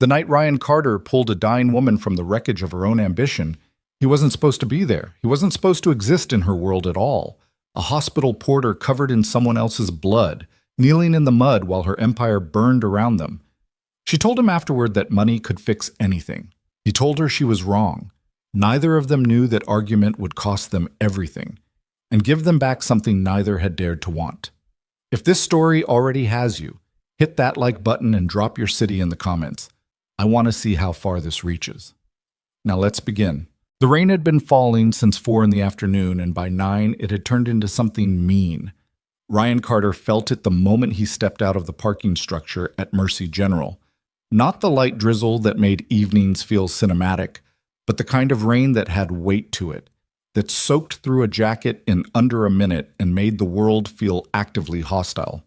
The night Ryan Carter pulled a dying woman from the wreckage of her own ambition, he wasn't supposed to be there. He wasn't supposed to exist in her world at all. A hospital porter covered in someone else's blood, kneeling in the mud while her empire burned around them. She told him afterward that money could fix anything. He told her she was wrong. Neither of them knew that argument would cost them everything, and give them back something neither had dared to want. If this story already has you, hit that like button and drop your city in the comments. I want to see how far this reaches. Now let's begin. The rain had been falling since 4 in the afternoon, and by 9 it had turned into something mean. Ryan Carter felt it the moment he stepped out of the parking structure at Mercy General. Not the light drizzle that made evenings feel cinematic, but the kind of rain that had weight to it, that soaked through a jacket in under a minute and made the world feel actively hostile.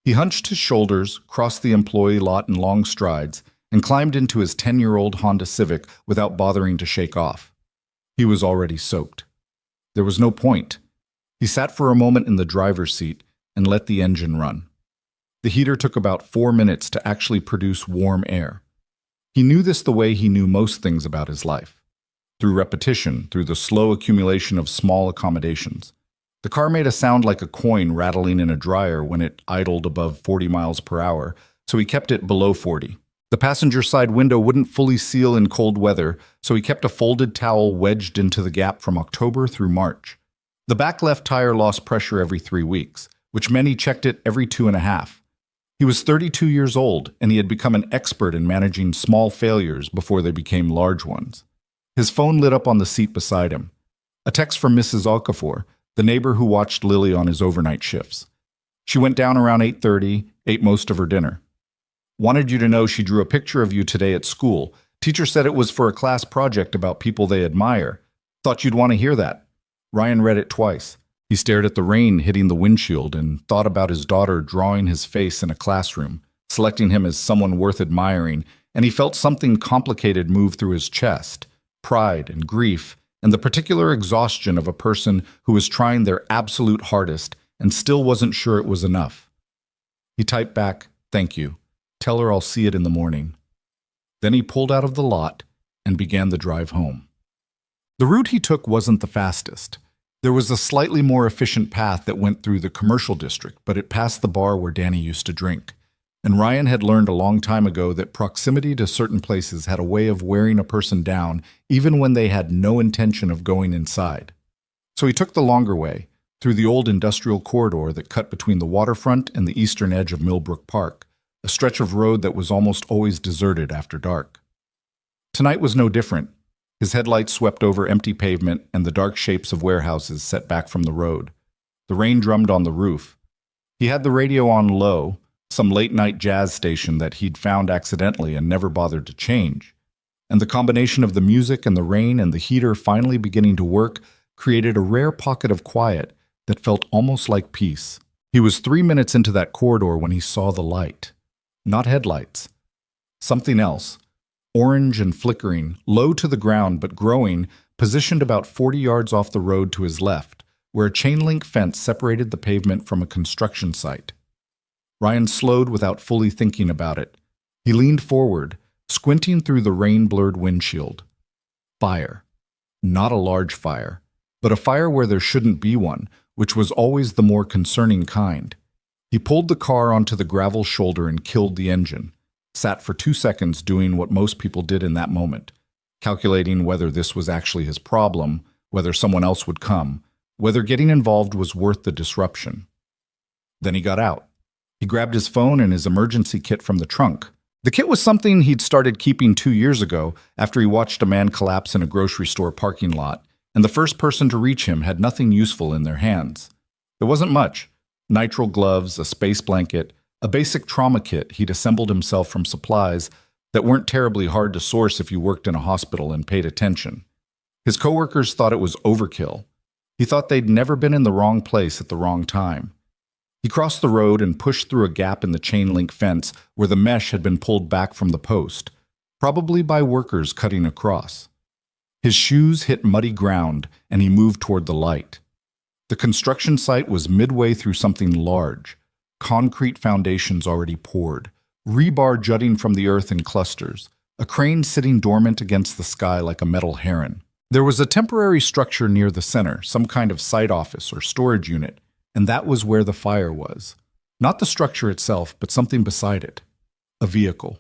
He hunched his shoulders, crossed the employee lot in long strides, and climbed into his 10-year-old Honda Civic without bothering to shake off. He was already soaked. There was no point. He sat for a moment in the driver's seat and let the engine run. The heater took about 4 minutes to actually produce warm air. He knew this the way he knew most things about his life. Through repetition, through the slow accumulation of small accommodations. The car made a sound like a coin rattling in a dryer when it idled above 40 miles per hour, so he kept it below 40. The passenger side window wouldn't fully seal in cold weather, so he kept a folded towel wedged into the gap from October through March. The back left tire lost pressure every 3 weeks, which meant he checked it every 2.5. He was 32 years old, and he had become an expert in managing small failures before they became large ones. His phone lit up on the seat beside him. A text from Mrs. Okafor, the neighbor who watched Lily on his overnight shifts. She went down around 8:30, ate most of her dinner. Wanted you to know she drew a picture of you today at school. Teacher said it was for a class project about people they admire. Thought you'd want to hear that. Ryan read it twice. He stared at the rain hitting the windshield and thought about his daughter drawing his face in a classroom, selecting him as someone worth admiring, and he felt something complicated move through his chest, pride and grief, and the particular exhaustion of a person who was trying their absolute hardest and still wasn't sure it was enough. He typed back, "Thank you. Tell her I'll see it in the morning." Then he pulled out of the lot and began the drive home. The route he took wasn't the fastest. There was a slightly more efficient path that went through the commercial district, but it passed the bar where Danny used to drink. And Ryan had learned a long time ago that proximity to certain places had a way of wearing a person down even when they had no intention of going inside. So he took the longer way, through the old industrial corridor that cut between the waterfront and the eastern edge of Millbrook Park, a stretch of road that was almost always deserted after dark. Tonight was no different. His headlights swept over empty pavement and the dark shapes of warehouses set back from the road. The rain drummed on the roof. He had the radio on low, some late-night jazz station that he'd found accidentally and never bothered to change. And the combination of the music and the rain and the heater finally beginning to work created a rare pocket of quiet that felt almost like peace. He was 3 minutes into that corridor when he saw the light. Not headlights. Something else. Orange and flickering, low to the ground but growing, positioned about 40 yards off the road to his left, where a chain-link fence separated the pavement from a construction site. Ryan slowed without fully thinking about it. He leaned forward, squinting through the rain-blurred windshield. Fire. Not a large fire, but a fire where there shouldn't be one, which was always the more concerning kind. He pulled the car onto the gravel shoulder and killed the engine. Sat for 2 seconds doing what most people did in that moment, calculating whether this was actually his problem, whether someone else would come, whether getting involved was worth the disruption. Then he got out. He grabbed his phone and his emergency kit from the trunk. The kit was something he'd started keeping 2 years ago after he watched a man collapse in a grocery store parking lot, and the first person to reach him had nothing useful in their hands. There wasn't much. Nitrile gloves, a space blanket, a basic trauma kit he'd assembled himself from supplies that weren't terribly hard to source if you worked in a hospital and paid attention. His coworkers thought it was overkill. He thought they'd never been in the wrong place at the wrong time. He crossed the road and pushed through a gap in the chain-link fence where the mesh had been pulled back from the post, probably by workers cutting across. His shoes hit muddy ground, and he moved toward the light. The construction site was midway through something large, concrete foundations already poured, rebar jutting from the earth in clusters, a crane sitting dormant against the sky like a metal heron. There was a temporary structure near the center, some kind of site office or storage unit, and that was where the fire was. Not the structure itself, but something beside it. A vehicle.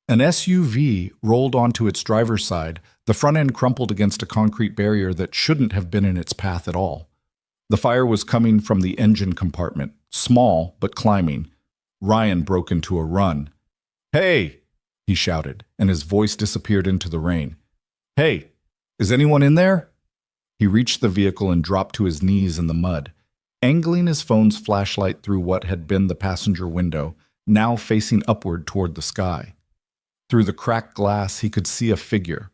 An SUV rolled onto its driver's side, the front end crumpled against a concrete barrier that shouldn't have been in its path at all. The fire was coming from the engine compartment, small but climbing. Ryan broke into a run. "Hey!" he shouted, and his voice disappeared into the rain. "Hey! Is anyone in there?" He reached the vehicle and dropped to his knees in the mud, angling his phone's flashlight through what had been the passenger window, now facing upward toward the sky. Through the cracked glass, he could see a figure,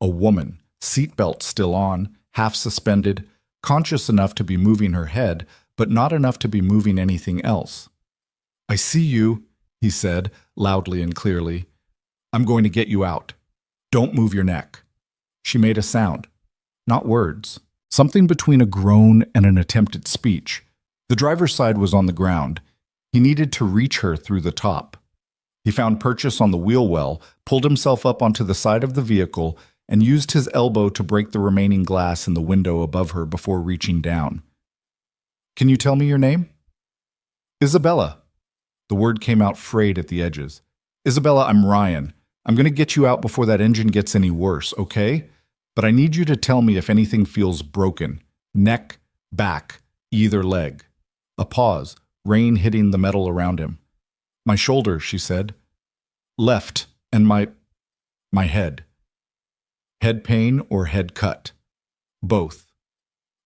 a woman, seatbelt still on, half suspended, conscious enough to be moving her head, but not enough to be moving anything else. "I see you," he said, loudly and clearly. "I'm going to get you out. Don't move your neck." She made a sound, not words, something between a groan and an attempt at speech. The driver's side was on the ground. He needed to reach her through the top. He found purchase on the wheel well, pulled himself up onto the side of the vehicle, and used his elbow to break the remaining glass in the window above her before reaching down. "Can you tell me your name?" "Isabella." The word came out frayed at the edges. "Isabella, I'm Ryan. I'm going to get you out before that engine gets any worse, okay? But I need you to tell me if anything feels broken. Neck, back, either leg." A pause, rain hitting the metal around him. "My shoulder," she said. "Left, and my head." Head pain or head cut? Both.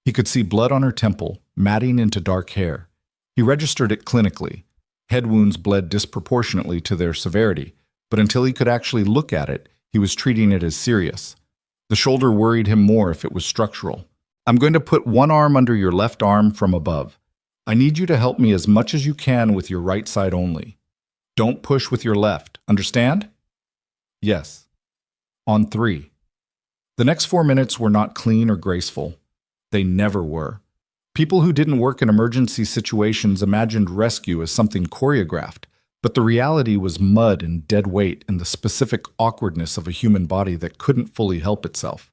He could see blood on her temple, matting into dark hair. He registered it clinically. Head wounds bled disproportionately to their severity, but until he could actually look at it, he was treating it as serious. The shoulder worried him more if it was structural. "I'm going to put one arm under your left arm from above. I need you to help me as much as you can with your right side only. Don't push with your left. Understand?" "Yes." On 3. The next 4 minutes were not clean or graceful. They never were. People who didn't work in emergency situations imagined rescue as something choreographed, but the reality was mud and dead weight and the specific awkwardness of a human body that couldn't fully help itself.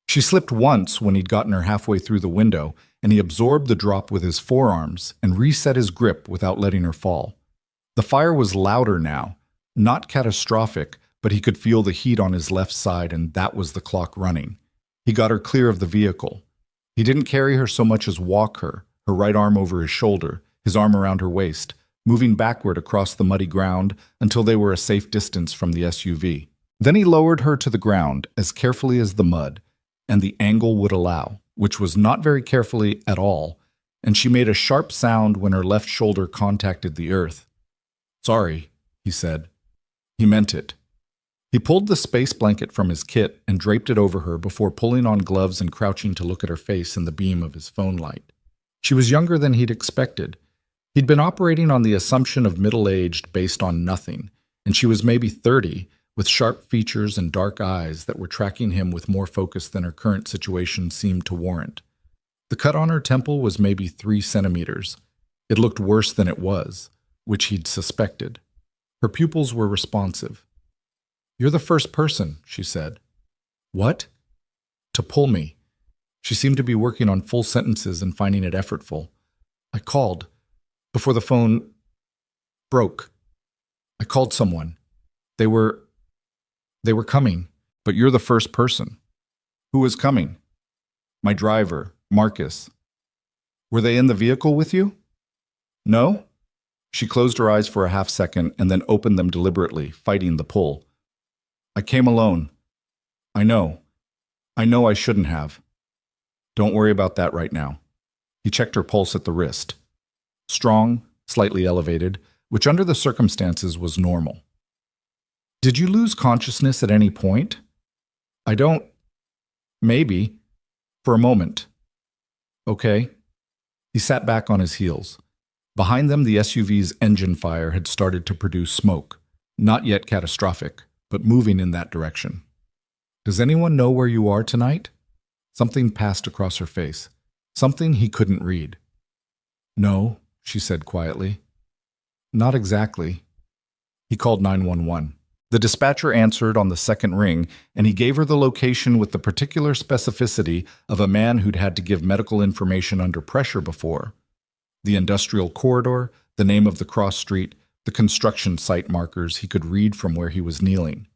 She slipped once when he'd gotten her halfway through the window, and he absorbed the drop with his forearms and reset his grip without letting her fall. The fire was louder now, not catastrophic, but he could feel the heat on his left side, and that was the clock running. He got her clear of the vehicle. He didn't carry her so much as walk her, her right arm over his shoulder, his arm around her waist, moving backward across the muddy ground until they were a safe distance from the SUV. Then he lowered her to the ground as carefully as the mud, and the angle would allow, which was not very carefully at all, and she made a sharp sound when her left shoulder contacted the earth. "Sorry," he said. He meant it. He pulled the space blanket from his kit and draped it over her before pulling on gloves and crouching to look at her face in the beam of his phone light. She was younger than he'd expected. He'd been operating on the assumption of middle-aged based on nothing, and she was maybe 30, with sharp features and dark eyes that were tracking him with more focus than her current situation seemed to warrant. The cut on her temple was maybe 3 centimeters. It looked worse than it was, which he'd suspected. Her pupils were responsive. "You're the first person," she said. "What?" "To pull me." She seemed to be working on full sentences and finding it effortful. "I called. Before the phone broke. I called someone. They were coming, but you're the first person." "Who was coming?" "My driver, Marcus." "Were they in the vehicle with you?" "No." She closed her eyes for a half second and then opened them deliberately, fighting the pull. "I came alone. I know. I know I shouldn't have. Don't worry about that right now." He checked her pulse at the wrist. Strong, slightly elevated, which under the circumstances was normal. "Did you lose consciousness at any point?" "I don't. Maybe. For a moment." "Okay." He sat back on his heels. Behind them, the SUV's engine fire had started to produce smoke. Not yet catastrophic, but moving in that direction. "Does anyone know where you are tonight?" Something passed across her face. Something he couldn't read. "No," she said quietly. "Not exactly." He called 911. The dispatcher answered on the second ring, and he gave her the location with the particular specificity of a man who'd had to give medical information under pressure before. The industrial corridor, the name of the cross street, the construction site markers he could read from where he was kneeling.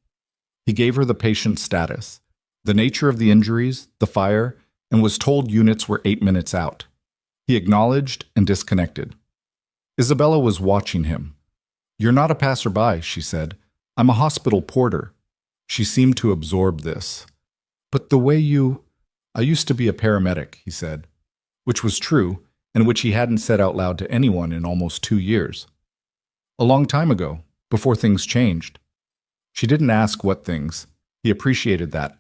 He gave her the patient's status, the nature of the injuries, the fire, and was told units were 8 minutes out. He acknowledged and disconnected. Isabella was watching him. "You're not a passerby," she said. "I'm a hospital porter." She seemed to absorb this. "But the way you—" "I used to be a paramedic," he said, which was true, and which he hadn't said out loud to anyone in almost 2 years. A long time ago, before things changed. She didn't ask what things. He appreciated that.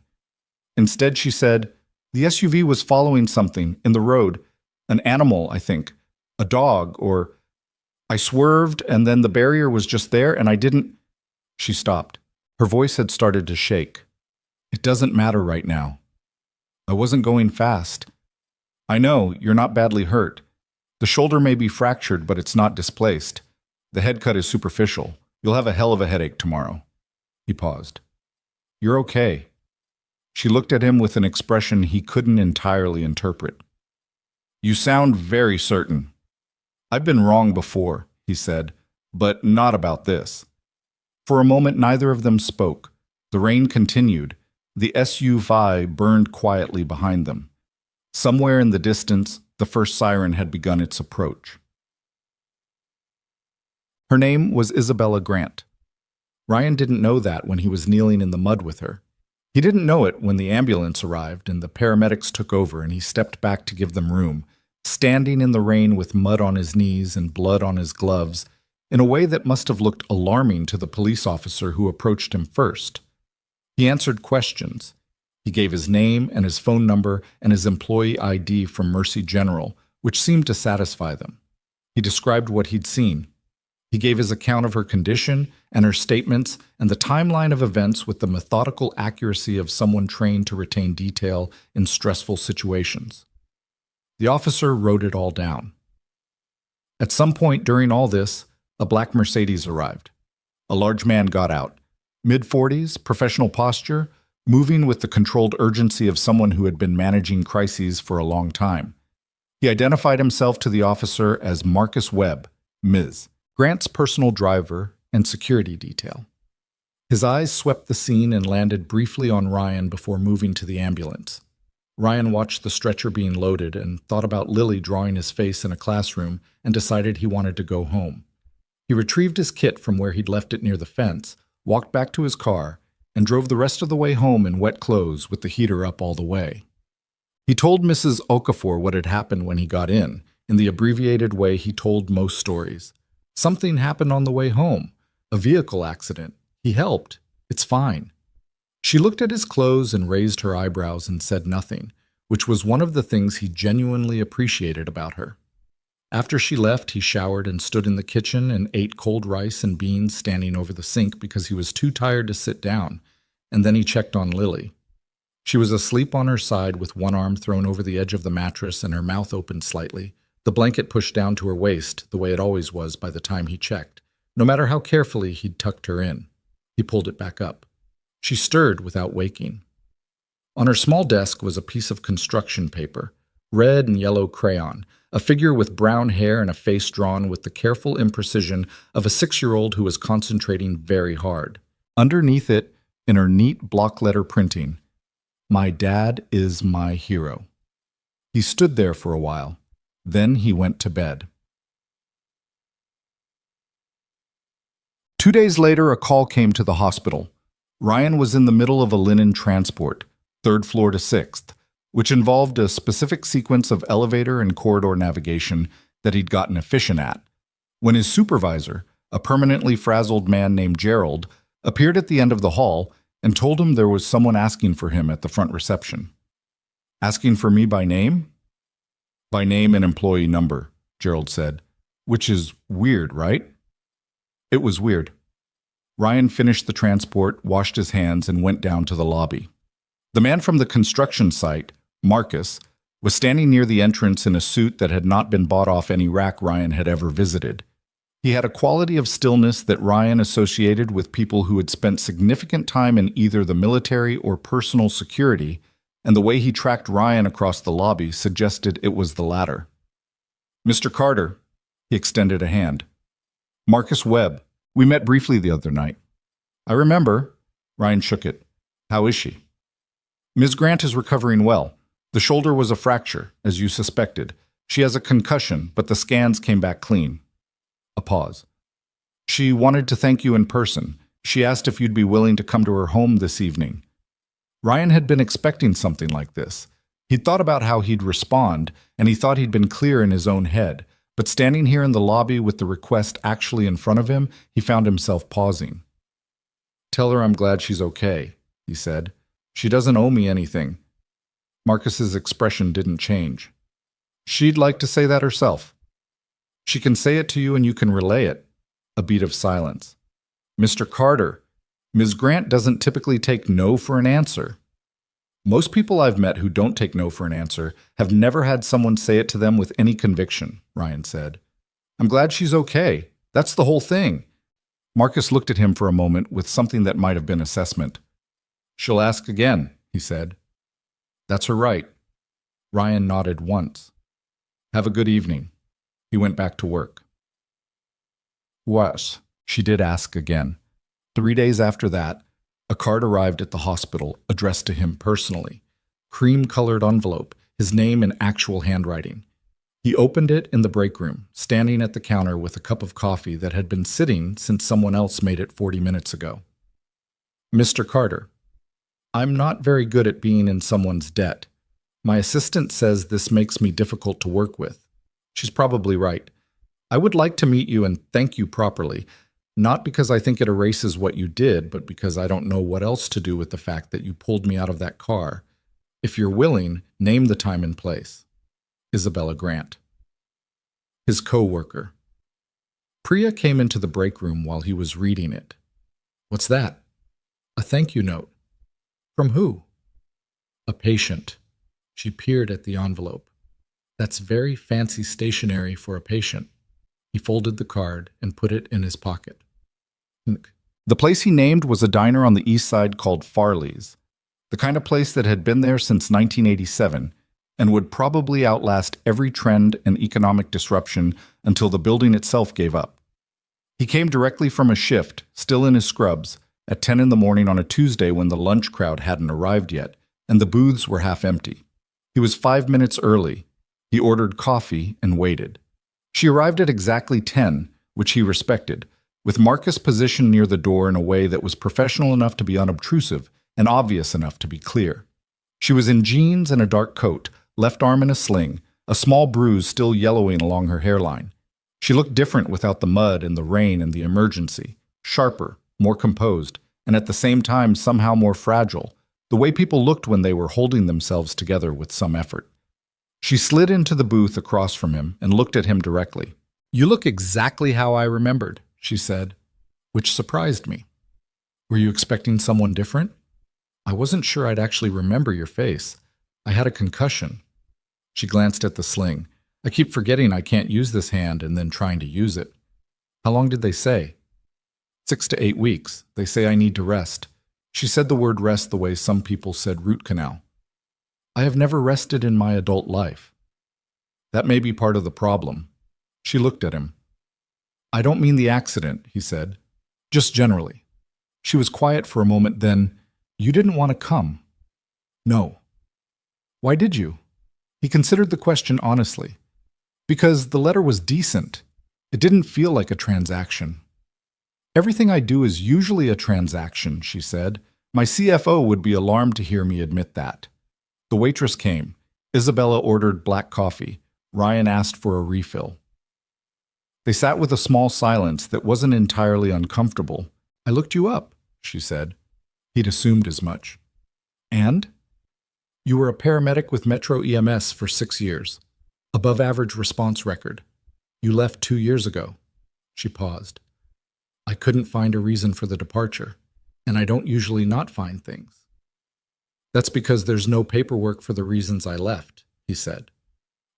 Instead, she said, "The SUV was following something in the road. An animal, I think. A dog, or... I swerved, and then the barrier was just there, and I didn't—" She stopped. Her voice had started to shake. "It doesn't matter right now. I wasn't going fast. I know, you're not badly hurt. The shoulder may be fractured, but it's not displaced. The head cut is superficial. You'll have a hell of a headache tomorrow." He paused. "You're okay." She looked at him with an expression he couldn't entirely interpret. "You sound very certain." "I've been wrong before," he said, "but not about this." For a moment, neither of them spoke. The rain continued. The SUV burned quietly behind them. Somewhere in the distance, the first siren had begun its approach. Her name was Isabella Grant. Ryan didn't know that when he was kneeling in the mud with her. He didn't know it when the ambulance arrived and the paramedics took over and he stepped back to give them room, standing in the rain with mud on his knees and blood on his gloves, in a way that must have looked alarming to the police officer who approached him first. He answered questions. He gave his name and his phone number and his employee ID from Mercy General, which seemed to satisfy them. He described what he'd seen. He gave his account of her condition and her statements and the timeline of events with the methodical accuracy of someone trained to retain detail in stressful situations. The officer wrote it all down. At some point during all this, a black Mercedes arrived. A large man got out. Mid-40s, professional posture, moving with the controlled urgency of someone who had been managing crises for a long time. He identified himself to the officer as Marcus Webb, Ms., Grant's personal driver and security detail. His eyes swept the scene and landed briefly on Ryan before moving to the ambulance. Ryan watched the stretcher being loaded and thought about Lily drawing his face in a classroom and decided he wanted to go home. He retrieved his kit from where he'd left it near the fence, walked back to his car, and drove the rest of the way home in wet clothes with the heater up all the way. He told Mrs. Okafor what had happened when he got in the abbreviated way he told most stories. Something happened on the way home. A vehicle accident. He helped. It's fine. She looked at his clothes and raised her eyebrows and said nothing, which was one of the things he genuinely appreciated about her. After she left, he showered and stood in the kitchen and ate cold rice and beans standing over the sink because he was too tired to sit down, and then he checked on Lily. She was asleep on her side with one arm thrown over the edge of the mattress and her mouth opened slightly, the blanket pushed down to her waist, the way it always was by the time he checked, no matter how carefully he'd tucked her in. He pulled it back up. She stirred without waking. On her small desk was a piece of construction paper, red and yellow crayon, a figure with brown hair and a face drawn with the careful imprecision of a 6-year-old who was concentrating very hard. Underneath it, in her neat block letter printing, "My dad is my hero." He stood there for a while. Then he went to bed. 2 days later, a call came to the hospital. Ryan was in the middle of a linen transport, 3rd floor to 6th, which involved a specific sequence of elevator and corridor navigation that he'd gotten efficient at, when his supervisor, a permanently frazzled man named Gerald, appeared at the end of the hall and told him there was someone asking for him at the front reception. "Asking for me by name?" "By name and employee number," Gerald said, "which is weird, right?" It was weird. Ryan finished the transport, washed his hands, and went down to the lobby. The man from the construction site, Marcus, was standing near the entrance in a suit that had not been bought off any rack Ryan had ever visited. He had a quality of stillness that Ryan associated with people who had spent significant time in either the military or personal security, and the way he tracked Ryan across the lobby suggested it was the latter. "Mr. Carter," he extended a hand. "Marcus Webb. We met briefly the other night." "I remember." Ryan shook it. "How is she?" "Ms. Grant is recovering well. The shoulder was a fracture, as you suspected. She has a concussion, but the scans came back clean." A pause. "She wanted to thank you in person. She asked if you'd be willing to come to her home this evening." Ryan had been expecting something like this. He'd thought about how he'd respond, and he thought he'd been clear in his own head. But standing here in the lobby with the request actually in front of him, he found himself pausing. "Tell her I'm glad she's okay," he said. "She doesn't owe me anything." Marcus's expression didn't change. "She'd like to say that herself." "She can say it to you and you can relay it." A beat of silence. "Mr. Carter, Ms. Grant doesn't typically take no for an answer." "Most people I've met who don't take no for an answer have never had someone say it to them with any conviction," Ryan said. "I'm glad she's okay. That's the whole thing." Marcus looked at him for a moment with something that might have been assessment. "She'll ask again," he said. "That's her right." Ryan nodded once. "Have a good evening." He went back to work. "What?" she did ask again. 3 days after that, a card arrived at the hospital addressed to him personally. Cream-colored envelope, his name in actual handwriting. He opened it in the break room, standing at the counter with a cup of coffee that had been sitting since someone else made it 40 minutes ago. "Mr. Carter, I'm not very good at being in someone's debt. My assistant says this makes me difficult to work with. She's probably right. I would like to meet you and thank you properly, not because I think it erases what you did, but because I don't know what else to do with the fact that you pulled me out of that car. If you're willing, name the time and place. Isabella Grant." His co-worker. Priya came into the break room while he was reading it. "What's that?" "A thank you note." "From who?" "A patient." She peered at the envelope. "That's very fancy stationery for a patient." He folded the card and put it in his pocket. The place he named was a diner on the east side called Farley's, the kind of place that had been there since 1987 and would probably outlast every trend and economic disruption until the building itself gave up. He came directly from a shift, still in his scrubs, at 10 in the morning on a Tuesday when the lunch crowd hadn't arrived yet, and the booths were half empty. He was 5 minutes early. He ordered coffee and waited. She arrived at exactly 10, which he respected, with Marcus positioned near the door in a way that was professional enough to be unobtrusive and obvious enough to be clear. She was in jeans and a dark coat, left arm in a sling, a small bruise still yellowing along her hairline. She looked different without the mud and the rain and the emergency, sharper, more composed, and at the same time somehow more fragile, the way people looked when they were holding themselves together with some effort. She slid into the booth across from him and looked at him directly. "You look exactly how I remembered," she said, which surprised me. "Were you expecting someone different?" "I wasn't sure I'd actually remember your face. I had a concussion." She glanced at the sling. "I keep forgetting I can't use this hand and then trying to use it." "How long did they say?" 6 to 8 weeks. They say I need to rest." She said the word rest the way some people said root canal. "I have never rested in my adult life." "That may be part of the problem." She looked at him. "I don't mean the accident," he said. "Just generally." She was quiet for a moment, then, "You didn't want to come." "No." "Why did you?" He considered the question honestly. "Because the letter was decent. It didn't feel like a transaction." "Everything I do is usually a transaction," she said. "My CFO would be alarmed to hear me admit that." The waitress came. Isabella ordered black coffee. Ryan asked for a refill. They sat with a small silence that wasn't entirely uncomfortable. "I looked you up," she said. He'd assumed as much. "And?" "You were a paramedic with Metro EMS for 6 years. Above average response record. You left 2 years ago." She paused. "I couldn't find a reason for the departure, and I don't usually not find things." "That's because there's no paperwork for the reasons I left," he said.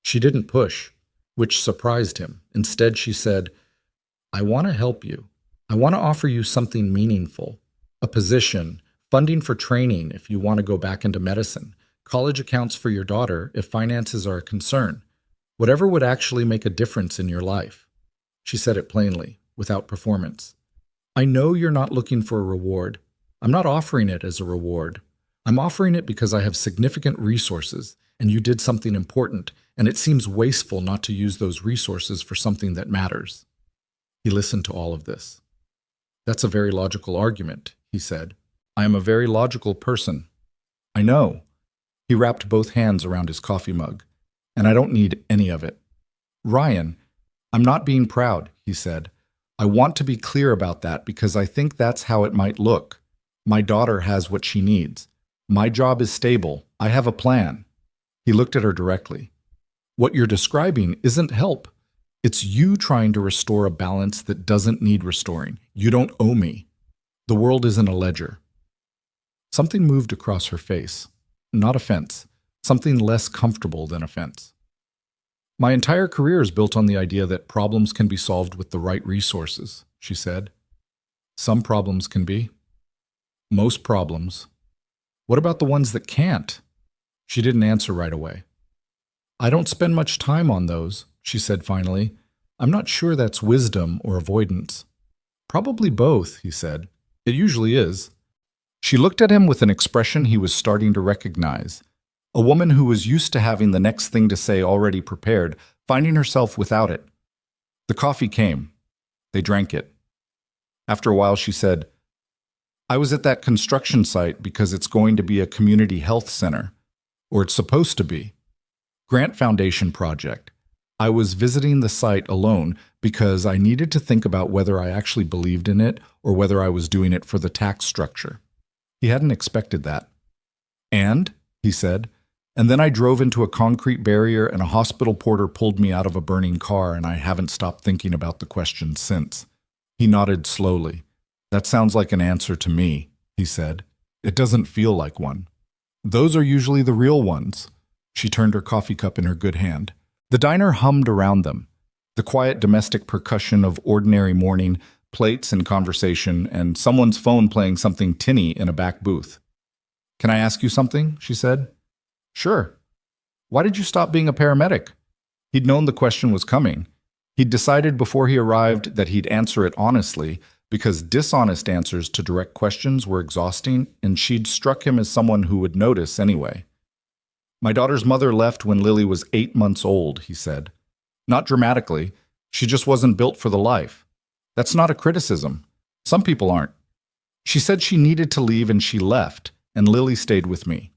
She didn't push, which surprised him. Instead, she said, I want to help you. I want to offer you something meaningful. A position, funding for training if you want to go back into medicine, college accounts for your daughter if finances are a concern. Whatever would actually make a difference in your life. She said it plainly, without performance. I know you're not looking for a reward. I'm not offering it as a reward. I'm offering it because I have significant resources, and you did something important, and it seems wasteful not to use those resources for something that matters. He listened to all of this. That's a very logical argument, he said. I am a very logical person. I know. He wrapped both hands around his coffee mug. And I don't need any of it. Ryan, I'm not being proud, he said. I want to be clear about that because I think that's how it might look. My daughter has what she needs. My job is stable. I have a plan. He looked at her directly. What you're describing isn't help. It's you trying to restore a balance that doesn't need restoring. You don't owe me. The world isn't a ledger. Something moved across her face. Not offense. Something less comfortable than offense. My entire career is built on the idea that problems can be solved with the right resources, she said. Some problems can be. Most problems. What about the ones that can't? She didn't answer right away. I don't spend much time on those, she said finally. I'm not sure that's wisdom or avoidance. Probably both, he said. It usually is. She looked at him with an expression he was starting to recognize. A woman who was used to having the next thing to say already prepared, finding herself without it. The coffee came. They drank it. After a while, she said, I was at that construction site because it's going to be a community health center. Or it's supposed to be. Grant Foundation project. I was visiting the site alone because I needed to think about whether I actually believed in it or whether I was doing it for the tax structure. He hadn't expected that. And, he said, and then I drove into a concrete barrier and a hospital porter pulled me out of a burning car and I haven't stopped thinking about the question since. He nodded slowly. That sounds like an answer to me, he said. It doesn't feel like one. Those are usually the real ones. She turned her coffee cup in her good hand. The diner hummed around them. The quiet domestic percussion of ordinary morning, plates and conversation, and someone's phone playing something tinny in a back booth. Can I ask you something? She said. Sure. Why did you stop being a paramedic? He'd known the question was coming. He'd decided before he arrived that he'd answer it honestly because dishonest answers to direct questions were exhausting, and she'd struck him as someone who would notice anyway. My daughter's mother left when Lily was 8 months old, he said. Not dramatically. She just wasn't built for the life. That's not a criticism. Some people aren't. She said she needed to leave and she left, and Lily stayed with me.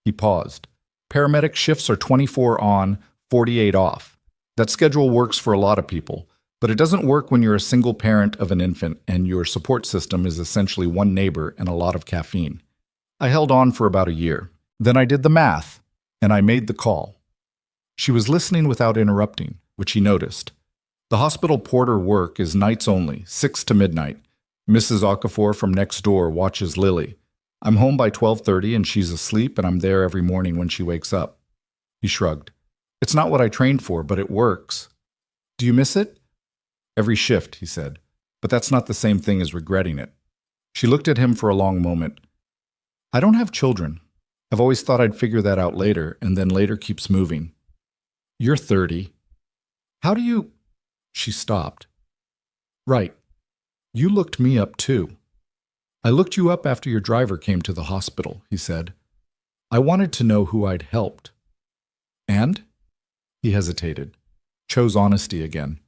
He paused. Paramedic shifts are 24 on, 48 off. That schedule works for a lot of people, but it doesn't work when you're a single parent of an infant and your support system is essentially one neighbor and a lot of caffeine. I held on for about a year. Then I did the math, and I made the call. She was listening without interrupting, which he noticed. The hospital porter work is nights only, 6 to midnight. Mrs. Okafor from next door watches Lily. I'm home by 12:30 and she's asleep and I'm there every morning when she wakes up. He shrugged. It's not what I trained for, but it works. Do you miss it? Every shift, he said. But that's not the same thing as regretting it. She looked at him for a long moment. I don't have children. I've always thought I'd figure that out later, and then later keeps moving. You're 30. How do you... She stopped. Right. You looked me up too. I looked you up after your driver came to the hospital, he said. I wanted to know who I'd helped. And? He hesitated, chose honesty again.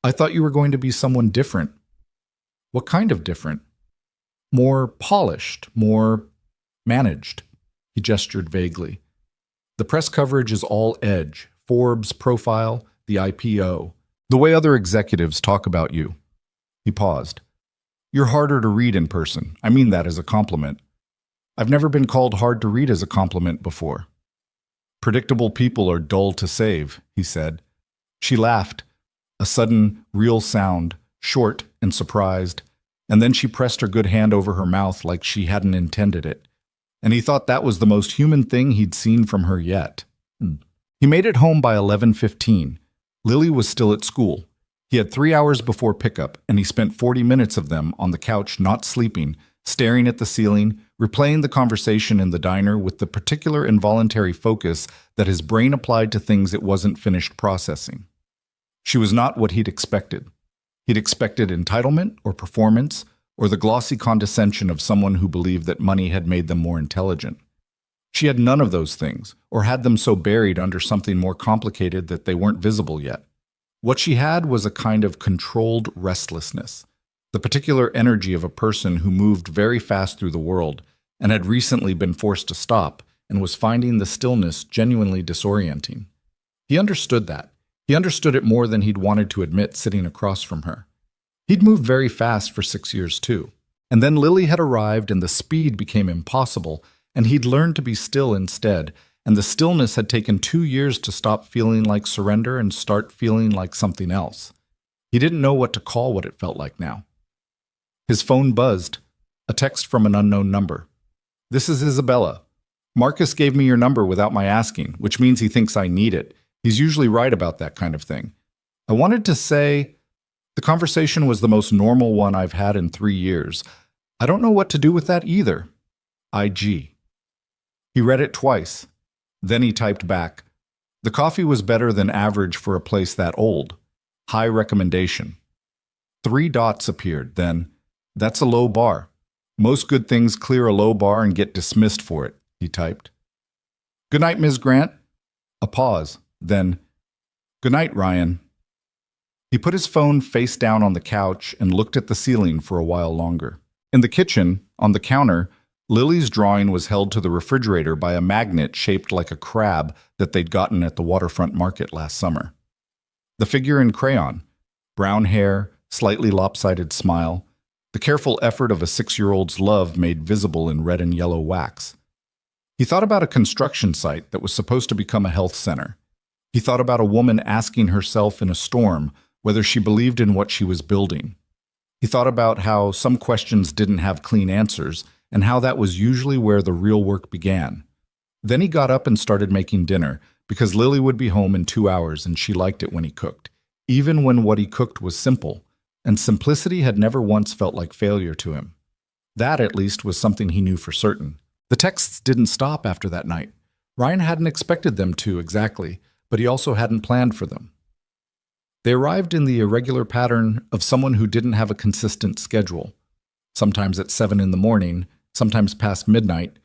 I thought you were going to be someone different. What kind of different? More polished, more managed. He gestured vaguely. The press coverage is all edge, Forbes profile, the IPO, the way other executives talk about you. He paused. You're harder to read in person. I mean that as a compliment. I've never been called hard to read as a compliment before. Predictable people are dull to save, he said. She laughed, a sudden, real sound, short and surprised, and then she pressed her good hand over her mouth like she hadn't intended it. And he thought that was the most human thing he'd seen from her yet. He made it home by 11:15. Lily was still at school. He had 3 hours before pickup, and he spent 40 minutes of them on the couch not sleeping, staring at the ceiling, replaying the conversation in the diner with the particular involuntary focus that his brain applied to things it wasn't finished processing. She was not what he'd expected. He'd expected entitlement or performance, or the glossy condescension of someone who believed that money had made them more intelligent. She had none of those things, or had them so buried under something more complicated that they weren't visible yet. What she had was a kind of controlled restlessness, the particular energy of a person who moved very fast through the world and had recently been forced to stop and was finding the stillness genuinely disorienting. He understood that. He understood it more than he'd wanted to admit sitting across from her. He'd moved very fast for 6 years too. And then Lily had arrived and the speed became impossible, and he'd learned to be still instead, and the stillness had taken 2 years to stop feeling like surrender and start feeling like something else. He didn't know what to call what it felt like now. His phone buzzed, a text from an unknown number. "This is Isabella. Marcus gave me your number without my asking, which means he thinks I need it. He's usually right about that kind of thing. I wanted to say, the conversation was the most normal one I've had in 3 years. I don't know what to do with that either. IG." He read it twice. Then he typed back, "The coffee was better than average for a place that old. High recommendation." 3 dots appeared, then, "That's a low bar. Most good things clear a low bar and get dismissed for it," he typed. "Good night, Ms. Grant." A pause, then, "Good night, Ryan." He put his phone face down on the couch and looked at the ceiling for a while longer. In the kitchen, on the counter, Lily's drawing was held to the refrigerator by a magnet shaped like a crab that they'd gotten at the waterfront market last summer. The figure in crayon, brown hair, slightly lopsided smile, the careful effort of a 6-year-old's love made visible in red and yellow wax. He thought about a construction site that was supposed to become a health center. He thought about a woman asking herself in a storm whether she believed in what she was building. He thought about how some questions didn't have clean answers, and how that was usually where the real work began. Then he got up and started making dinner, because Lily would be home in 2 hours and she liked it when he cooked, even when what he cooked was simple, and simplicity had never once felt like failure to him. That, at least, was something he knew for certain. The texts didn't stop after that night. Ryan hadn't expected them to exactly, but he also hadn't planned for them. They arrived in the irregular pattern of someone who didn't have a consistent schedule, sometimes at 7 in the morning, sometimes past midnight,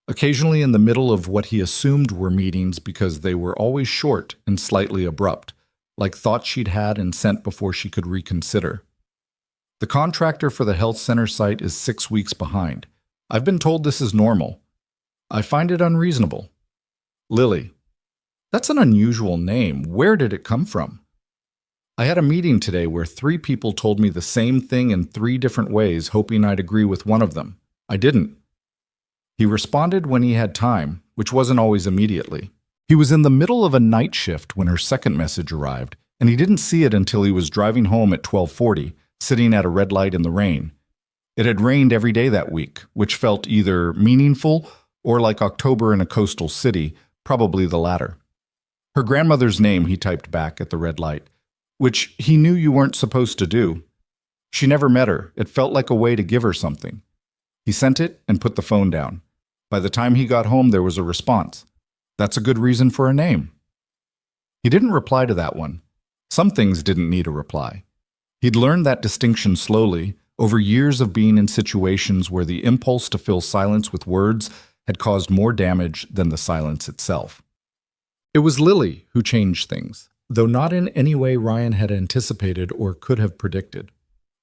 occasionally in the middle of what he assumed were meetings because they were always short and slightly abrupt, like thoughts she'd had and sent before she could reconsider. The contractor for the health center site is 6 weeks behind. I've been told this is normal. I find it unreasonable. Lily. That's an unusual name. Where did it come from? I had a meeting today where 3 people told me the same thing in 3 different ways, hoping I'd agree with one of them. I didn't. He responded when he had time, which wasn't always immediately. He was in the middle of a night shift when her second message arrived, and he didn't see it until he was driving home at 12:40, sitting at a red light in the rain. It had rained every day that week, which felt either meaningful or like October in a coastal city, probably the latter. Her grandmother's name, he typed back at the red light, which he knew you weren't supposed to do. She never met her. It felt like a way to give her something. He sent it and put the phone down. By the time he got home, there was a response. That's a good reason for a name. He didn't reply to that one. Some things didn't need a reply. He'd learned that distinction slowly, over years of being in situations where the impulse to fill silence with words had caused more damage than the silence itself. It was Lily who changed things, though not in any way Ryan had anticipated or could have predicted.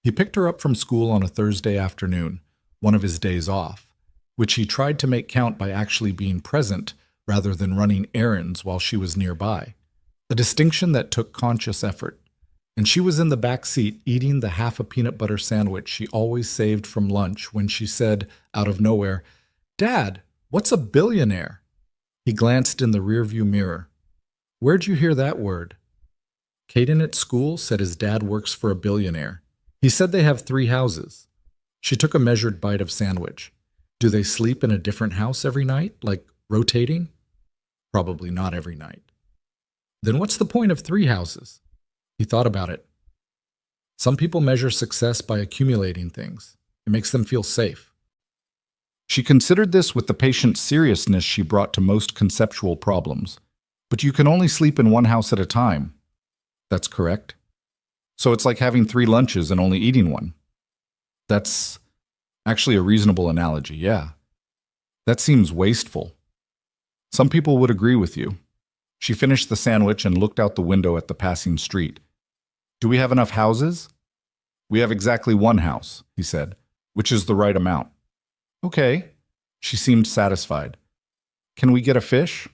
He picked her up from school on a Thursday afternoon, one of his days off, which he tried to make count by actually being present rather than running errands while she was nearby, a distinction that took conscious effort. And she was in the back seat eating the half a peanut butter sandwich she always saved from lunch when she said, out of nowhere, "Dad, what's a billionaire?" He glanced in the rearview mirror. "Where'd you hear that word?" Caden at school said his dad works for a billionaire. He said they have 3 houses. She took a measured bite of sandwich. Do they sleep in a different house every night, like rotating? Probably not every night. Then what's the point of 3 houses? He thought about it. Some people measure success by accumulating things. It makes them feel safe. She considered this with the patient seriousness she brought to most conceptual problems. But you can only sleep in one house at a time. That's correct. So it's like having 3 lunches and only eating one. That's actually a reasonable analogy, yeah. That seems wasteful. Some people would agree with you. She finished the sandwich and looked out the window at the passing street. Do we have enough houses? We have exactly 1 house, he said, which is the right amount. Okay. She seemed satisfied. Can we get a fish?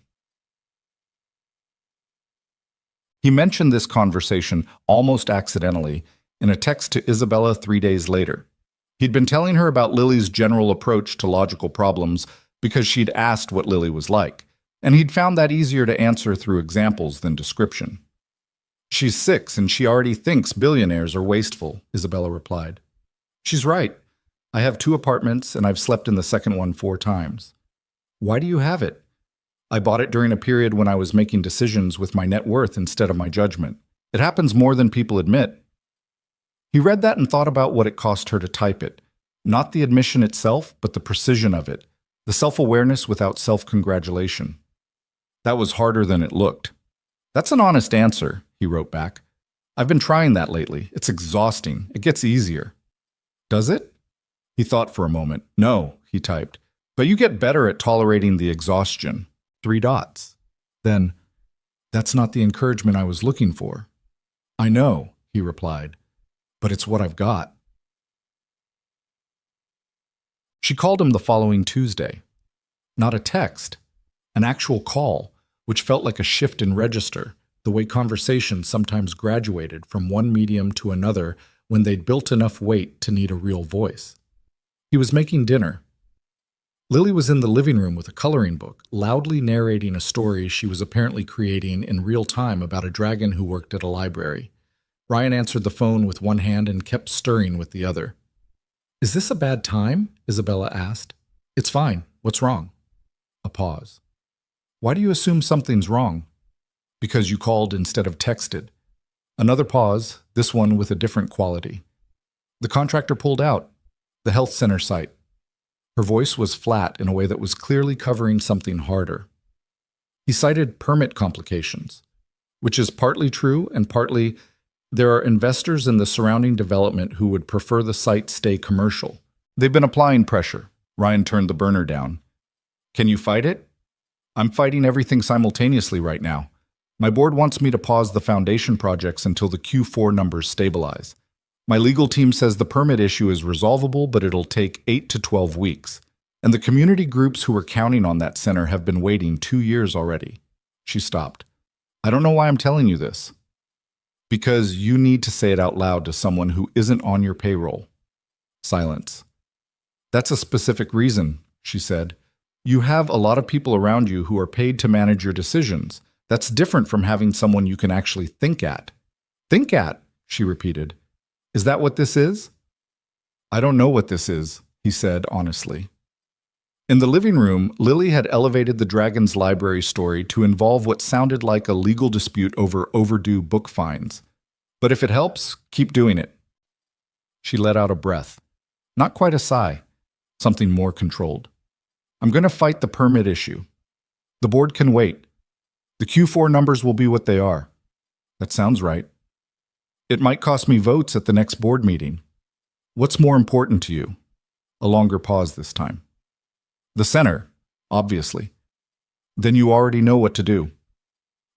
He mentioned this conversation almost accidentally in a text to Isabella 3 days later. He'd been telling her about Lily's general approach to logical problems because she'd asked what Lily was like, and he'd found that easier to answer through examples than description. She's 6 and she already thinks billionaires are wasteful, Isabella replied. She's right. I have 2 apartments and I've slept in the second one 4 times. Why do you have it? I bought it during a period when I was making decisions with my net worth instead of my judgment. It happens more than people admit. He read that and thought about what it cost her to type it. Not the admission itself, but the precision of it. The self-awareness without self-congratulation. That was harder than it looked. That's an honest answer, he wrote back. I've been trying that lately. It's exhausting. It gets easier. Does it? He thought for a moment. No, he typed. But you get better at tolerating the exhaustion. 3 dots. Then, that's not the encouragement I was looking for. I know, he replied, but it's what I've got. She called him the following Tuesday. Not a text, an actual call, which felt like a shift in register, the way conversations sometimes graduated from one medium to another when they'd built enough weight to need a real voice. He was making dinner. Lily was in the living room with a coloring book, loudly narrating a story she was apparently creating in real time about a dragon who worked at a library. Ryan answered the phone with one hand and kept stirring with the other. Is this a bad time? Isabella asked. It's fine. What's wrong? A pause. Why do you assume something's wrong? Because you called instead of texted. Another pause, this one with a different quality. The contractor pulled out. The health center site. Her voice was flat in a way that was clearly covering something harder. He cited permit complications, which is partly true and partly there are investors in the surrounding development who would prefer the site stay commercial. They've been applying pressure. Ryan turned the burner down. Can you fight it? I'm fighting everything simultaneously right now. My board wants me to pause the foundation projects until the Q4 numbers stabilize. My legal team says the permit issue is resolvable, but it'll take 8 to 12 weeks. And the community groups who are counting on that center have been waiting 2 years already. She stopped. I don't know why I'm telling you this. Because you need to say it out loud to someone who isn't on your payroll. Silence. That's a specific reason, she said. You have a lot of people around you who are paid to manage your decisions. That's different from having someone you can actually think at. Think at, she repeated. Is that what this is? I don't know what this is, he said honestly. In the living room, Lily had elevated the Dragon's Library story to involve what sounded like a legal dispute over overdue book fines. But if it helps, keep doing it. She let out a breath. Not quite a sigh. Something more controlled. I'm going to fight the permit issue. The board can wait. The Q4 numbers will be what they are. That sounds right. It might cost me votes at the next board meeting. What's more important to you? A longer pause this time. The center, obviously. Then you already know what to do.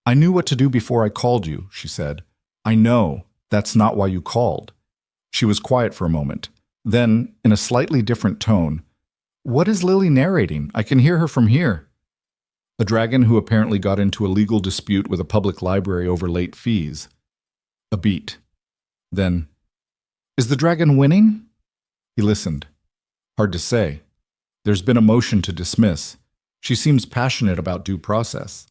I knew what to do before I called you, she said. I know. That's not why you called. She was quiet for a moment. Then, in a slightly different tone, what is Lily narrating? I can hear her from here. A dragon who apparently got into a legal dispute with a public library over late fees. A beat. Then, is the dragon winning? He listened. Hard to say. There's been a motion to dismiss. She seems passionate about due process.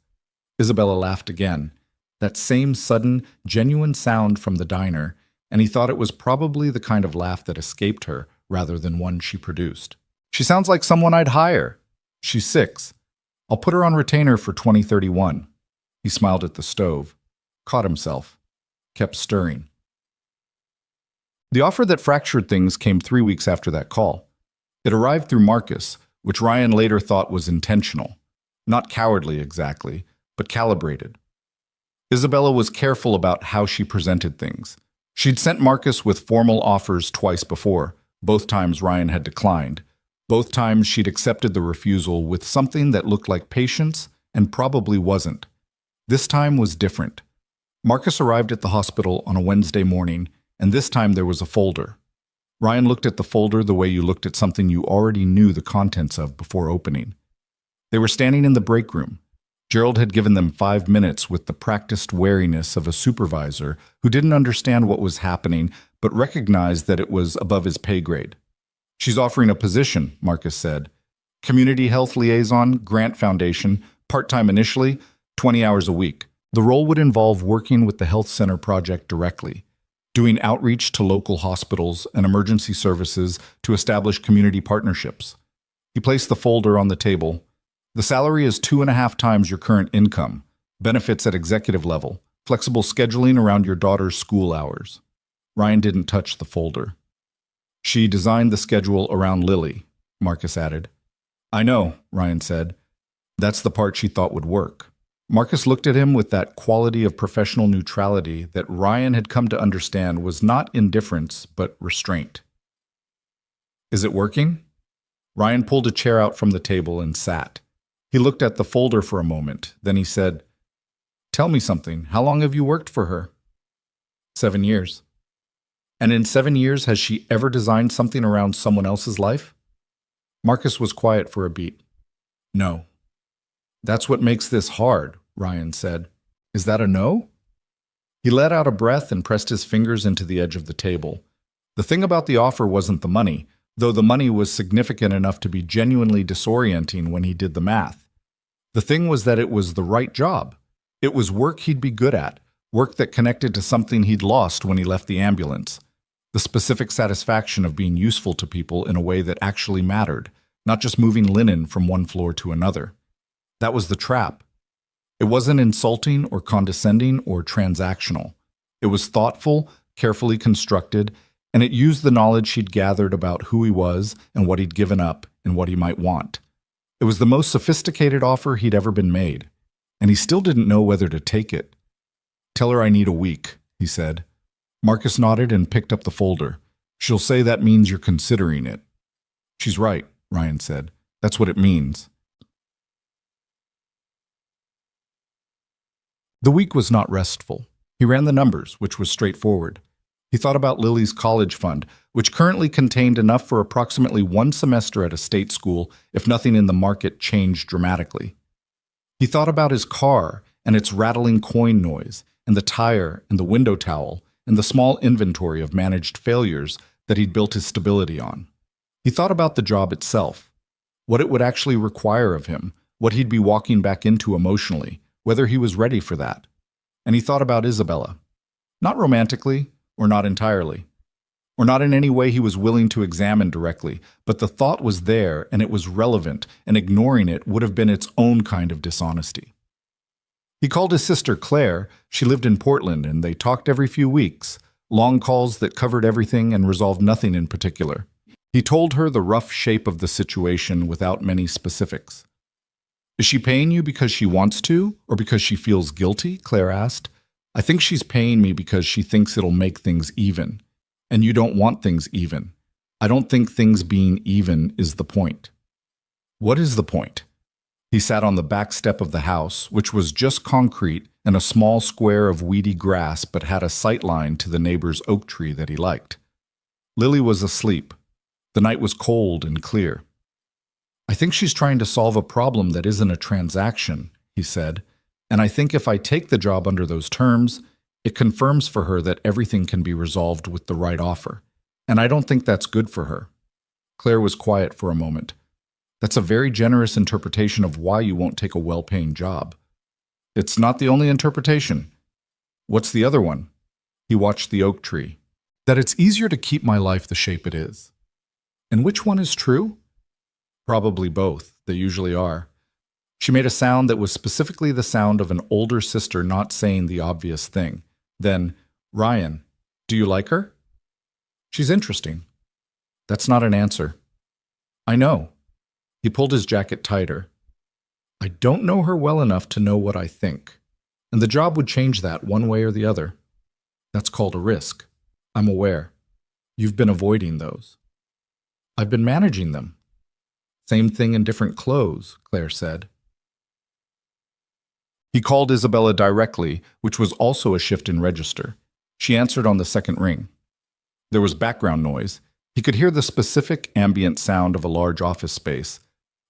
Isabella laughed again. That same sudden, genuine sound from the diner, and he thought it was probably the kind of laugh that escaped her rather than one she produced. She sounds like someone I'd hire. She's 6. I'll put her on retainer for 2031. He smiled at the stove, caught himself, kept stirring. The offer that fractured things came 3 weeks after that call. It arrived through Marcus, which Ryan later thought was intentional. Not cowardly exactly, but calibrated. Isabella was careful about how she presented things. She'd sent Marcus with formal offers twice before. Both times Ryan had declined. Both times she'd accepted the refusal with something that looked like patience and probably wasn't. This time was different. Marcus arrived at the hospital on a Wednesday morning, and this time there was a folder. Ryan looked at the folder the way you looked at something you already knew the contents of before opening. They were standing in the break room. Gerald had given them 5 minutes with the practiced wariness of a supervisor who didn't understand what was happening but recognized that it was above his pay grade. "She's offering a position," Marcus said. "Community Health Liaison, Grant Foundation, part-time initially, 20 hours a week. The role would involve working with the health center project directly, doing outreach to local hospitals and emergency services to establish community partnerships." He placed the folder on the table. "The salary is 2.5 times your current income, benefits at executive level, flexible scheduling around your daughter's school hours." Ryan didn't touch the folder. "She designed the schedule around Lily," Marcus added. "I know," Ryan said. "That's the part she thought would work." Marcus looked at him with that quality of professional neutrality that Ryan had come to understand was not indifference, but restraint. "Is it working?" Ryan pulled a chair out from the table and sat. He looked at the folder for a moment. Then he said, "Tell me something. How long have you worked for her?" 7 years. "And in 7 years, has she ever designed something around someone else's life?" Marcus was quiet for a beat. "No." "That's what makes this hard," Ryan said. "Is that a no?" He let out a breath and pressed his fingers into the edge of the table. The thing about the offer wasn't the money, though the money was significant enough to be genuinely disorienting when he did the math. The thing was that it was the right job. It was work he'd be good at, work that connected to something he'd lost when he left the ambulance. The specific satisfaction of being useful to people in a way that actually mattered, not just moving linen from one floor to another. That was the trap. It wasn't insulting or condescending or transactional. It was thoughtful, carefully constructed, and it used the knowledge she'd gathered about who he was and what he'd given up and what he might want. It was the most sophisticated offer he'd ever been made, and he still didn't know whether to take it. "Tell her I need a week," he said. Marcus nodded and picked up the folder. "She'll say that means you're considering it." "She's right," Ryan said. "That's what it means." The week was not restful. He ran the numbers, which was straightforward. He thought about Lily's college fund, which currently contained enough for approximately 1 semester at a state school if nothing in the market changed dramatically. He thought about his car and its rattling coin noise, and the tire and the window towel, and the small inventory of managed failures that he'd built his stability on. He thought about the job itself, what it would actually require of him, what he'd be walking back into emotionally, whether he was ready for that. And he thought about Isabella. Not romantically, or not entirely, or not in any way he was willing to examine directly, but the thought was there and it was relevant, and ignoring it would have been its own kind of dishonesty. He called his sister Claire. She lived in Portland, and they talked every few weeks, long calls that covered everything and resolved nothing in particular. He told her the rough shape of the situation without many specifics. "Is she paying you because she wants to, or because she feels guilty?" Claire asked. "I think she's paying me because she thinks it'll make things even. And you don't want things even. I don't think things being even is the point." "What is the point?" He sat on the back step of the house, which was just concrete and a small square of weedy grass but had a sight line to the neighbor's oak tree that he liked. Lily was asleep. The night was cold and clear. "I think she's trying to solve a problem that isn't a transaction," he said, "and I think if I take the job under those terms, it confirms for her that everything can be resolved with the right offer, and I don't think that's good for her." Claire was quiet for a moment. "That's a very generous interpretation of why you won't take a well-paying job." "It's not the only interpretation." "What's the other one?" He watched the oak tree. "That it's easier to keep my life the shape it is." "And which one is true?" "Probably both. They usually are." She made a sound that was specifically the sound of an older sister not saying the obvious thing. Then, "Ryan, do you like her?" She's interesting. That's not an answer. I know. He pulled his jacket tighter. I don't know her well enough to know what I think, and the job would change that one way or the other. That's called a risk. I'm aware. You've been avoiding those. I've been managing them. Same thing in different clothes, Claire said. He called Isabella directly, which was also a shift in register. She answered on the second ring. There was background noise. He could hear the specific ambient sound of a large office space,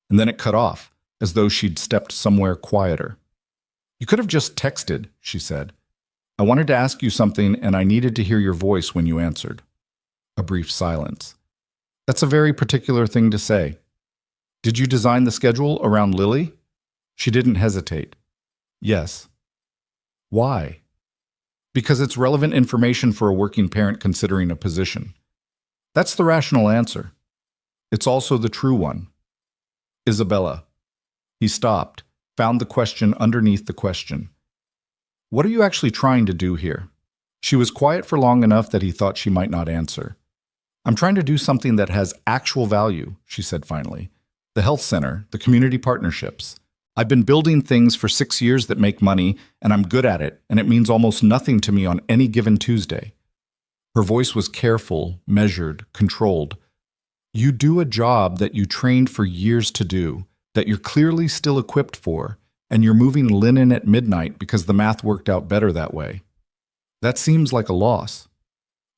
and then it cut off, as though she'd stepped somewhere quieter. You could have just texted, she said. I wanted to ask you something, and I needed to hear your voice when you answered. A brief silence. That's a very particular thing to say. Did you design the schedule around Lily? She didn't hesitate. Yes. Why? Because it's relevant information for a working parent considering a position. That's the rational answer. It's also the true one. Isabella. He stopped, found the question underneath the question. What are you actually trying to do here? She was quiet for long enough that he thought she might not answer. I'm trying to do something that has actual value, she said finally. The health center, the community partnerships. I've been building things for 6 years that make money, and I'm good at it, and it means almost nothing to me on any given Tuesday. Her voice was careful, measured, controlled. You do a job that you trained for years to do, that you're clearly still equipped for, and you're moving linen at midnight because the math worked out better that way. That seems like a loss.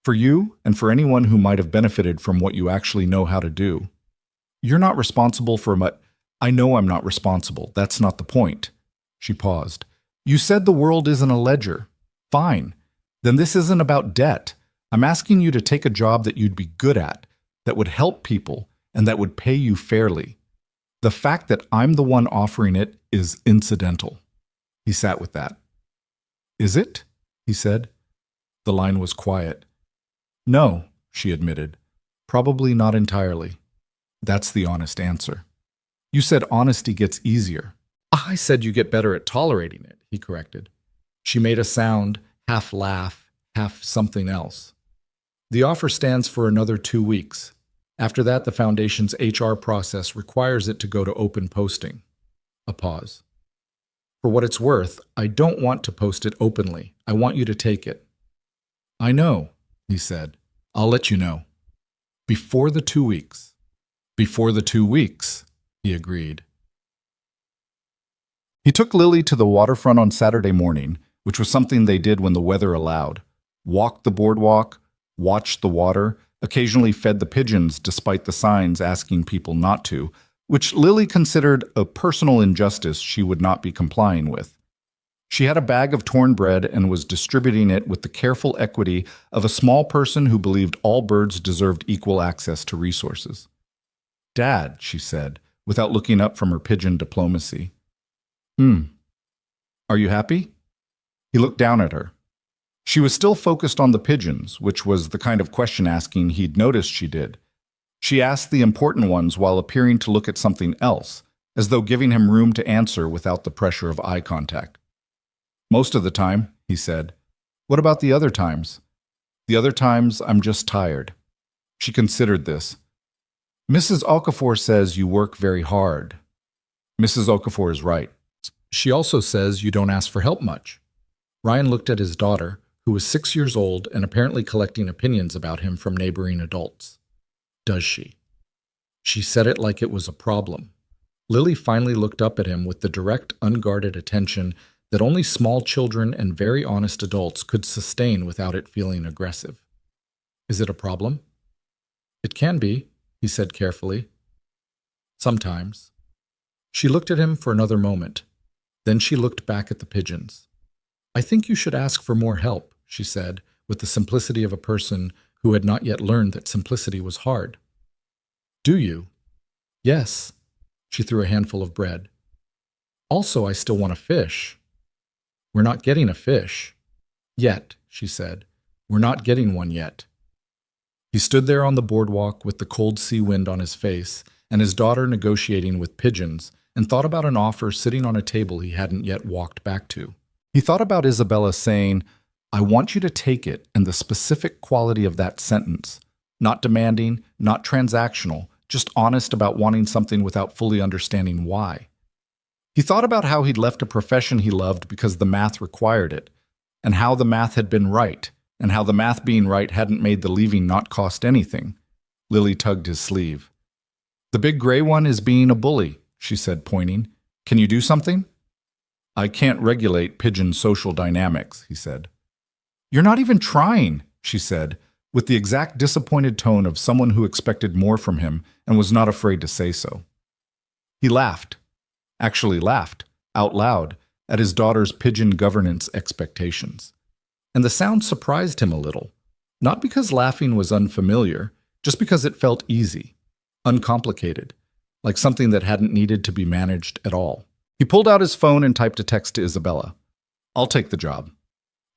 For you, and for anyone who might have benefited from what you actually know how to do. You're not responsible for much. I know I'm not responsible. That's not the point. She paused. You said the world isn't a ledger. Fine. Then this isn't about debt. I'm asking you to take a job that you'd be good at, that would help people, and that would pay you fairly. The fact that I'm the one offering it is incidental. He sat with that. Is it? He said. The line was quiet. No, she admitted. Probably not entirely. That's the honest answer. You said honesty gets easier. I said you get better at tolerating it, he corrected. She made a sound, half laugh, half something else. The offer stands for another 2 weeks. After that, the Foundation's HR process requires it to go to open posting. A pause. For what it's worth, I don't want to post it openly. I want you to take it. I know, he said. I'll let you know. Before the 2 weeks. Before the 2 weeks, he agreed. He took Lily to the waterfront on Saturday morning, which was something they did when the weather allowed. Walked the boardwalk, watched the water, occasionally fed the pigeons despite the signs asking people not to, which Lily considered a personal injustice she would not be complying with. She had a bag of torn bread and was distributing it with the careful equity of a small person who believed all birds deserved equal access to resources. Dad, she said, without looking up from her pigeon diplomacy. Are you happy? He looked down at her. She was still focused on the pigeons, which was the kind of question asking he'd noticed she did. She asked the important ones while appearing to look at something else, as though giving him room to answer without the pressure of eye contact. Most of the time, he said. What about the other times? The other times, I'm just tired. She considered this. Mrs. Okafor says you work very hard. Mrs. Okafor is right. She also says you don't ask for help much. Ryan looked at his daughter, who was 6 years old and apparently collecting opinions about him from neighboring adults. Does she? She said it like it was a problem. Lily finally looked up at him with the direct, unguarded attention that only small children and very honest adults could sustain without it feeling aggressive. Is it a problem? It can be, he said carefully. Sometimes. She looked at him for another moment. Then she looked back at the pigeons. I think you should ask for more help, she said, with the simplicity of a person who had not yet learned that simplicity was hard. Do you? Yes. She threw a handful of bread. Also, I still want a fish. We're not getting a fish. Yet, she said. We're not getting one yet. He stood there on the boardwalk with the cold sea wind on his face and his daughter negotiating with pigeons and thought about an offer sitting on a table he hadn't yet walked back to. He thought about Isabella saying, I want you to take it, and the specific quality of that sentence, Not demanding, not transactional, just honest about wanting something without fully understanding why. He thought about how he'd left a profession he loved because the math required it, and how the math had been right, and how the math being right hadn't made the leaving not cost anything. Lily tugged his sleeve. "The big gray one is being a bully," she said, pointing. "Can you do something?" "I can't regulate pigeon social dynamics," he said. "You're not even trying," she said, with the exact disappointed tone of someone who expected more from him and was not afraid to say so. He laughed, actually laughed, out loud, at his daughter's pigeon governance expectations. And the sound surprised him a little, not because laughing was unfamiliar, just because it felt easy, uncomplicated, like something that hadn't needed to be managed at all. He pulled out his phone and typed a text to Isabella. "I'll take the job.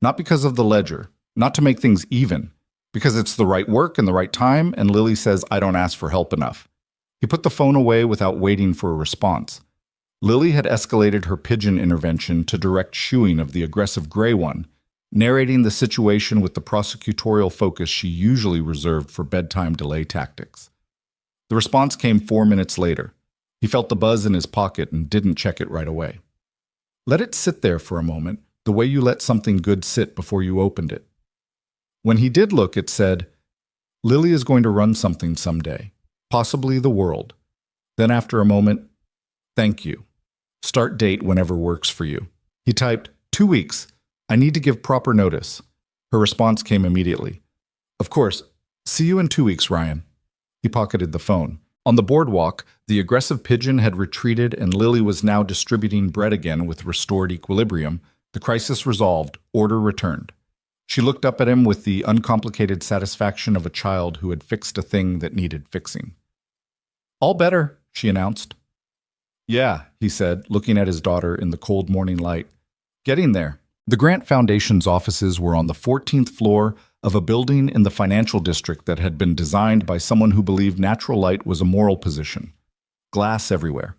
Not because of the ledger, not to make things even, because it's the right work and the right time, and Lily says I don't ask for help enough." He put the phone away without waiting for a response. Lily had escalated her pigeon intervention to direct shooing of the aggressive gray one, narrating the situation with the prosecutorial focus she usually reserved for bedtime delay tactics. The response came 4 minutes later. He felt the buzz in his pocket and didn't check it right away. Let it sit there for a moment, the way you let something good sit before you opened it. When he did look, it said, "Lily is going to run something someday, possibly the world." Then after a moment, "Thank you. Start date whenever works for you." He typed, 2 weeks. "I need to give proper notice." Her response came immediately. "Of course. See you in 2 weeks, Ryan." He pocketed the phone. On the boardwalk, the aggressive pigeon had retreated and Lily was now distributing bread again with restored equilibrium. The crisis resolved, order returned. She looked up at him with the uncomplicated satisfaction of a child who had fixed a thing that needed fixing. "All better," she announced. "Yeah," he said, looking at his daughter in the cold morning light. "Getting there." The Grant Foundation's offices were on the 14th floor of a building in the financial district that had been designed by someone who believed natural light was a moral position. Glass everywhere.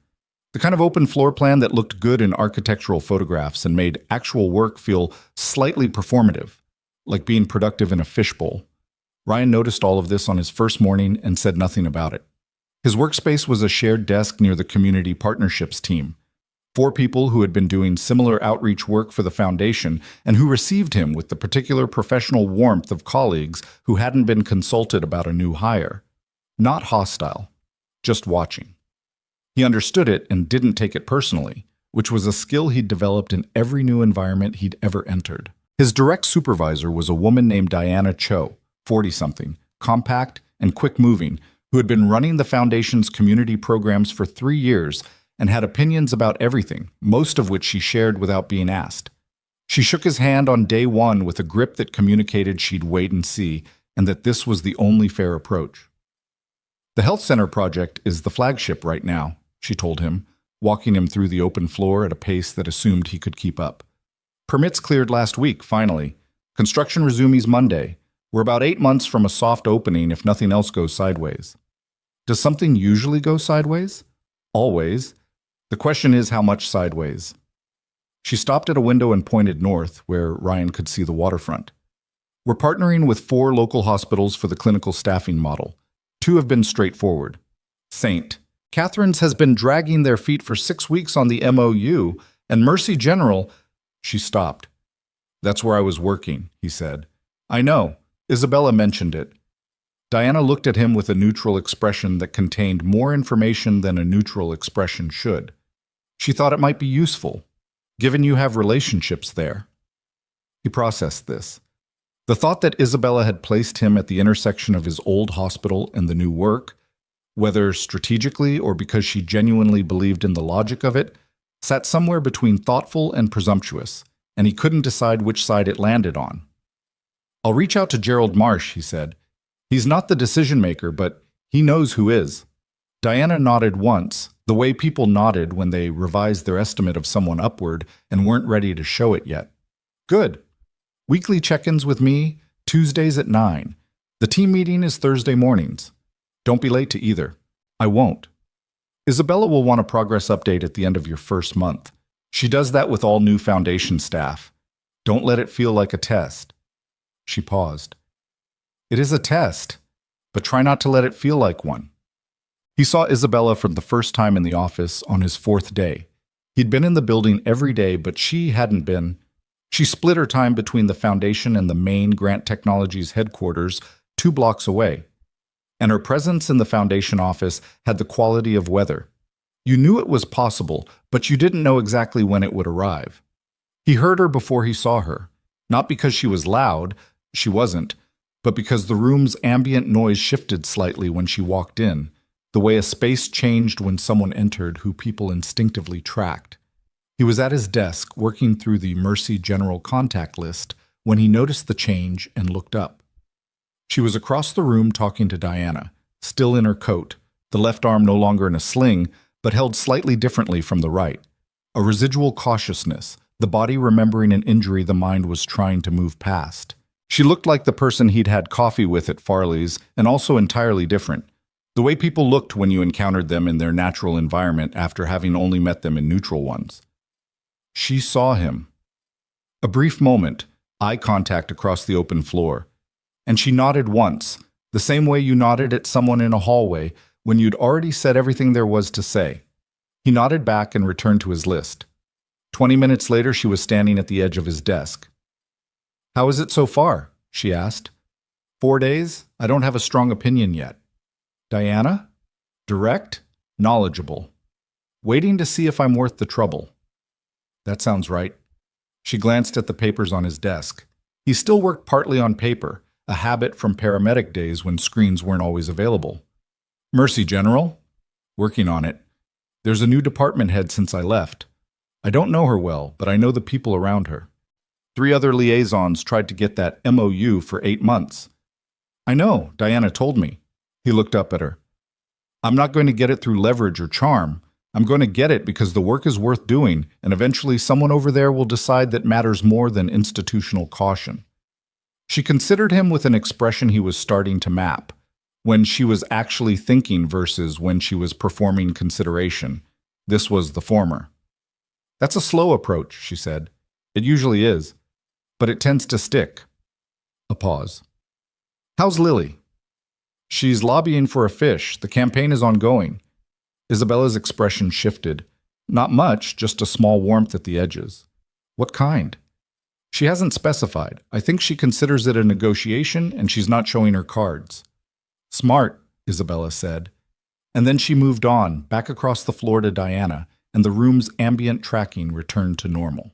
The kind of open floor plan that looked good in architectural photographs and made actual work feel slightly performative, like being productive in a fishbowl. Ryan noticed all of this on his first morning and said nothing about it. His workspace was a shared desk near the community partnerships team. 4 people who had been doing similar outreach work for the foundation and who received him with the particular professional warmth of colleagues who hadn't been consulted about a new hire. Not hostile, just watching. He understood it and didn't take it personally, which was a skill he'd developed in every new environment he'd ever entered. His direct supervisor was a woman named Diana Cho, 40-something, compact and quick-moving, who had been running the foundation's community programs for 3 years and had opinions about everything, most of which she shared without being asked. She shook his hand on day 1 with a grip that communicated she'd wait and see, and that this was the only fair approach. "The health center project is the flagship right now," she told him, walking him through the open floor at a pace that assumed he could keep up. "Permits cleared last week, finally. Construction resumes Monday. We're about 8 months from a soft opening if nothing else goes sideways." Does something usually go sideways? Always. The question is how much sideways. She stopped at a window and pointed north, where Ryan could see the waterfront. "We're partnering with 4 local hospitals for the clinical staffing model. 2 have been straightforward. St. Catherine's has been dragging their feet for 6 weeks on the MOU, and Mercy General—" She stopped. "That's where I was working," he said. "I know. Isabella mentioned it." Diana looked at him with a neutral expression that contained more information than a neutral expression should. She thought it might be useful, given you have relationships there. He processed this. The thought that Isabella had placed him at the intersection of his old hospital and the new work, whether strategically or because she genuinely believed in the logic of it, sat somewhere between thoughtful and presumptuous, and he couldn't decide which side it landed on. "I'll reach out to Gerald Marsh," he said. "He's not the decision-maker, but he knows who is." Diana nodded once, the way people nodded when they revised their estimate of someone upward and weren't ready to show it yet. "Good. Weekly check-ins with me, Tuesdays at 9. The team meeting is Thursday mornings. Don't be late to either. I won't. Isabella will want a progress update at the end of your first month. She does that with all new foundation staff. Don't let it feel like a test." She paused. "It is a test. but try not to let it feel like one. He saw Isabella for the first time in the office on his fourth day. He'd been in the building every day, but she hadn't been. She split her time between the foundation and the main Grant Technologies headquarters 2 blocks away. And her presence in the foundation office had the quality of weather. You knew it was possible, but you didn't know exactly when it would arrive. He heard her before he saw her, not because she was loud, she wasn't, but because the room's ambient noise shifted slightly when she walked in, the way a space changed when someone entered who people instinctively tracked. He was at his desk, working through the Mercy General contact list, when he noticed the change and looked up. She was across the room talking to Diana, still in her coat, the left arm no longer in a sling, but held slightly differently from the right. A residual cautiousness, the body remembering an injury the mind was trying to move past. She looked like the person he'd had coffee with at Farley's, and also entirely different. The way people looked when you encountered them in their natural environment after having only met them in neutral ones. She saw him. A brief moment, eye contact across the open floor. And she nodded once, the same way you nodded at someone in a hallway when you'd already said everything there was to say. He nodded back and returned to his list. 20 minutes later, she was standing at the edge of his desk. "How is it so far?" she asked. 4 days? I don't have a strong opinion yet." "Diana? Direct? Knowledgeable. Waiting to see if I'm worth the trouble." "That sounds right." She glanced at the papers on his desk. He still worked partly on paper, a habit from paramedic days when screens weren't always available. "Mercy General? Working on it. There's a new department head since I left. I don't know her well, but I know the people around her. 3 other liaisons tried to get that MOU for 8 months. I know, Diana told me." He looked up at her. "I'm not going to get it through leverage or charm. I'm going to get it because the work is worth doing, and eventually someone over there will decide that matters more than institutional caution." She considered him with an expression he was starting to map, when she was actually thinking versus when she was performing consideration. This was the former. "That's a slow approach," she said. "It usually is, but it tends to stick." A pause. "How's Lily?" "She's lobbying for a fish. The campaign is ongoing." Isabella's expression shifted. "Not much, just a small warmth at the edges." "What kind?" "She hasn't specified. I think she considers it a negotiation and she's not showing her cards." "Smart," Isabella said. And then she moved on, back across the floor to Diana, and the room's ambient tracking returned to normal.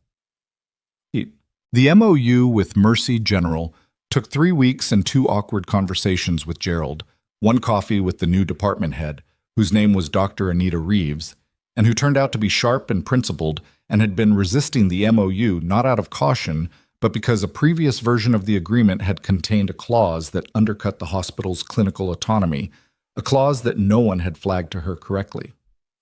The MOU with Mercy General took 3 weeks and 2 awkward conversations with Gerald, 1 coffee with the new department head, whose name was Dr. Anita Reeves, and who turned out to be sharp and principled and had been resisting the MOU not out of caution, but because a previous version of the agreement had contained a clause that undercut the hospital's clinical autonomy, a clause that no one had flagged to her correctly.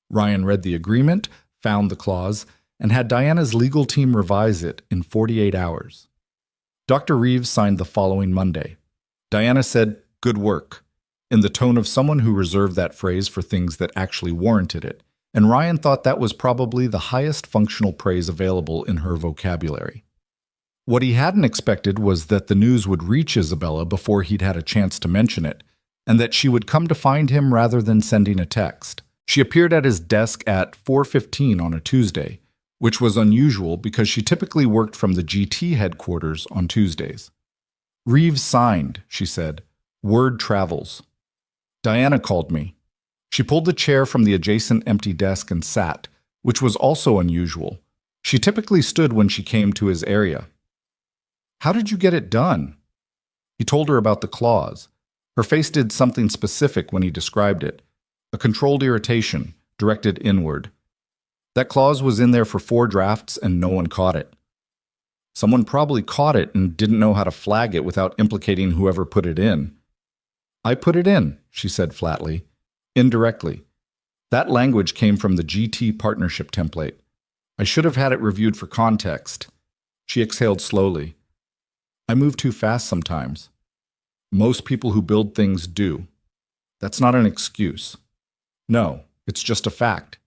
Ryan read the agreement, found the clause, and had Diana's legal team revise it in 48 hours. Dr. Reeves signed the following Monday. Diana said, "Good work," in the tone of someone who reserved that phrase for things that actually warranted it, and Ryan thought that was probably the highest functional praise available in her vocabulary. What he hadn't expected was that the news would reach Isabella before he'd had a chance to mention it, and that she would come to find him rather than sending a text. She appeared at his desk at 4:15 on a Tuesday, which was unusual because she typically worked from the GT headquarters on Tuesdays. "Reeves signed," she said. "Word travels." "Diana called me." She pulled the chair from the adjacent empty desk and sat, which was also unusual. She typically stood when she came to his area. "How did you get it done?" He told her about the clause. Her face did something specific when he described it. A controlled irritation, directed inward. That clause was in there for 4 drafts and no one caught it. Someone probably caught it and didn't know how to flag it without implicating whoever put it in. "I put it in," she said flatly. "Indirectly. That language came from the GT partnership template. I should have had it reviewed for context." She exhaled slowly. "I move too fast sometimes. Most people who build things do. That's not an excuse. No, it's just a fact."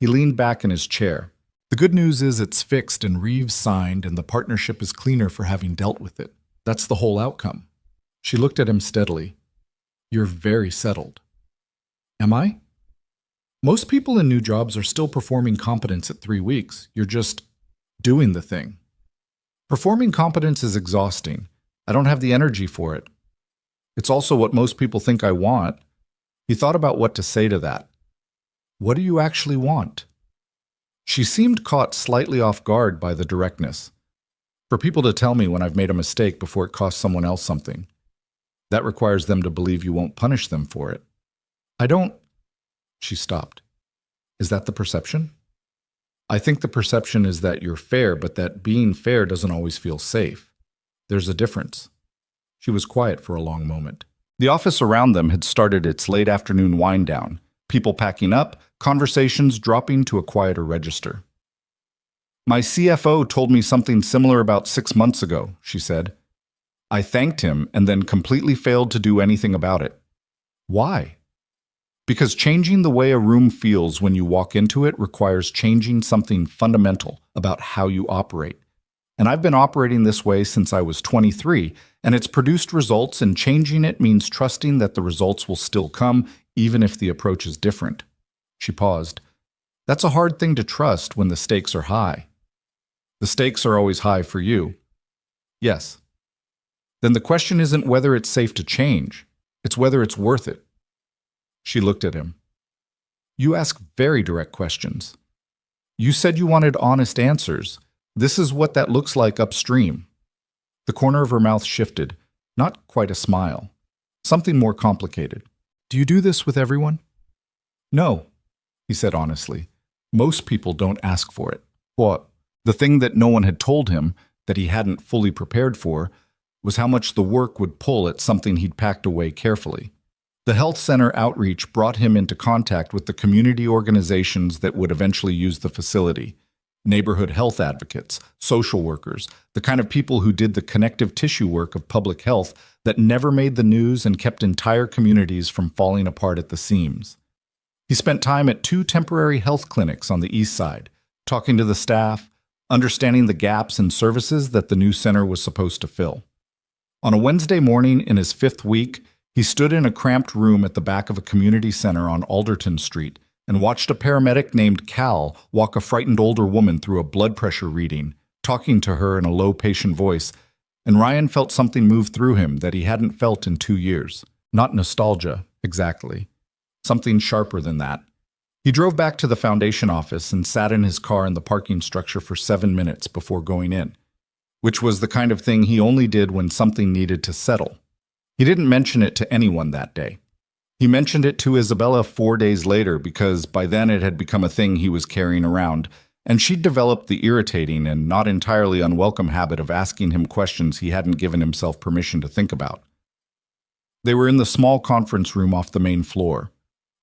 He leaned back in his chair. "The good news is it's fixed and Reeves signed and the partnership is cleaner for having dealt with it. That's the whole outcome." She looked at him steadily. You're very settled. Am I? Most people in new jobs are still performing competence at 3 weeks. You're just doing the thing. Performing competence is exhausting. I don't have the energy for it. It's also what most people think I want. He thought about what to say to that. What do you actually want? She seemed caught slightly off guard by the directness. For people to tell me when I've made a mistake before it costs someone else something. That requires them to believe you won't punish them for it. I don't... She stopped. Is that the perception? I think the perception is that you're fair, but that being fair doesn't always feel safe. There's a difference. She was quiet for a long moment. The office around them had started its late afternoon wind down, people packing up, conversations dropping to a quieter register. My CFO told me something similar about 6 months ago, she said. I thanked him and then completely failed to do anything about it. Why? Because changing the way a room feels when you walk into it requires changing something fundamental about how you operate. And I've been operating this way since I was 23, and it's produced results, and changing it means trusting that the results will still come, even if the approach is different. She paused. That's a hard thing to trust when the stakes are high. The stakes are always high for you. Yes. Then the question isn't whether it's safe to change, it's whether it's worth it. She looked at him. You ask very direct questions. You said you wanted honest answers. This is what that looks like upstream. The corner of her mouth shifted, not quite a smile. Something more complicated. Do you do this with everyone? No, he said honestly. Most people don't ask for it. What? The thing that no one had told him, that he hadn't fully prepared for, was how much the work would pull at something he'd packed away carefully. The health center outreach brought him into contact with the community organizations that would eventually use the facility. Neighborhood health advocates, social workers, the kind of people who did the connective tissue work of public health that never made the news and kept entire communities from falling apart at the seams. He spent time at 2 temporary health clinics on the east side, talking to the staff, understanding the gaps in services that the new center was supposed to fill. On a Wednesday morning in his 5th week, he stood in a cramped room at the back of a community center on Alderton Street and watched a paramedic named Cal walk a frightened older woman through a blood pressure reading, talking to her in a low, patient voice, and Ryan felt something move through him that he hadn't felt in 2 years. Not nostalgia, exactly. Something sharper than that. He drove back to the foundation office and sat in his car in the parking structure for 7 minutes before going in, which was the kind of thing he only did when something needed to settle. He didn't mention it to anyone that day. He mentioned it to Isabella 4 days later because by then it had become a thing he was carrying around, and she'd developed the irritating and not entirely unwelcome habit of asking him questions he hadn't given himself permission to think about. They were in the small conference room off the main floor,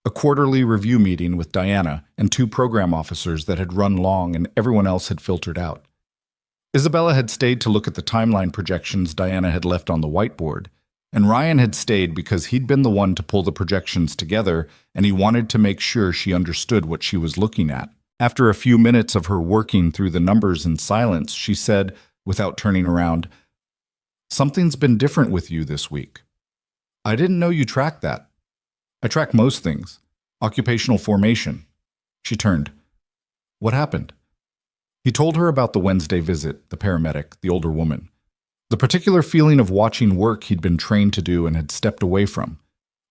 a quarterly review meeting with Diana and 2 program officers that had run long and everyone else had filtered out. Isabella had stayed to look at the timeline projections Diana had left on the whiteboard, and Ryan had stayed because he'd been the one to pull the projections together, and he wanted to make sure she understood what she was looking at. After a few minutes of her working through the numbers in silence, she said, without turning around, "Something's been different with you this week. I didn't know you tracked that. I track most things. Occupational formation." She turned. What happened? He told her about the Wednesday visit, the paramedic, the older woman. The particular feeling of watching work he'd been trained to do and had stepped away from.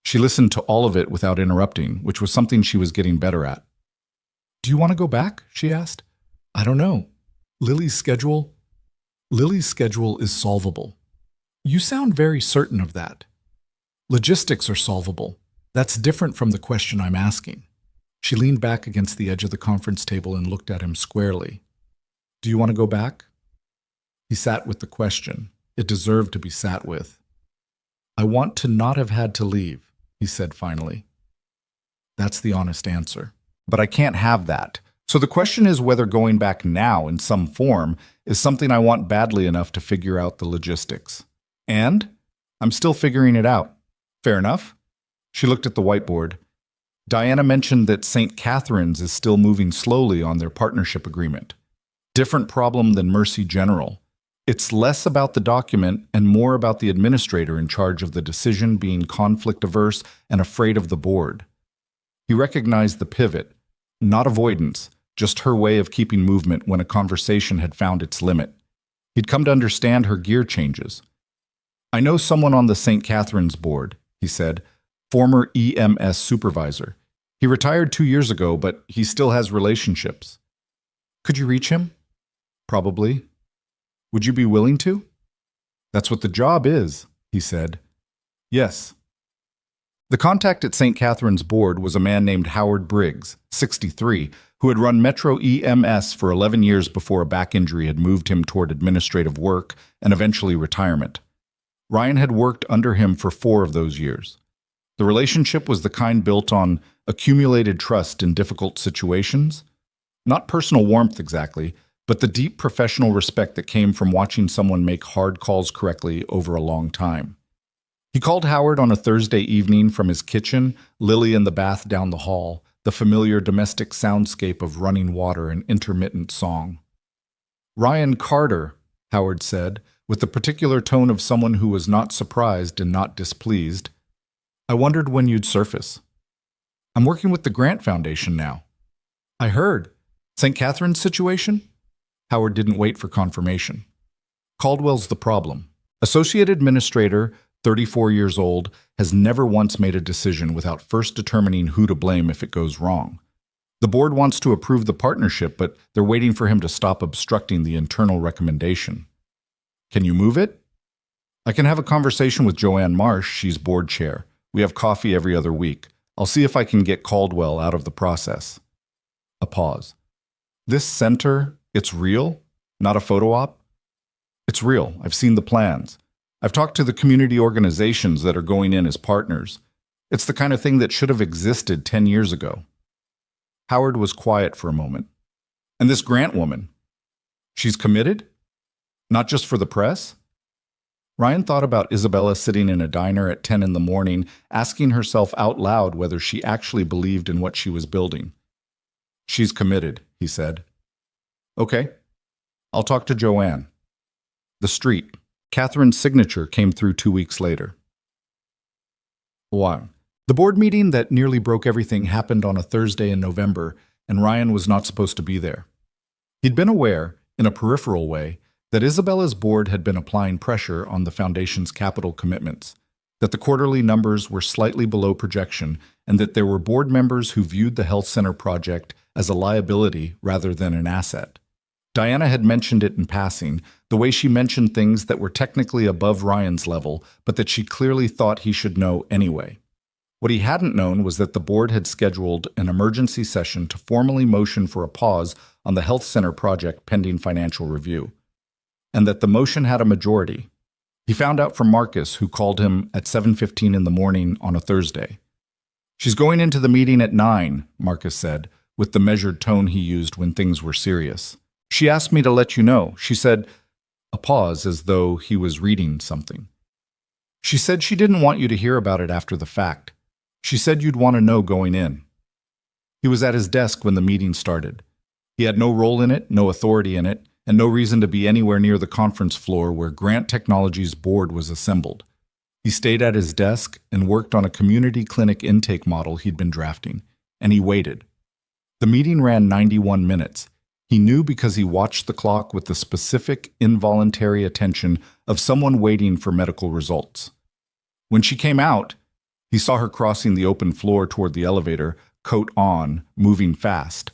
She listened to all of it without interrupting, which was something she was getting better at. "Do you want to go back?" she asked. "I don't know. Lily's schedule is solvable." "You sound very certain of that." "Logistics are solvable. That's different from the question I'm asking." She leaned back against the edge of the conference table and looked at him squarely. "Do you want to go back?" He sat with the question. It deserved to be sat with. "I want to not have had to leave," he said finally. That's the honest answer. But I can't have that. So the question is whether going back now in some form is something I want badly enough to figure out the logistics. And I'm still figuring it out. Fair enough? She looked at the whiteboard. Diana mentioned that St. Catherine's is still moving slowly on their partnership agreement. Different problem than Mercy General. It's less about the document and more about the administrator in charge of the decision being conflict-averse and afraid of the board. He recognized the pivot, not avoidance, just her way of keeping movement when a conversation had found its limit. He'd come to understand her gear changes. "I know someone on the St. Catherine's board," he said, "former EMS supervisor. He retired 2 years ago, but he still has relationships." "Could you reach him?" "Probably." "Would you be willing to?" "That's what the job is," he said. "Yes." The contact at St. Catherine's board was a man named Howard Briggs, 63, who had run Metro EMS for 11 years before a back injury had moved him toward administrative work and eventually retirement. Ryan had worked under him for 4 of those years. The relationship was the kind built on accumulated trust in difficult situations. Not personal warmth exactly, but the deep professional respect that came from watching someone make hard calls correctly over a long time. He called Howard on a Thursday evening from his kitchen, Lily in the bath down the hall, the familiar domestic soundscape of running water and intermittent song. "Ryan Carter," Howard said, with the particular tone of someone who was not surprised and not displeased. "I wondered when you'd surface." "I'm working with the Grant Foundation now." "I heard. St. Catherine's situation?" Howard didn't wait for confirmation. "Caldwell's the problem. Associate administrator, 34 years old, has never once made a decision without first determining who to blame if it goes wrong. The board wants to approve the partnership, but they're waiting for him to stop obstructing the internal recommendation." "Can you move it?" "I can have a conversation with Joanne Marsh. She's board chair. We have coffee every other week. I'll see if I can get Caldwell out of the process." A pause. "This center, it's real? Not a photo op?" "It's real. I've seen the plans. I've talked to the community organizations that are going in as partners. It's the kind of thing that should have existed 10 years ago." Howard was quiet for a moment. "And this Grant woman, she's committed? Not just for the press?" Ryan thought about Isabella sitting in a diner at 10 in the morning, asking herself out loud whether she actually believed in what she was building. "She's committed," he said. "Okay. I'll talk to Joanne." The street. Catherine's signature came through 2 weeks later. 1. The board meeting that nearly broke everything happened on a Thursday in November, and Ryan was not supposed to be there. He'd been aware, in a peripheral way, that Isabella's board had been applying pressure on the foundation's capital commitments, that the quarterly numbers were slightly below projection, and that there were board members who viewed the health center project as a liability rather than an asset. Diana had mentioned it in passing, the way she mentioned things that were technically above Ryan's level, but that she clearly thought he should know anyway. What he hadn't known was that the board had scheduled an emergency session to formally motion for a pause on the health center project pending financial review, and that the motion had a majority. He found out from Marcus, who called him at 7:15 in the morning on a Thursday. "She's going into the meeting at 9, Marcus said, with the measured tone he used when things were serious. "She asked me to let you know. She said," a pause as though he was reading something. "She said she didn't want you to hear about it after the fact. She said you'd want to know going in." He was at his desk when the meeting started. He had no role in it, no authority in it, and no reason to be anywhere near the conference floor where Grant Technologies' board was assembled. He stayed at his desk and worked on a community clinic intake model he'd been drafting, and he waited. The meeting ran 91 minutes. He knew because he watched the clock with the specific, involuntary attention of someone waiting for medical results. When she came out, he saw her crossing the open floor toward the elevator, coat on, moving fast.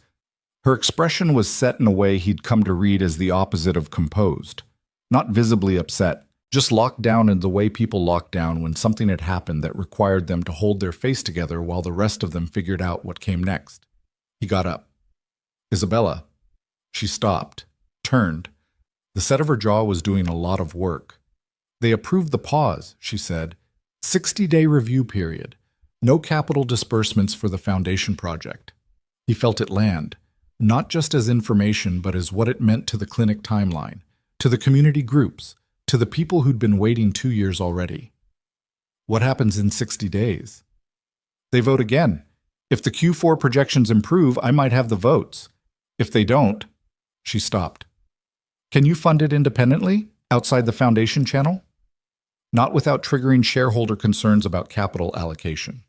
Her expression was set in a way he'd come to read as the opposite of composed. Not visibly upset, just locked down in the way people locked down when something had happened that required them to hold their face together while the rest of them figured out what came next. He got up. "Isabella." She stopped, turned. The set of her jaw was doing a lot of work. "They approved the pause," she said. 60-day review period. No capital disbursements for the foundation project." He felt it land, not just as information, but as what it meant to the clinic timeline, to the community groups, to the people who'd been waiting 2 years already. What happens in 60 days? "They vote again. If the Q4 projections improve, I might have the votes. If they don't..." She stopped. "Can you fund it independently?" Outside the foundation channel? Not without triggering shareholder concerns about capital allocation.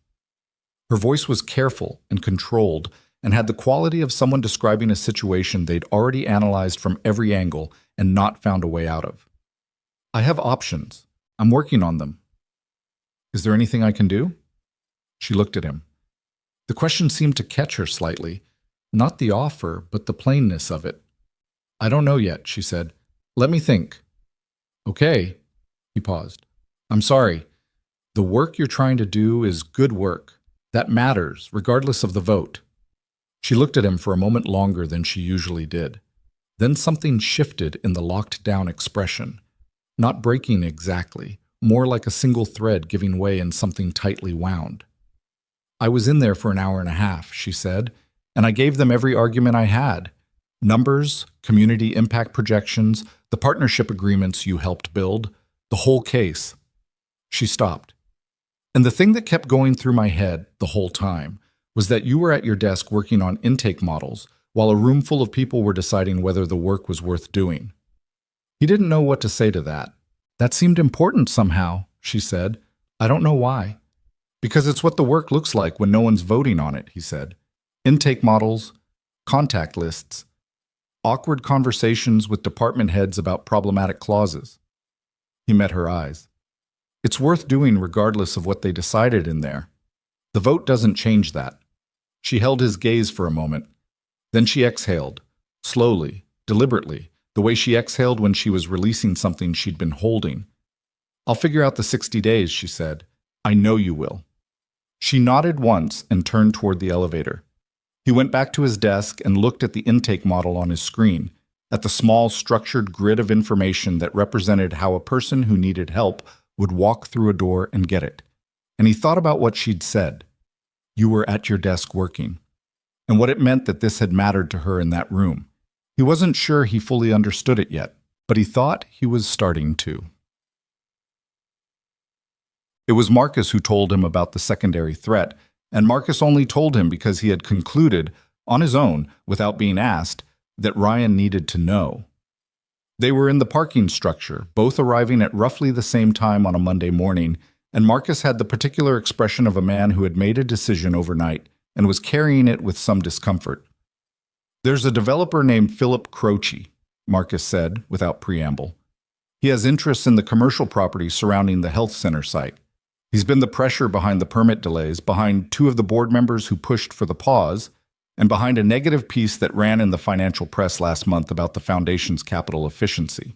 Her voice was careful and controlled and had the quality of someone describing a situation they'd already analyzed from every angle and not found a way out of. I have options. I'm working on them. Is there anything I can do? She looked at him. The question seemed to catch her slightly. Not the offer, but the plainness of it. I don't know yet, she said. Let me think. Okay. He paused. I'm sorry. The work you're trying to do is good work. That matters, regardless of the vote. She looked at him for a moment longer than she usually did. Then something shifted in the locked-down expression. Not breaking exactly, more like a single thread giving way in something tightly wound. I was in there for an hour and a half, she said, and I gave them every argument I had. Numbers, community impact projections, the partnership agreements you helped build, the whole case. She stopped. And the thing that kept going through my head the whole time was that you were at your desk working on intake models while a room full of people were deciding whether the work was worth doing. He didn't know what to say to that. That seemed important somehow, she said. I don't know why. Because it's what the work looks like when no one's voting on it, he said. Intake models, contact lists, awkward conversations with department heads about problematic clauses. He met her eyes. It's worth doing regardless of what they decided in there. The vote doesn't change that. She held his gaze for a moment. Then she exhaled, slowly, deliberately, the way she exhaled when she was releasing something she'd been holding. I'll figure out the 60 days, she said. I know you will. She nodded once and turned toward the elevator. He went back to his desk and looked at the intake model on his screen, at the small, structured grid of information that represented how a person who needed help would walk through a door and get it. And he thought about what she'd said. You were at your desk working. And what it meant that this had mattered to her in that room. He wasn't sure he fully understood it yet, but he thought he was starting to. It was Marcus who told him about the secondary threat, and Marcus only told him because he had concluded, on his own, without being asked, that Ryan needed to know. They were in the parking structure, both arriving at roughly the same time on a Monday morning, and Marcus had the particular expression of a man who had made a decision overnight and was carrying it with some discomfort. There's a developer named Philip Croce, Marcus said, without preamble. He has interests in the commercial property surrounding the health center site. He's been the pressure behind the permit delays, behind two of the board members who pushed for the pause, and behind a negative piece that ran in the financial press last month about the foundation's capital efficiency.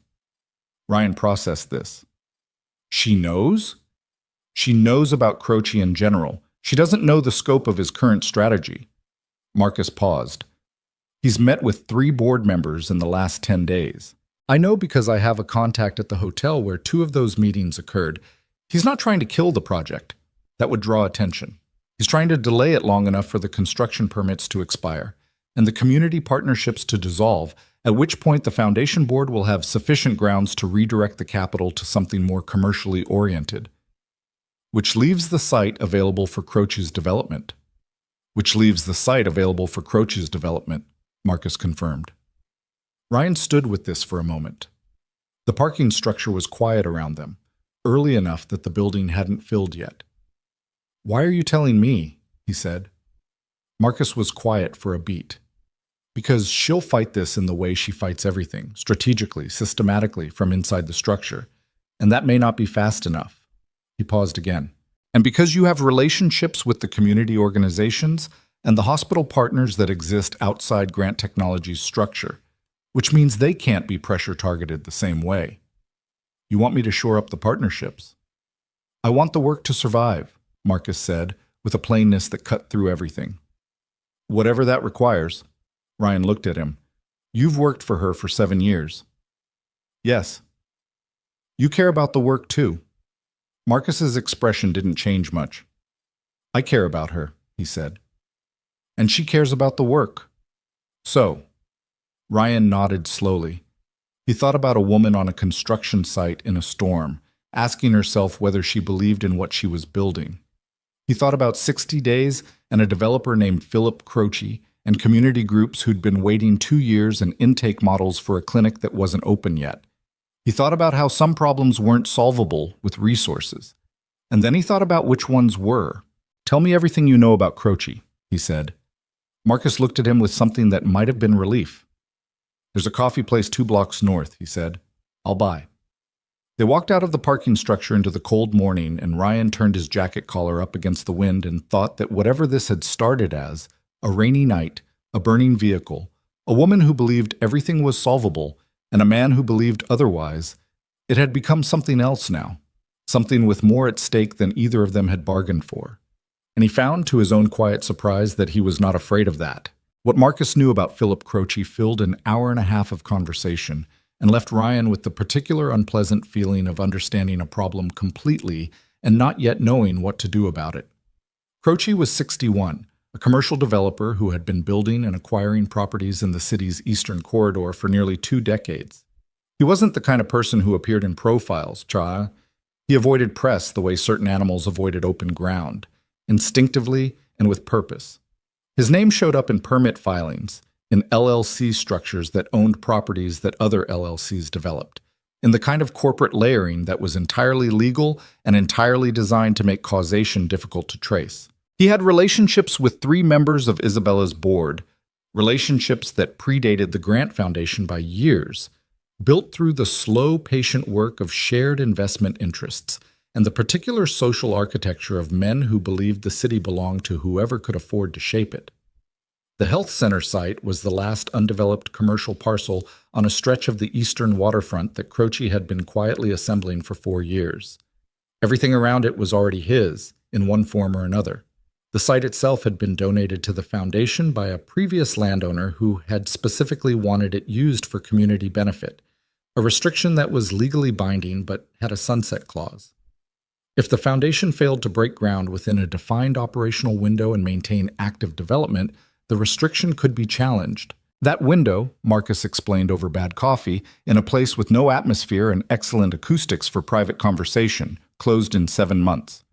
Ryan processed this. She knows? She knows about Croce in general. She doesn't know the scope of his current strategy. Marcus paused. He's met with 3 board members in the last 10 days. I know because I have a contact at the hotel where 2 of those meetings occurred. He's not trying to kill the project. That would draw attention. He's trying to delay it long enough for the construction permits to expire and the community partnerships to dissolve, at which point the foundation board will have sufficient grounds to redirect the capital to something more commercially oriented. Which leaves the site available for Croce's development. Marcus confirmed. Ryan stood with this for a moment. The parking structure was quiet around them, early enough that the building hadn't filled yet. Why are you telling me? He said. Marcus was quiet for a beat. Because she'll fight this in the way she fights everything, strategically, systematically, from inside the structure, and that may not be fast enough. He paused again. And because you have relationships with the community organizations and the hospital partners that exist outside Grant Technology's structure, which means they can't be pressure targeted the same way. You want me to shore up the partnerships? I want the work to survive, Marcus said, with a plainness that cut through everything. Whatever that requires. Ryan looked at him. You've worked for her for 7 years. Yes. You care about the work too. Marcus's expression didn't change much. I care about her, he said. And she cares about the work. So, Ryan nodded slowly. He thought about a woman on a construction site in a storm, asking herself whether she believed in what she was building. He thought about 60 days and a developer named Philip Croce and community groups who'd been waiting 2 years and intake models for a clinic that wasn't open yet. He thought about how some problems weren't solvable with resources. And then he thought about which ones were. "Tell me everything you know about Croce," he said. Marcus looked at him with something that might have been relief. "There's a coffee place 2 blocks north," he said. "I'll buy." They walked out of the parking structure into the cold morning, and Ryan turned his jacket collar up against the wind and thought that whatever this had started as, a rainy night, a burning vehicle, a woman who believed everything was solvable, and a man who believed otherwise, it had become something else now, something with more at stake than either of them had bargained for. And he found, to his own quiet surprise, that he was not afraid of that. What Marcus knew about Philip Croce filled an hour and a half of conversation and left Ryan with the particular unpleasant feeling of understanding a problem completely and not yet knowing what to do about it. Croce was 61, a commercial developer who had been building and acquiring properties in the city's eastern corridor for nearly 2 decades. He wasn't the kind of person who appeared in profiles, He avoided press the way certain animals avoided open ground, instinctively and with purpose. His name showed up in permit filings, in LLC structures that owned properties that other LLCs developed, in the kind of corporate layering that was entirely legal and entirely designed to make causation difficult to trace. He had relationships with 3 members of Isabella's board, relationships that predated the Grant Foundation by years, built through the slow, patient work of shared investment interests and the particular social architecture of men who believed the city belonged to whoever could afford to shape it. The health center site was the last undeveloped commercial parcel on a stretch of the eastern waterfront that Croce had been quietly assembling for 4 years. Everything around it was already his, in one form or another. The site itself had been donated to the foundation by a previous landowner who had specifically wanted it used for community benefit, a restriction that was legally binding but had a sunset clause. If the foundation failed to break ground within a defined operational window and maintain active development, the restriction could be challenged. That window, Marcus explained over bad coffee, in a place with no atmosphere and excellent acoustics for private conversation, closed in 7 months.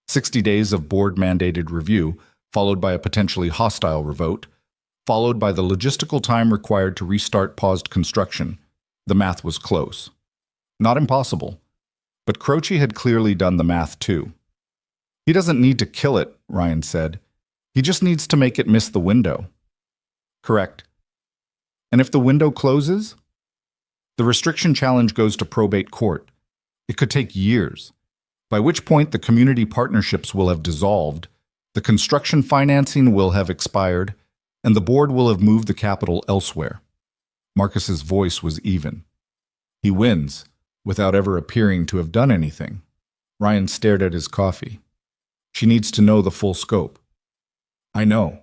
60 days of board-mandated review, followed by a potentially hostile revote, followed by the logistical time required to restart paused construction. The math was close. Not impossible. But Croce had clearly done the math too. "He doesn't need to kill it," Ryan said. "He just needs to make it miss the window." "Correct. And if the window closes? The restriction challenge goes to probate court. It could take years, by which point the community partnerships will have dissolved, the construction financing will have expired, and the board will have moved the capital elsewhere." Marcus's voice was even. "He wins, without ever appearing to have done anything." Ryan stared at his coffee. "She needs to know the full scope." "I know.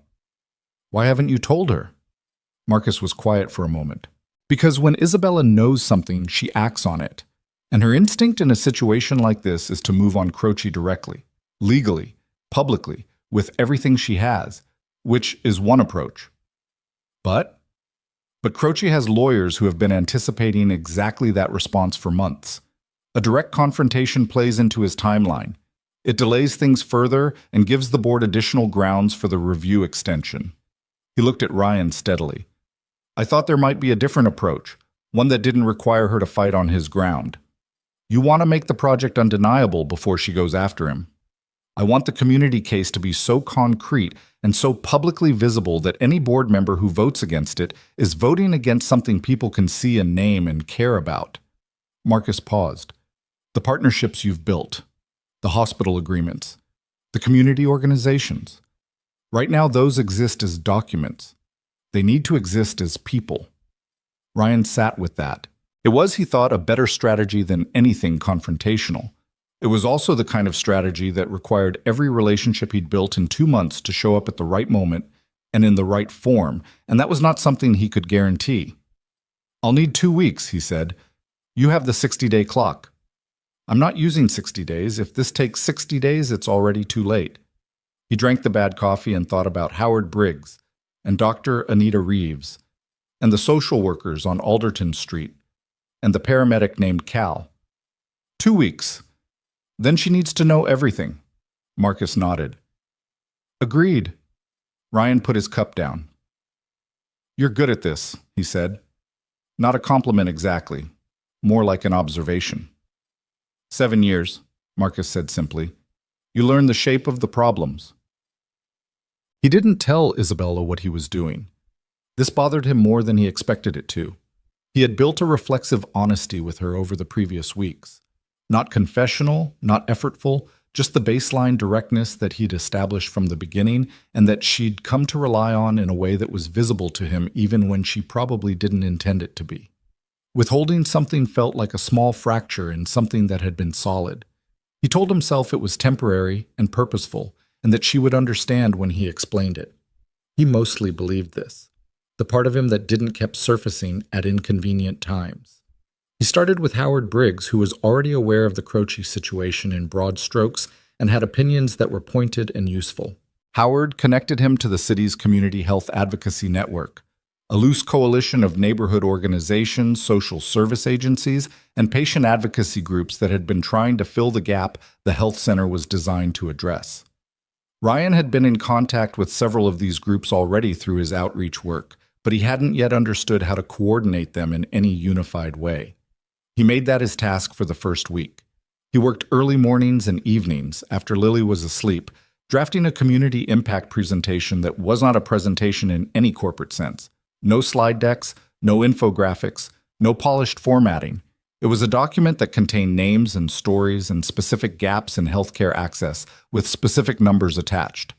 Why haven't you told her?" Marcus was quiet for a moment. "Because when Isabella knows something, she acts on it. And her instinct in a situation like this is to move on Croce directly, legally, publicly, with everything she has, which is one approach. But Croce has lawyers who have been anticipating exactly that response for months. A direct confrontation plays into his timeline. It delays things further and gives the board additional grounds for the review extension." He looked at Ryan steadily. "I thought there might be a different approach, one that didn't require her to fight on his ground. You want to make the project undeniable before she goes after him. I want the community case to be so concrete and so publicly visible that any board member who votes against it is voting against something people can see and name and care about." Marcus paused. "The partnerships you've built, the hospital agreements, the community organizations. Right now, those exist as documents. They need to exist as people." Ryan sat with that. It was, he thought, a better strategy than anything confrontational. It was also the kind of strategy that required every relationship he'd built in 2 months to show up at the right moment and in the right form, and that was not something he could guarantee. "I'll need 2 weeks," he said. "You have the 60-day clock." "I'm not using 60 days. If this takes 60 days, it's already too late." He drank the bad coffee and thought about Howard Briggs and Dr. Anita Reeves and the social workers on Alderton Street and the paramedic named Cal. 2 weeks. Then she needs to know everything. Marcus nodded. "Agreed." Ryan put his cup down. "You're good at this," he said. "Not a compliment exactly. more like an observation. 7 years, Marcus said simply. You learn the shape of the problems. He didn't tell Isabella what he was doing. This bothered him more than he expected it to. He had built a reflexive honesty with her over the previous weeks. Not confessional, not effortful, just the baseline directness that he'd established from the beginning and that she'd come to rely on in a way that was visible to him even when she probably didn't intend it to be. Withholding something felt like a small fracture in something that had been solid. He told himself it was temporary and purposeful, and that she would understand when he explained it. He mostly believed this, the part of him that didn't keep surfacing at inconvenient times. He started with Howard Briggs, who was already aware of the Croce situation in broad strokes and had opinions that were pointed and useful. Howard connected him to the city's community health advocacy network, a loose coalition of neighborhood organizations, social service agencies, and patient advocacy groups that had been trying to fill the gap the health center was designed to address. Ryan had been in contact with several of these groups already through his outreach work, but he hadn't yet understood how to coordinate them in any unified way. He made that his task for the first week. He worked early mornings and evenings, after Lily was asleep, drafting a community impact presentation that was not a presentation in any corporate sense. No slide decks, no infographics, no polished formatting. It was a document that contained names and stories and specific gaps in healthcare access with specific numbers attached.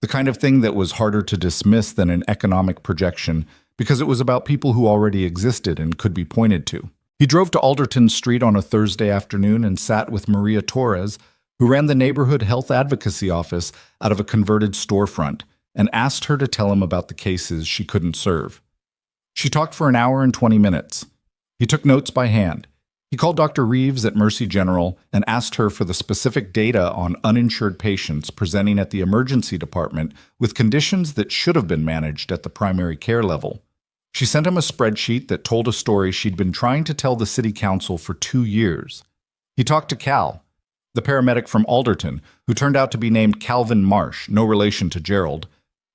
The kind of thing that was harder to dismiss than an economic projection because it was about people who already existed and could be pointed to. He drove to Alderton Street on a Thursday afternoon and sat with Maria Torres, who ran the neighborhood health advocacy office out of a converted storefront, and asked her to tell him about the cases she couldn't serve. She talked for an hour and 20 minutes. He took notes by hand. He called Dr. Reeves at Mercy General and asked her for the specific data on uninsured patients presenting at the emergency department with conditions that should have been managed at the primary care level. She sent him a spreadsheet that told a story she'd been trying to tell the city council for 2 years. He talked to Cal, the paramedic from Alderton, who turned out to be named Calvin Marsh, no relation to Gerald,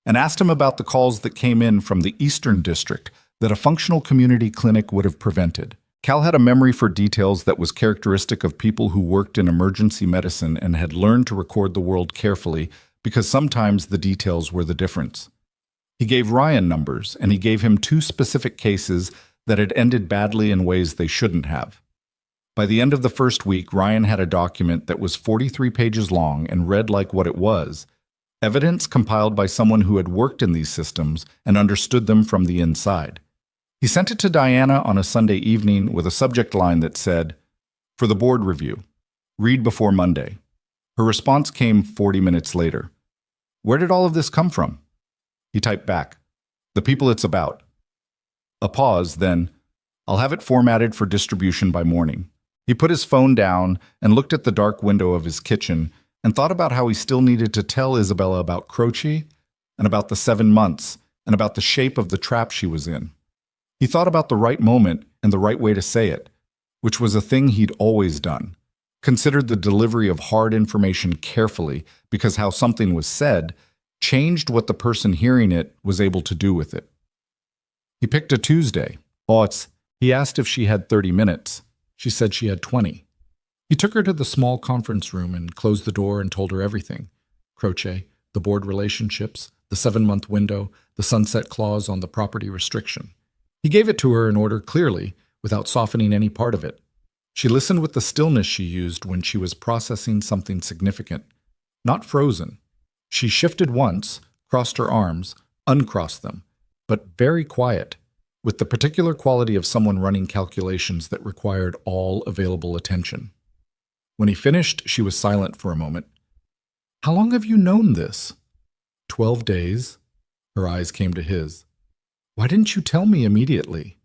and asked him about the calls that came in from the Eastern District that a functional community clinic would have prevented. Cal had a memory for details that was characteristic of people who worked in emergency medicine and had learned to record the world carefully because sometimes the details were the difference. He gave Ryan numbers, and he gave him 2 specific cases that had ended badly in ways they shouldn't have. By the end of the first week, Ryan had a document that was 43 pages long and read like what it was, evidence compiled by someone who had worked in these systems and understood them from the inside. He sent it to Diana on a Sunday evening with a subject line that said, "For the board review. Read before Monday." Her response came 40 minutes later. "Where did all of this come from?" He typed back, "The people it's about." A pause, then, "I'll have it formatted for distribution by morning." He put his phone down and looked at the dark window of his kitchen and thought about how he still needed to tell Isabella about Croce and about the 7 months and about the shape of the trap she was in. He thought about the right moment and the right way to say it, which was a thing he'd always done. Considered the delivery of hard information carefully because how something was said changed what the person hearing it was able to do with it. He picked a Tuesday. He asked if she had 30 minutes. She said she had 20. He took her to the small conference room and closed the door and told her everything. Croce, the board relationships, the 7-month window, the sunset clause on the property restriction. He gave it to her in order clearly, without softening any part of it. She listened with the stillness she used when she was processing something significant. Not frozen. She shifted once, crossed her arms, uncrossed them, but very quiet, with the particular quality of someone running calculations that required all available attention. When he finished, she was silent for a moment. "How long have you known this?" 12 days. Her eyes came to his. "Why didn't you tell me immediately?"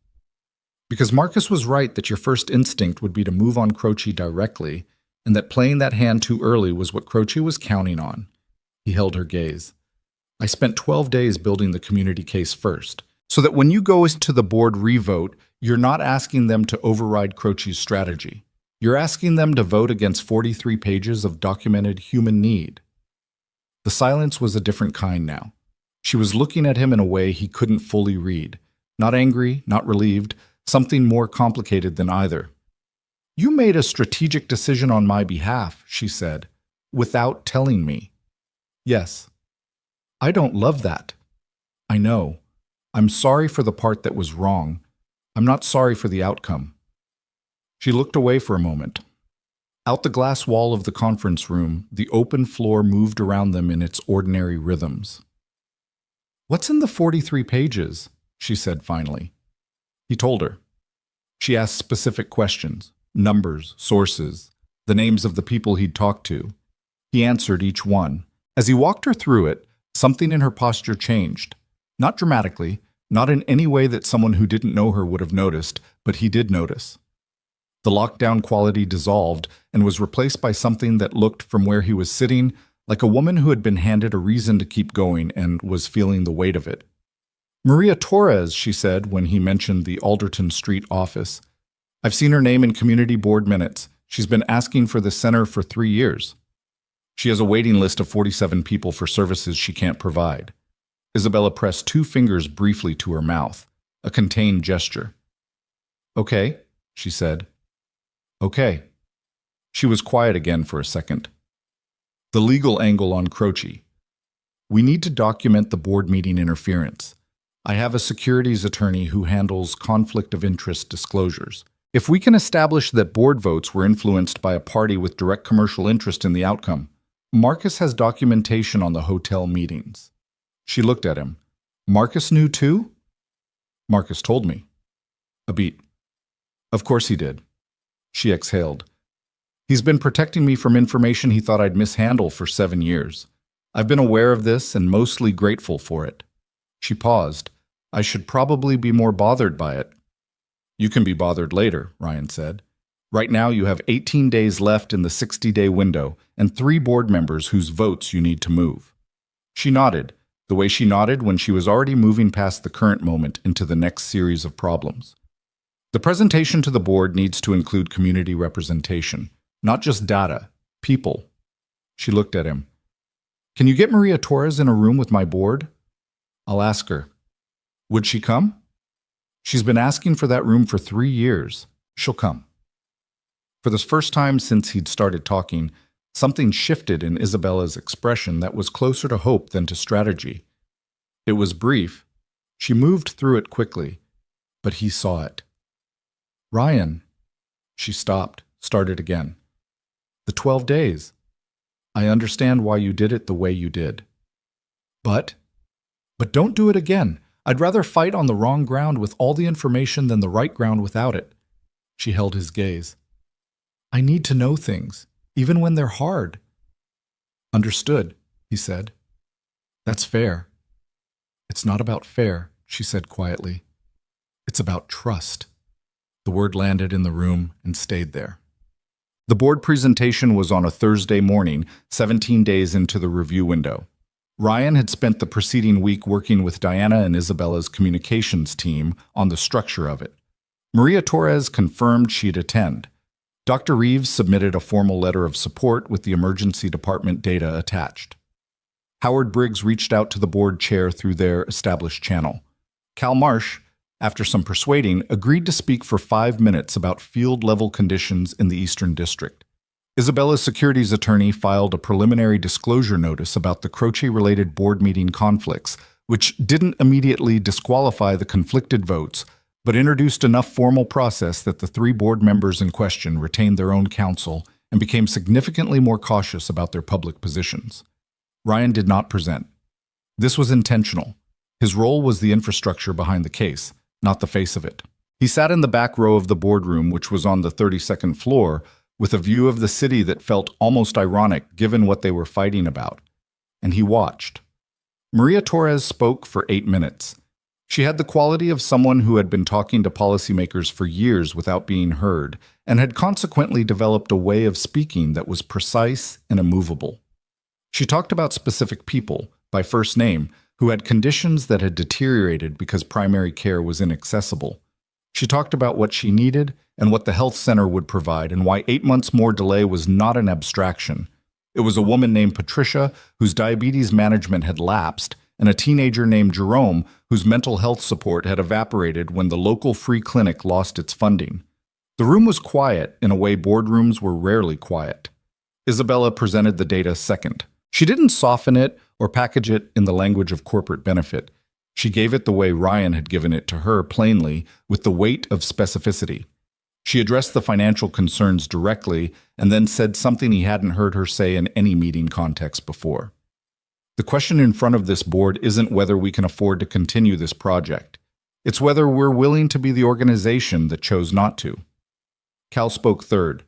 "Because Marcus was right that your first instinct would be to move on Croce directly, and that playing that hand too early was what Croce was counting on." He held her gaze. "I spent 12 days building the community case first, so that when you go to the board revote, you're not asking them to override Croce's strategy. You're asking them to vote against 43 pages of documented human need." The silence was a different kind now. She was looking at him in a way he couldn't fully read. Not angry, not relieved, something more complicated than either. You made a strategic decision on my behalf, she said, without telling me. Yes. I don't love that. I know. I'm sorry for the part that was wrong. I'm not sorry for the outcome. She looked away for a moment. Out the glass wall of the conference room, the open floor moved around them in its ordinary rhythms. What's in the 43 pages? She said finally. He told her. She asked specific questions, numbers, sources, the names of the people he'd talked to. He answered each one. As he walked her through it, something in her posture changed. Not dramatically, not in any way that someone who didn't know her would have noticed, but he did notice. The lockdown quality dissolved and was replaced by something that looked from where he was sitting like a woman who had been handed a reason to keep going and was feeling the weight of it. Maria Torres, she said when he mentioned the Alderton Street office. I've seen her name in community board minutes. She's been asking for the center for 3 years. She has a waiting list of 47 people for services she can't provide. Isabella pressed 2 fingers briefly to her mouth, a contained gesture. Okay, she said. Okay. She was quiet again for a second. The legal angle on Croce. We need to document the board meeting interference. I have a securities attorney who handles conflict of interest disclosures. If we can establish that board votes were influenced by a party with direct commercial interest in the outcome, Marcus has documentation on the hotel meetings. She looked at him. Marcus knew too? Marcus told me. A beat. Of course he did. She exhaled. He's been protecting me from information he thought I'd mishandle for 7 years. I've been aware of this and mostly grateful for it. She paused. I should probably be more bothered by it. You can be bothered later, Ryan said. Right now you have 18 days left in the 60-day window and 3 board members whose votes you need to move. She nodded, the way she nodded when she was already moving past the current moment into the next series of problems. The presentation to the board needs to include community representation, not just data, people. She looked at him. Can you get Maria Torres in a room with my board? I'll ask her. Would she come? She's been asking for that room for 3 years. She'll come. For the first time since he'd started talking, something shifted in Isabella's expression that was closer to hope than to strategy. It was brief. She moved through it quickly, but he saw it. Ryan. She stopped, started again. The 12 days. I understand why you did it the way you did. But don't do it again. I'd rather fight on the wrong ground with all the information than the right ground without it. She held his gaze. I need to know things, even when they're hard. Understood, he said. That's fair. It's not about fair, she said quietly. It's about trust. The word landed in the room and stayed there. The board presentation was on a Thursday morning, 17 days into the review window. Ryan had spent the preceding week working with Diana and Isabella's communications team on the structure of it. Maria Torres confirmed she'd attend. Dr. Reeves submitted a formal letter of support with the emergency department data attached. Howard Briggs reached out to the board chair through their established channel. Cal Marsh, after some persuading, agreed to speak for 5 minutes about field-level conditions in the Eastern District. Isabella's securities attorney filed a preliminary disclosure notice about the Croce-related board meeting conflicts, which didn't immediately disqualify the conflicted votes, but introduced enough formal process that the 3 board members in question retained their own counsel and became significantly more cautious about their public positions. Ryan did not present. This was intentional. His role was the infrastructure behind the case, not the face of it. He sat in the back row of the boardroom, which was on the 32nd floor, with a view of the city that felt almost ironic given what they were fighting about. And he watched. Maria Torres spoke for 8 minutes. She had the quality of someone who had been talking to policymakers for years without being heard, and had consequently developed a way of speaking that was precise and immovable. She talked about specific people, by first name, who had conditions that had deteriorated because primary care was inaccessible. She talked about what she needed and what the health center would provide and why 8 months more delay was not an abstraction. It was a woman named Patricia whose diabetes management had lapsed and a teenager named Jerome whose mental health support had evaporated when the local free clinic lost its funding. The room was quiet in a way boardrooms were rarely quiet. Isabella presented the data second. She didn't soften it or package it in the language of corporate benefit. She gave it the way Ryan had given it to her, plainly, with the weight of specificity. She addressed the financial concerns directly and then said something he hadn't heard her say in any meeting context before. The question in front of this board isn't whether we can afford to continue this project. It's whether we're willing to be the organization that chose not to. Cal spoke third.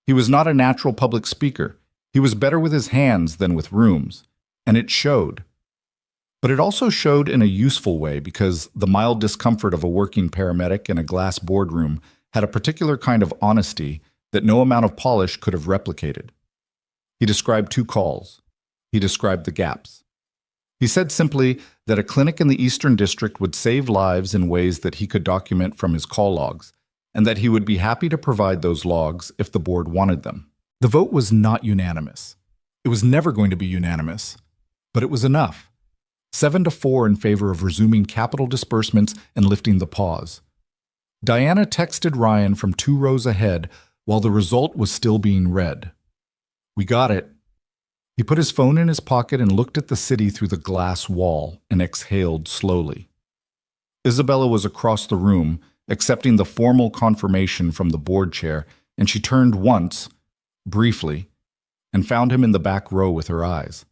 He was not a natural public speaker. He was better with his hands than with rooms, and it showed. But it also showed in a useful way because the mild discomfort of a working paramedic in a glass boardroom had a particular kind of honesty that no amount of polish could have replicated. He described 2 calls. He described the gaps. He said simply that a clinic in the Eastern District would save lives in ways that he could document from his call logs, and that he would be happy to provide those logs if the board wanted them. The vote was not unanimous. It was never going to be unanimous, but it was enough. 7-4 in favor of resuming capital disbursements and lifting the pause. Diana texted Ryan from 2 rows ahead while the result was still being read. "We got it." He put his phone in his pocket and looked at the city through the glass wall and exhaled slowly. Isabella was across the room, accepting the formal confirmation from the board chair, and she turned once, briefly, and found him in the back row with her eyes.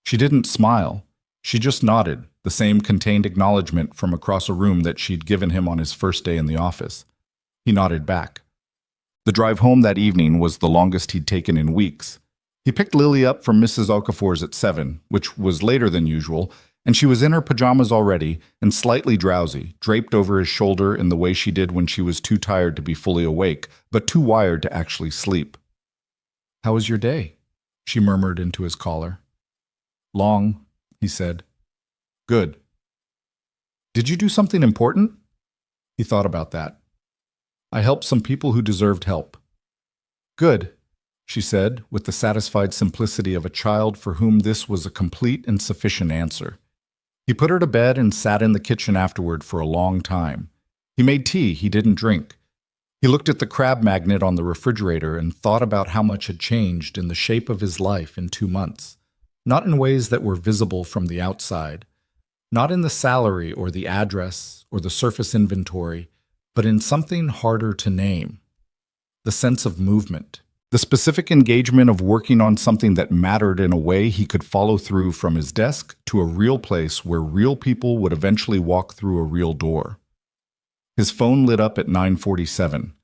She didn't smile. She just nodded, the same contained acknowledgement from across a room that she'd given him on his first day in the office. He nodded back. The drive home that evening was the longest he'd taken in weeks. He picked Lily up from Mrs. Okafor's at 7, which was later than usual, and she was in her pajamas already and slightly drowsy, draped over his shoulder in the way she did when she was too tired to be fully awake, but too wired to actually sleep. "How was your day?" she murmured into his collar. "Long," he said. "Good." "Did you do something important?" He thought about that. "I helped some people who deserved help." "Good," she said, with the satisfied simplicity of a child for whom this was a complete and sufficient answer. He put her to bed and sat in the kitchen afterward for a long time. He made tea he didn't drink. He looked at the crab magnet on the refrigerator and thought about how much had changed in the shape of his life in 2 months, not in ways that were visible from the outside, not in the salary or the address or the surface inventory, but in something harder to name: the sense of movement. The specific engagement of working on something that mattered in a way he could follow through from his desk to a real place where real people would eventually walk through a real door. His phone lit up at 9:47.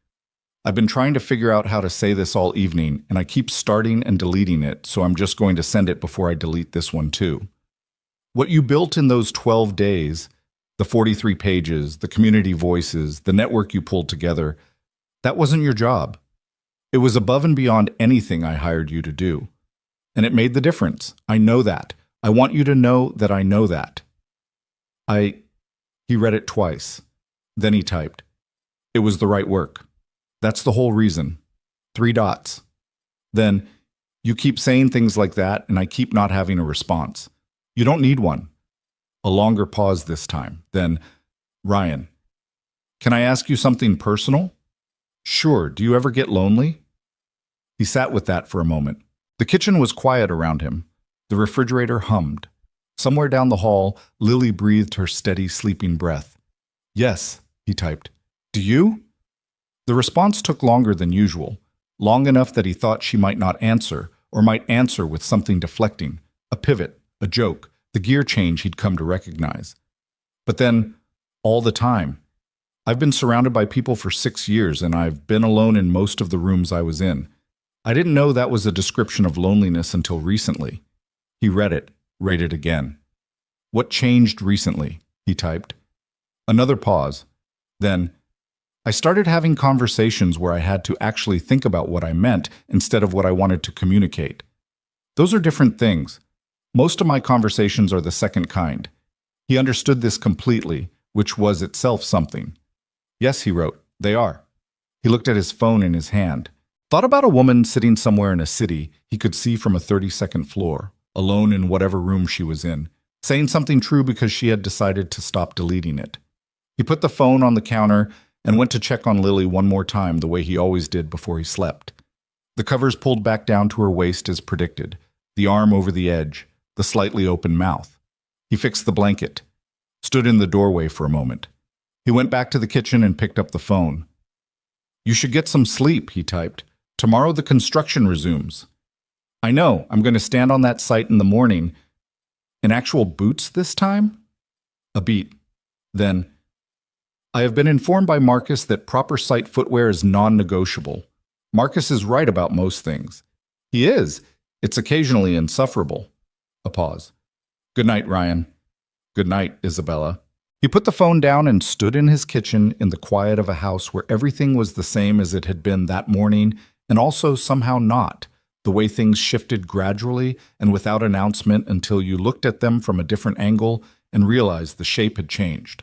"I've been trying to figure out how to say this all evening, and I keep starting and deleting it, so I'm just going to send it before I delete this one too. What you built in those 12 days, the 43 pages, the community voices, the network you pulled together, that wasn't your job. It was above and beyond anything I hired you to do. And it made the difference. I know that. I want you to know that I know that." He read it twice. Then he typed, "It was the right work. That's the whole reason. 3 dots. Then, you keep saying things like that and I keep not having a response. You don't need one." A longer pause this time. Then, "Ryan, can I ask you something personal?" "Sure. Do you ever get lonely?" He sat with that for a moment. The kitchen was quiet around him. The refrigerator hummed. Somewhere down the hall, Lily breathed her steady, sleeping breath. "Yes," he typed. "Do you?" The response took longer than usual, long enough that he thought she might not answer, or might answer with something deflecting, a pivot, a joke, the gear change he'd come to recognize. But then, all the time. "I've been surrounded by people for 6 years, and I've been alone in most of the rooms I was in. I didn't know that was a description of loneliness until recently." He read it, read it again. "What changed recently?" he typed. Another pause. Then, "I started having conversations where I had to actually think about what I meant instead of what I wanted to communicate. Those are different things. Most of my conversations are the second kind." He understood this completely, which was itself something. "Yes," he wrote, "they are." He looked at his phone in his hand. Thought about a woman sitting somewhere in a city he could see from a 32nd floor, alone in whatever room she was in, saying something true because she had decided to stop deleting it. He put the phone on the counter and went to check on Lily one more time the way he always did before he slept. The covers pulled back down to her waist as predicted, the arm over the edge, the slightly open mouth. He fixed the blanket, stood in the doorway for a moment. He went back to the kitchen and picked up the phone. "You should get some sleep," he typed. "Tomorrow the construction resumes." "I know, I'm going to stand on that site in the morning." "In actual boots this time?" A beat. Then, "I have been informed by Marcus that proper site footwear is non-negotiable. Marcus is right about most things." "He is. It's occasionally insufferable." A pause. "Good night, Ryan." "Good night, Isabella." He put the phone down and stood in his kitchen in the quiet of a house where everything was the same as it had been that morning, and also somehow not, the way things shifted gradually and without announcement until you looked at them from a different angle and realized the shape had changed.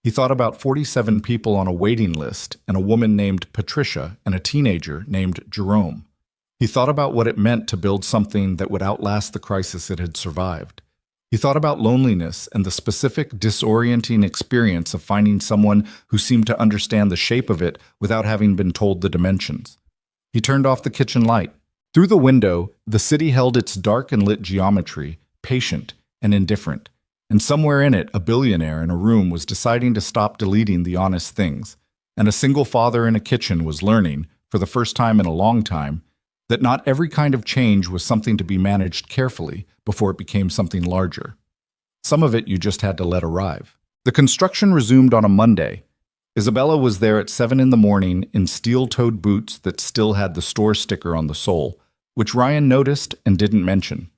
He thought about 47 people on a waiting list and a woman named Patricia and a teenager named Jerome. He thought about what it meant to build something that would outlast the crisis it had survived. He thought about loneliness and the specific disorienting experience of finding someone who seemed to understand the shape of it without having been told the dimensions. He turned off the kitchen light. Through the window, the city held its dark and lit geometry, patient and indifferent. And somewhere in it, a billionaire in a room was deciding to stop deleting the honest things. And a single father in a kitchen was learning, for the first time in a long time, that not every kind of change was something to be managed carefully before it became something larger. Some of it you just had to let arrive. The construction resumed on a Monday. Isabella was there at 7 in the morning in steel-toed boots that still had the store sticker on the sole, which Ryan noticed and didn't mention.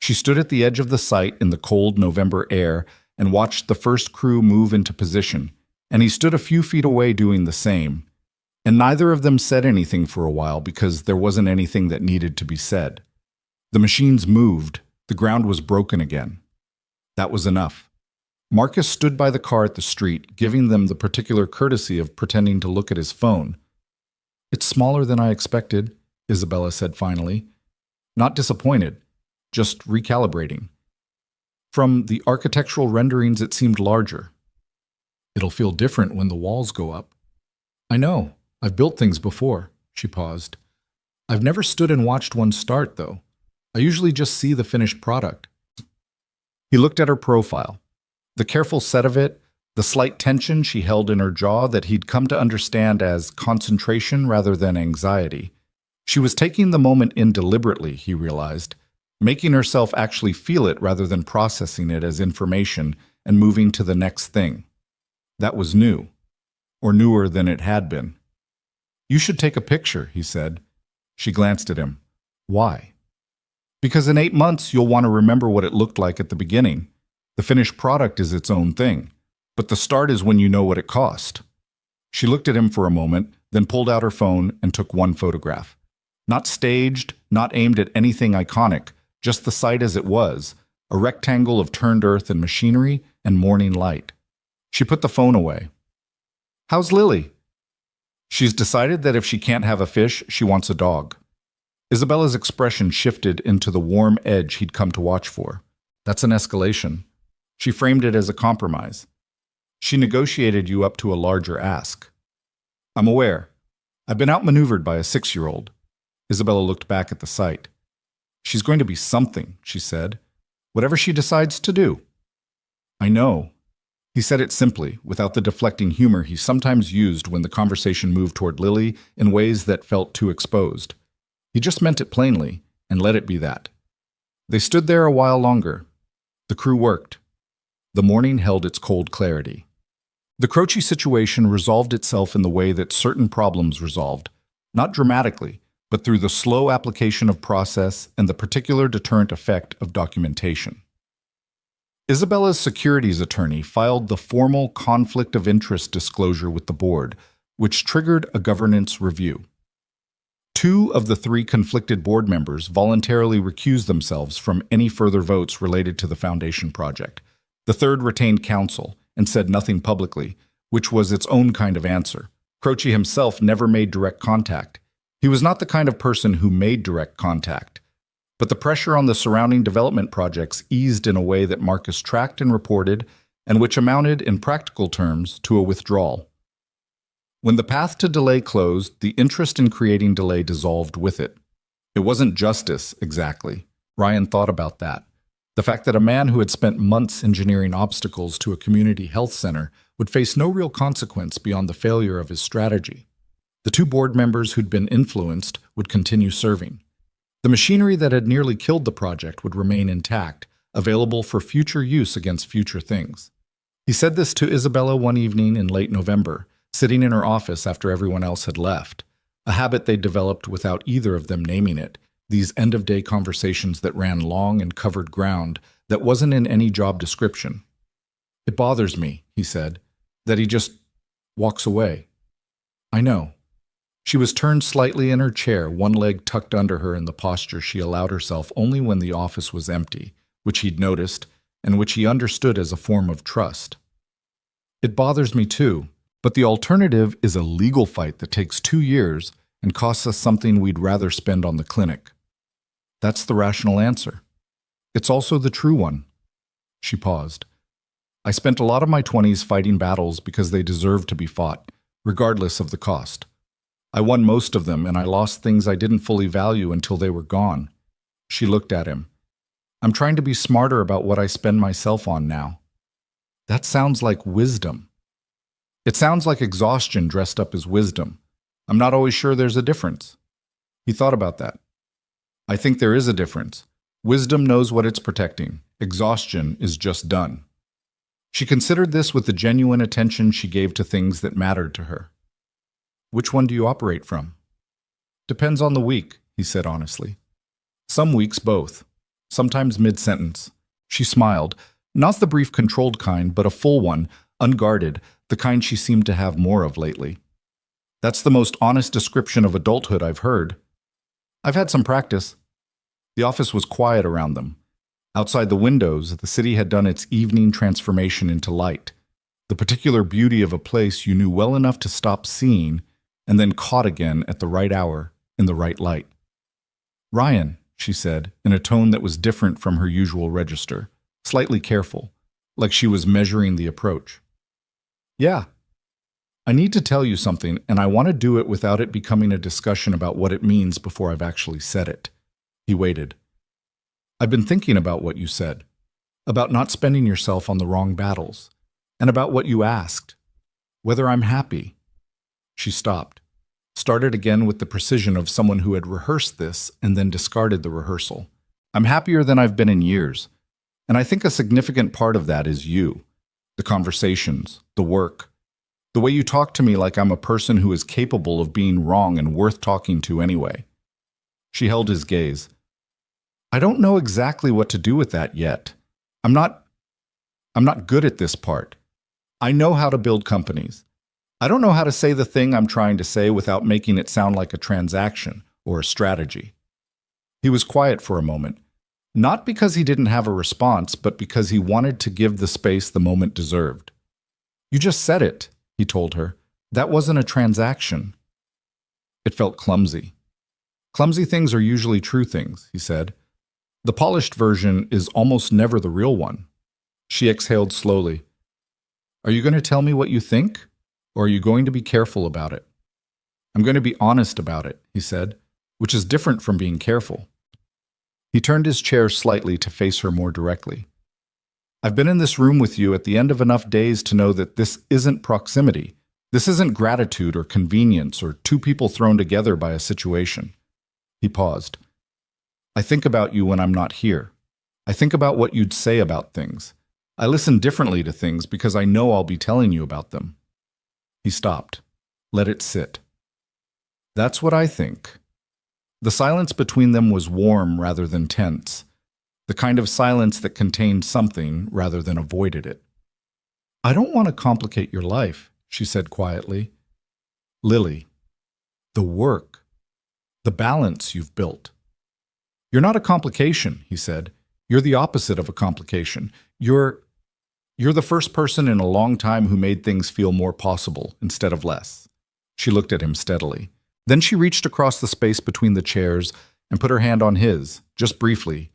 She stood at the edge of the site in the cold November air and watched the first crew move into position, and he stood a few feet away doing the same. And neither of them said anything for a while because there wasn't anything that needed to be said. The machines moved. The ground was broken again. That was enough. Marcus stood by the car at the street, giving them the particular courtesy of pretending to look at his phone. "It's smaller than I expected," Isabella said finally. Not disappointed, just recalibrating. From the architectural renderings, it seemed larger. "It'll feel different when the walls go up." "I know. I've built things before." She paused. "I've never stood and watched one start, though. I usually just see the finished product." He looked at her profile. The careful set of it, the slight tension she held in her jaw that he'd come to understand as concentration rather than anxiety. She was taking the moment in deliberately, he realized, making herself actually feel it rather than processing it as information and moving to the next thing. That was new, or newer than it had been. "You should take a picture," he said. She glanced at him. "Why?" "Because in 8 months you'll want to remember what it looked like at the beginning. The finished product is its own thing, but the start is when you know what it cost." She looked at him for a moment, then pulled out her phone and took one photograph. Not staged, not aimed at anything iconic, just the site as it was, a rectangle of turned earth and machinery and morning light. She put the phone away. "How's Lily?" "She's decided that if she can't have a fish, she wants a dog." Isabella's expression shifted into the warm edge he'd come to watch for. "That's an escalation." She framed it as a compromise. "She negotiated you up to a larger ask." "I'm aware. I've been outmaneuvered by a 6-year-old. Isabella looked back at the site. "She's going to be something," she said. "Whatever she decides to do." "I know." He said it simply, without the deflecting humor he sometimes used when the conversation moved toward Lily in ways that felt too exposed. He just meant it plainly, and let it be that. They stood there a while longer. The crew worked. The morning held its cold clarity. The Croce situation resolved itself in the way that certain problems resolved, not dramatically, but through the slow application of process and the particular deterrent effect of documentation. Isabella's securities attorney filed the formal conflict of interest disclosure with the board, which triggered a governance review. 2 of the 3 conflicted board members voluntarily recused themselves from any further votes related to the foundation project. The 3rd retained counsel and said nothing publicly, which was its own kind of answer. Croce himself never made direct contact. He was not the kind of person who made direct contact. But the pressure on the surrounding development projects eased in a way that Marcus tracked and reported, and which amounted, in practical terms, to a withdrawal. When the path to delay closed, the interest in creating delay dissolved with it. It wasn't justice, exactly. Ryan thought about that. The fact that a man who had spent months engineering obstacles to a community health center would face no real consequence beyond the failure of his strategy. The two board members who'd been influenced would continue serving. The machinery that had nearly killed the project would remain intact, available for future use against future things. He said this to Isabella one evening in late November, sitting in her office after everyone else had left, a habit they'd developed without either of them naming it, these end-of-day conversations that ran long and covered ground that wasn't in any job description. "It bothers me," he said, "that he just walks away." "I know." She was turned slightly in her chair, one leg tucked under her in the posture she allowed herself only when the office was empty, which he'd noticed, and which he understood as a form of trust. "It bothers me too, but the alternative is a legal fight that takes 2 years and costs us something we'd rather spend on the clinic." That's the rational answer. It's also the true one. She paused. "I spent a lot of my 20s fighting battles because they deserved to be fought, regardless of the cost. I won most of them, and I lost things I didn't fully value until they were gone." She looked at him. "I'm trying to be smarter about what I spend myself on now." That sounds like wisdom. It sounds like exhaustion dressed up as wisdom. I'm not always sure there's a difference. He thought about that. "I think there is a difference. Wisdom knows what it's protecting. Exhaustion is just done." She considered this with the genuine attention she gave to things that mattered to her. "Which one do you operate from?" "Depends on the week," he said honestly. "Some weeks both. Sometimes mid-sentence." She smiled, not the brief controlled kind, but a full one, unguarded, the kind she seemed to have more of lately. "That's the most honest description of adulthood I've heard." "I've had some practice." The office was quiet around them. Outside the windows, the city had done its evening transformation into light, the particular beauty of a place you knew well enough to stop seeing and then caught again at the right hour in the right light. "Ryan," she said, in a tone that was different from her usual register, slightly careful, like she was measuring the approach. "Yeah. I need to tell you something, and I want to do it without it becoming a discussion about what it means before I've actually said it." He waited. "I've been thinking about what you said, about not spending yourself on the wrong battles, and about what you asked, whether I'm happy." She stopped, started again with the precision of someone who had rehearsed this and then discarded the rehearsal. "I'm happier than I've been in years, and I think a significant part of that is you, the conversations, the work, the way you talk to me like I'm a person who is capable of being wrong and worth talking to anyway." She held his gaze. "I don't know exactly what to do with that yet. I'm not good at this part. I know how to build companies. I don't know how to say the thing I'm trying to say without making it sound like a transaction or a strategy." He was quiet for a moment, not because he didn't have a response, but because he wanted to give the space the moment deserved. "You just said it," he told her. "That wasn't a transaction." It felt clumsy. "Clumsy things are usually true things," he said. "The polished version is almost never the real one." She exhaled slowly. "Are you going to tell me what you think, or are you going to be careful about it?" "I'm going to be honest about it," he said, which is different from being careful. He turned his chair slightly to face her more directly. "I've been in this room with you at the end of enough days to know that this isn't proximity. This isn't gratitude or convenience or two people thrown together by a situation." He paused. "I think about you when I'm not here. I think about what you'd say about things. I listen differently to things because I know I'll be telling you about them." He stopped. Let it sit. "That's what I think." The silence between them was warm rather than tense, the kind of silence that contained something rather than avoided it. "I don't want to complicate your life," she said quietly. "Lily, the work, the balance you've built. You're not a complication," he said. "You're the opposite of a complication. You're the first person in a long time who made things feel more possible instead of less." She looked at him steadily. Then she reached across the space between the chairs and put her hand on his, just briefly,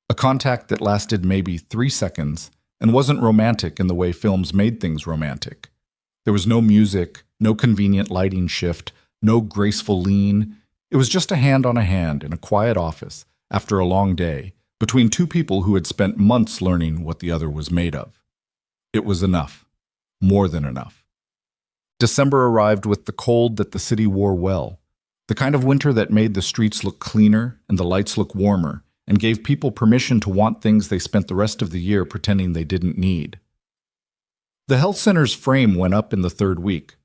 a contact that lasted maybe 3 seconds and wasn't romantic in the way films made things romantic. There was no music, No convenient lighting shift, no graceful lean. It was just a hand on a hand in a quiet office after a long day between two people who had spent months learning what the other was made of. It was enough. More than enough. December arrived with the cold that the city wore well, the kind of winter that made the streets look cleaner and the lights look warmer and gave people permission to want things they spent the rest of the year pretending they didn't need. The health center's frame went up in the third week.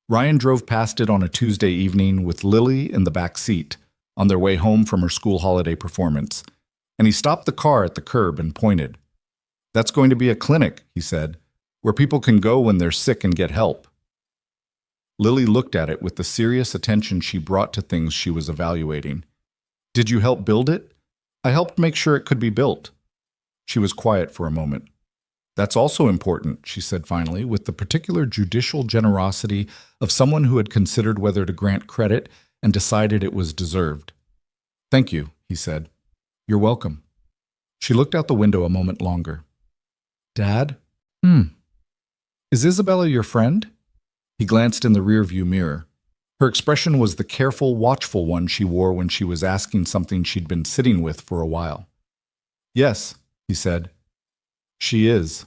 Ryan drove past it on a Tuesday evening with Lily in the back seat on their way home from her school holiday performance, and he stopped the car at the curb and pointed. "That's going to be a clinic," he said, "where people can go when they're sick and get help." Lily looked at it with the serious attention she brought to things she was evaluating. "Did you help build it?" "I helped make sure it could be built." She was quiet for a moment. "That's also important," she said finally, with the particular judicial generosity of someone who had considered whether to grant credit and decided it was deserved. "Thank you," he said. "You're welcome." She looked out the window a moment longer. "Dad? Is Isabella your friend?" He glanced in the rearview mirror. Her expression was the careful, watchful one she wore when she was asking something she'd been sitting with for a while. "Yes," he said. "She is."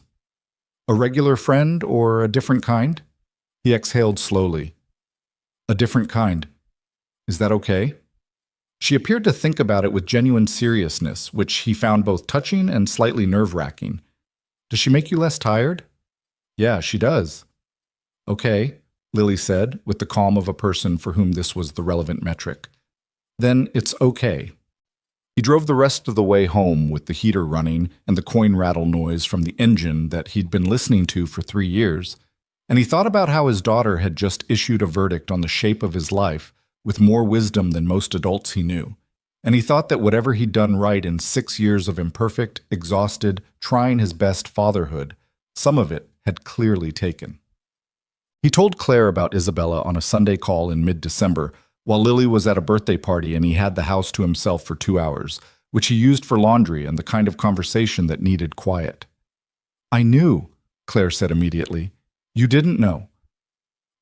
"A regular friend or a different kind?" He exhaled slowly. "A different kind. Is that okay?" She appeared to think about it with genuine seriousness, which he found both touching and slightly nerve-wracking. "Does she make you less tired?" "Yeah, she does." "Okay," Lily said, with the calm of a person for whom this was the relevant metric. "Then it's okay." He drove the rest of the way home with the heater running and the coin rattle noise from the engine that he'd been listening to for 3 years, and he thought about how his daughter had just issued a verdict on the shape of his life with more wisdom than most adults he knew, and he thought that whatever he'd done right in 6 years of imperfect, exhausted, trying his best fatherhood, some of it had clearly taken. He told Claire about Isabella on a Sunday call in mid-December, while Lily was at a birthday party and he had the house to himself for 2 hours, which he used for laundry and the kind of conversation that needed quiet. "I knew," Claire said immediately. "You didn't know."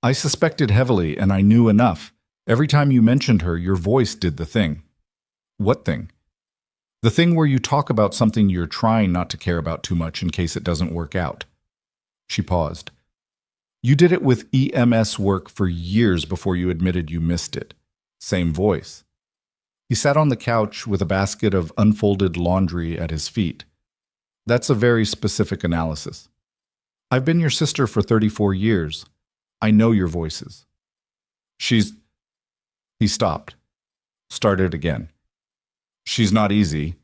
"I suspected heavily, and I knew enough. Every time you mentioned her, your voice did the thing." "What thing?" "The thing where you talk about something you're trying not to care about too much in case it doesn't work out." She paused. "You did it with EMS work for years before you admitted you missed it." Same voice. He sat on the couch with a basket of unfolded laundry at his feet. "That's a very specific analysis. I've been your sister for 34 years. I know your voices." "She's..." He stopped. Started again. "She's not easy.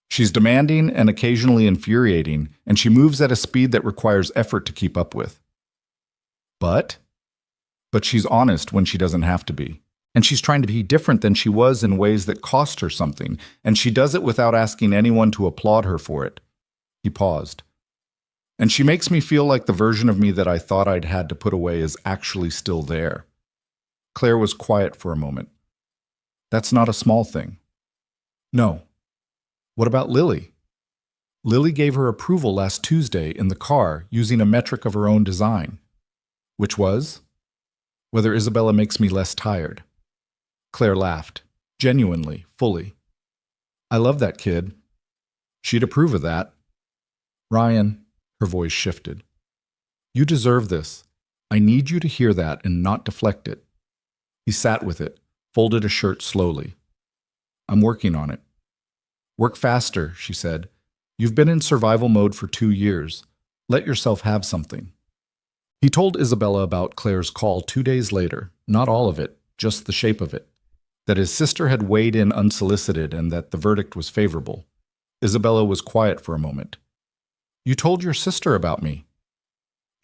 She's demanding and occasionally infuriating, and she moves at a speed that requires effort to keep up with. But she's honest when she doesn't have to be. And she's trying to be different than she was in ways that cost her something, and she does it without asking anyone to applaud her for it." He paused. "And she makes me feel like the version of me that I thought I'd had to put away is actually still there." Claire was quiet for a moment. "That's not a small thing." "No." "What about Lily?" "Lily gave her approval last Tuesday in the car using a metric of her own design." "Which was?" "Whether Isabella makes me less tired." Claire laughed, genuinely, fully. "I love that kid. She'd approve of that." "Ryan," her voice shifted. "You deserve this. I need you to hear that and not deflect it." He sat with it, folded a shirt slowly. "I'm working on it." "Work faster," she said. "You've been in survival mode for 2 years. Let yourself have something." He told Isabella about Claire's call 2 days later, not all of it, just the shape of it, that his sister had weighed in unsolicited and that the verdict was favorable. Isabella was quiet for a moment. "You told your sister about me."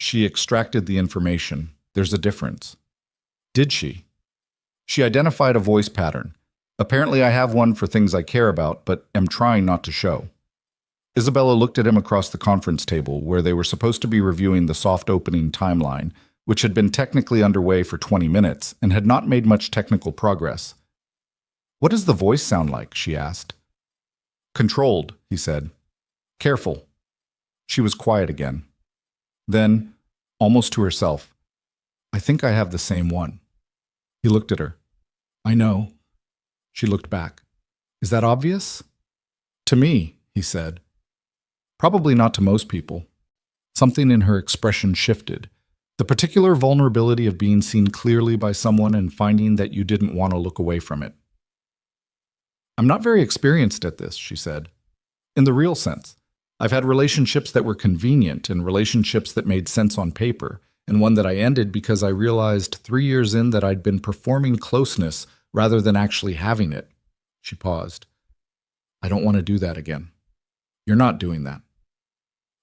She extracted the information. There's a difference. "Did she?" She identified a voice pattern. "Apparently I have one for things I care about, but am trying not to show." Isabella looked at him across the conference table, where they were supposed to be reviewing the soft opening timeline, which had been technically underway for 20 minutes and had not made much technical progress. "What does the voice sound like?" she asked. "Controlled," he said. "Careful." She was quiet again. Then, almost to herself, I think I have the same one. He looked at her. I know. She looked back. Is that obvious? To me, he said. Probably not to most people. Something in her expression shifted. The particular vulnerability of being seen clearly by someone and finding that you didn't want to look away from it. I'm not very experienced at this, she said. In the real sense. I've had relationships that were convenient and relationships that made sense on paper, and one that I ended because I realized 3 years in that I'd been performing closeness rather than actually having it. She paused. I don't want to do that again. You're not doing that.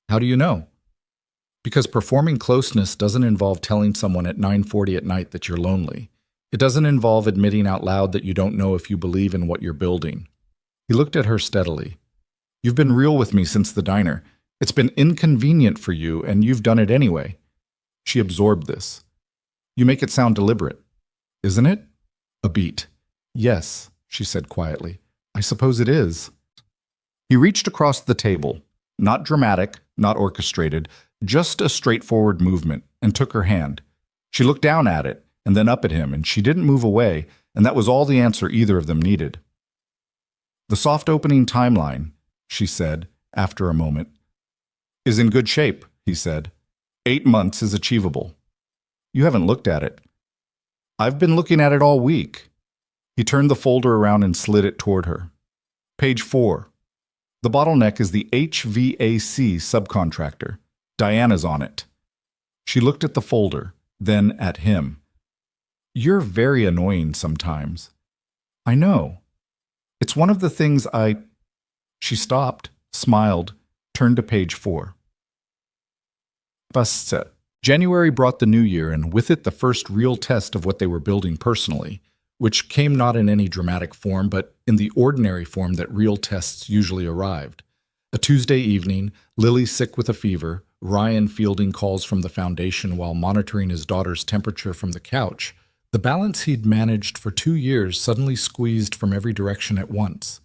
How do you know? Because performing closeness doesn't involve telling someone at 9:40 at night that you're lonely. It doesn't involve admitting out loud that you don't know if you believe in what you're building. He looked at her steadily. You've been real with me since the diner. It's been inconvenient for you, and you've done it anyway. She absorbed this. You make it sound deliberate, isn't it? A beat. Yes, she said quietly. I suppose it is. He reached across the table, not dramatic, not orchestrated, just a straightforward movement, and took her hand. She looked down at it, and then up at him, and she didn't move away, and that was all the answer either of them needed. The soft opening timeline, she said, after a moment, is in good shape, he said. 8 months is achievable. You haven't looked at it. I've been looking at it all week. He turned the folder around and slid it toward her. Page 4. The bottleneck is the HVAC subcontractor. Diana's on it. She looked at the folder, then at him. You're very annoying sometimes. I know. It's one of the things I... She stopped, smiled, turned to page 4. Basta. January brought the new year, and with it the first real test of what they were building personally, which came not in any dramatic form, but in the ordinary form that real tests usually arrived. A Tuesday evening, Lily sick with a fever, Ryan fielding calls from the foundation while monitoring his daughter's temperature from the couch. The balance he'd managed for 2 years suddenly squeezed from every direction at once.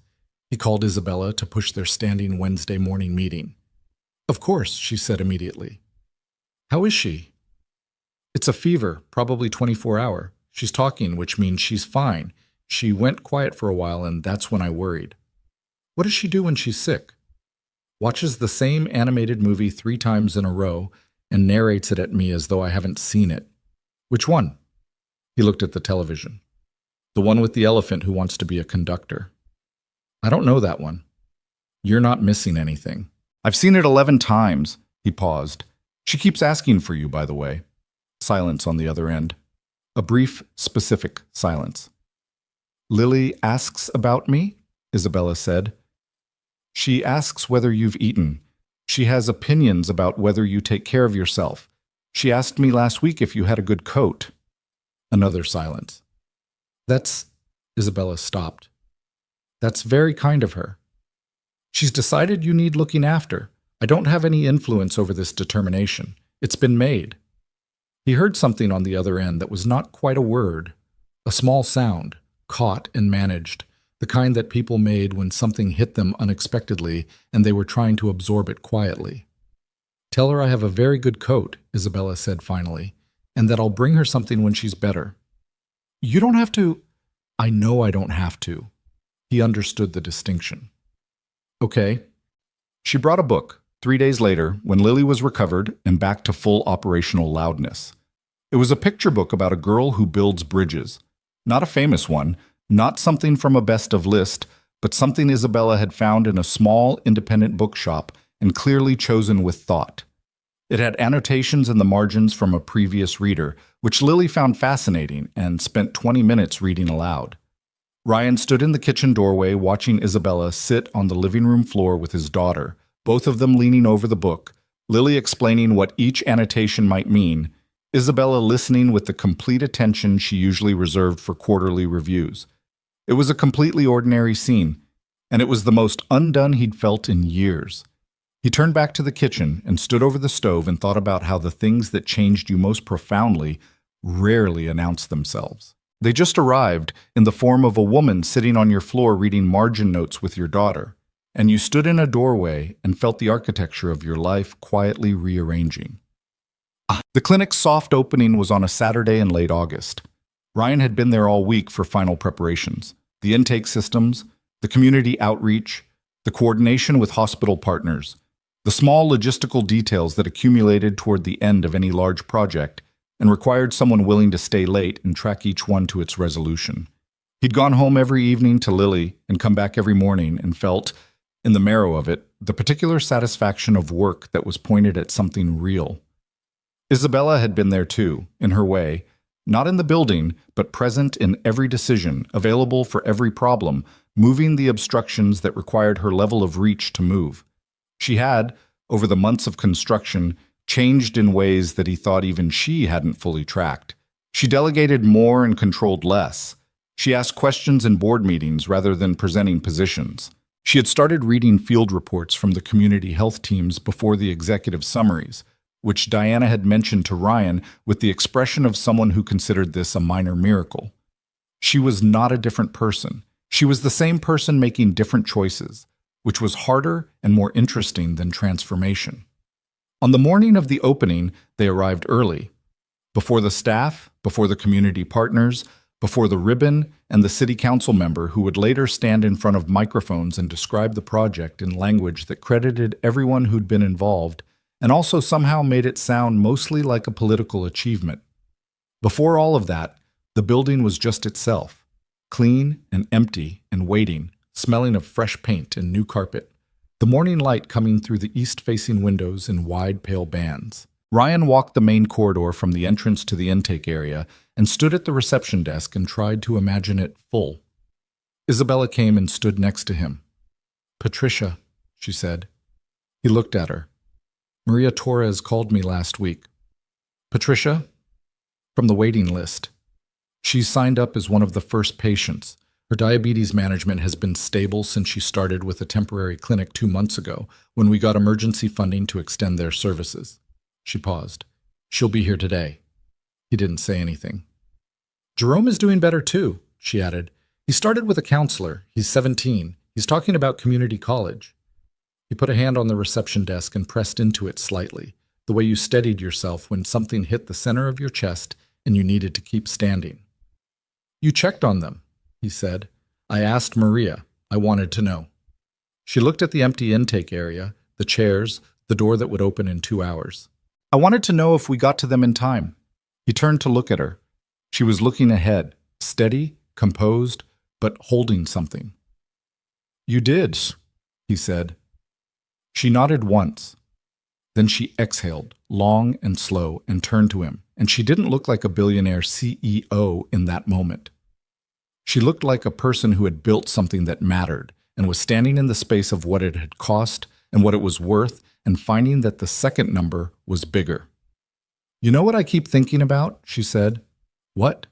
He called Isabella to push their standing Wednesday morning meeting. Of course, she said immediately. How is she? It's a fever, probably 24-hour. She's talking, which means she's fine. She went quiet for a while, and that's when I worried. What does she do when she's sick? Watches the same animated movie 3 times in a row and narrates it at me as though I haven't seen it. Which one? He looked at the television. The one with the elephant who wants to be a conductor. I don't know that one. You're not missing anything. I've seen it 11 times. He paused. She keeps asking for you, by the way. Silence on the other end. A brief, specific silence. Lily asks about me, Isabella said. She asks whether you've eaten. She has opinions about whether you take care of yourself. She asked me last week if you had a good coat. Another silence. Isabella stopped. That's very kind of her. She's decided you need looking after. I don't have any influence over this determination. It's been made. He heard something on the other end that was not quite a word, a small sound, caught and managed, the kind that people made when something hit them unexpectedly and they were trying to absorb it quietly. Tell her I have a very good coat, Isabella said finally, and that I'll bring her something when she's better. You don't have to. I know I don't have to. He understood the distinction. Okay. She brought a book 3 days later when Lily was recovered and back to full operational loudness. It was a picture book about a girl who builds bridges. Not a famous one, not something from a best of list, but something Isabella had found in a small independent bookshop and clearly chosen with thought. It had annotations in the margins from a previous reader, which Lily found fascinating and spent 20 minutes reading aloud. Ryan stood in the kitchen doorway watching Isabella sit on the living room floor with his daughter, both of them leaning over the book, Lily explaining what each annotation might mean, Isabella listening with the complete attention she usually reserved for quarterly reviews. It was a completely ordinary scene, and it was the most undone he'd felt in years. He turned back to the kitchen and stood over the stove and thought about how the things that changed you most profoundly rarely announce themselves. They just arrived in the form of a woman sitting on your floor reading margin notes with your daughter, and you stood in a doorway and felt the architecture of your life quietly rearranging. The clinic's soft opening was on a Saturday in late August. Ryan had been there all week for final preparations. The intake systems, the community outreach, the coordination with hospital partners, the small logistical details that accumulated toward the end of any large project and required someone willing to stay late and track each one to its resolution. He'd gone home every evening to Lily and come back every morning and felt, in the marrow of it, the particular satisfaction of work that was pointed at something real. Isabella had been there too, in her way, not in the building, but present in every decision, available for every problem, moving the obstructions that required her level of reach to move. She had, over the months of construction, changed in ways that he thought even she hadn't fully tracked. She delegated more and controlled less. She asked questions in board meetings rather than presenting positions. She had started reading field reports from the community health teams before the executive summaries, which Diana had mentioned to Ryan with the expression of someone who considered this a minor miracle. She was not a different person. She was the same person making different choices, which was harder and more interesting than transformation. On the morning of the opening, they arrived early. Before the staff, before the community partners, before the ribbon and the city council member who would later stand in front of microphones and describe the project in language that credited everyone who'd been involved and also somehow made it sound mostly like a political achievement. Before all of that, the building was just itself, clean and empty and waiting, smelling of fresh paint and new carpet, the morning light coming through the east-facing windows in wide, pale bands. Ryan walked the main corridor from the entrance to the intake area and stood at the reception desk and tried to imagine it full. Isabella came and stood next to him. "Patricia," she said. He looked at her. "Maria Torres called me last week." "Patricia?" "From the waiting list. She's signed up as one of the first patients. Her diabetes management has been stable since she started with a temporary clinic 2 months ago when we got emergency funding to extend their services." She paused. "She'll be here today." He didn't say anything. "Jerome is doing better too," she added. "He started with a counselor. He's 17. He's talking about community college." He put a hand on the reception desk and pressed into it slightly, the way you steadied yourself when something hit the center of your chest and you needed to keep standing. "You checked on them," he said. "I asked Maria. I wanted to know." She looked at the empty intake area, the chairs, the door that would open in 2 hours. "I wanted to know if we got to them in time." He turned to look at her. She was looking ahead, steady, composed, but holding something. "You did," he said. She nodded once. Then she exhaled, long and slow, and turned to him, and she didn't look like a billionaire CEO in that moment. She looked like a person who had built something that mattered and was standing in the space of what it had cost and what it was worth and finding that the second number was bigger. "You know what I keep thinking about?" she said. "What?"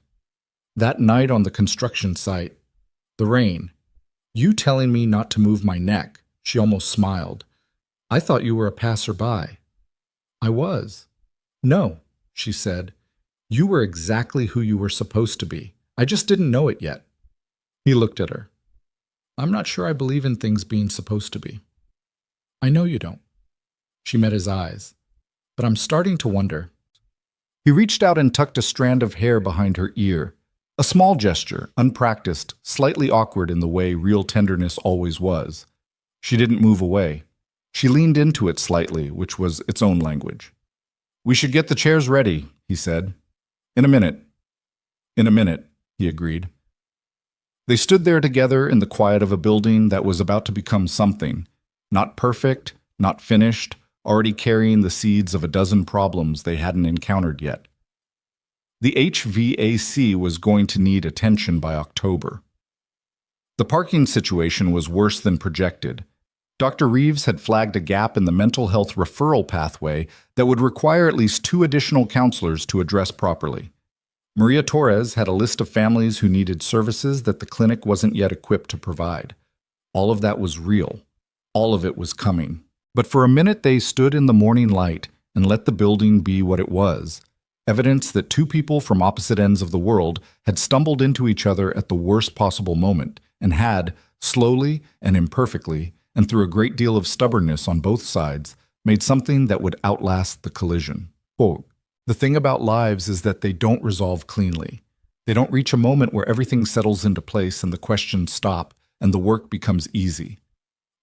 "That night on the construction site. The rain. You telling me not to move my neck." She almost smiled. "I thought you were a passerby." "I was." "No," she said. "You were exactly who you were supposed to be. I just didn't know it yet." He looked at her. "I'm not sure I believe in things being supposed to be." "I know you don't." She met his eyes. "But I'm starting to wonder." He reached out and tucked a strand of hair behind her ear. A small gesture, unpracticed, slightly awkward in the way real tenderness always was. She didn't move away. She leaned into it slightly, which was its own language. "We should get the chairs ready," he said. "In a minute." "In a minute," he agreed. They stood there together in the quiet of a building that was about to become something. Not perfect, not finished, already carrying the seeds of a dozen problems they hadn't encountered yet. The HVAC was going to need attention by October. The parking situation was worse than projected. Dr. Reeves had flagged a gap in the mental health referral pathway that would require at least 2 additional counselors to address properly. Maria Torres had a list of families who needed services that the clinic wasn't yet equipped to provide. All of that was real. All of it was coming. But for a minute they stood in the morning light and let the building be what it was, evidence that 2 people from opposite ends of the world had stumbled into each other at the worst possible moment and had, slowly and imperfectly, and through a great deal of stubbornness on both sides, made something that would outlast the collision. The thing about lives is that they don't resolve cleanly. They don't reach a moment where everything settles into place and the questions stop and the work becomes easy.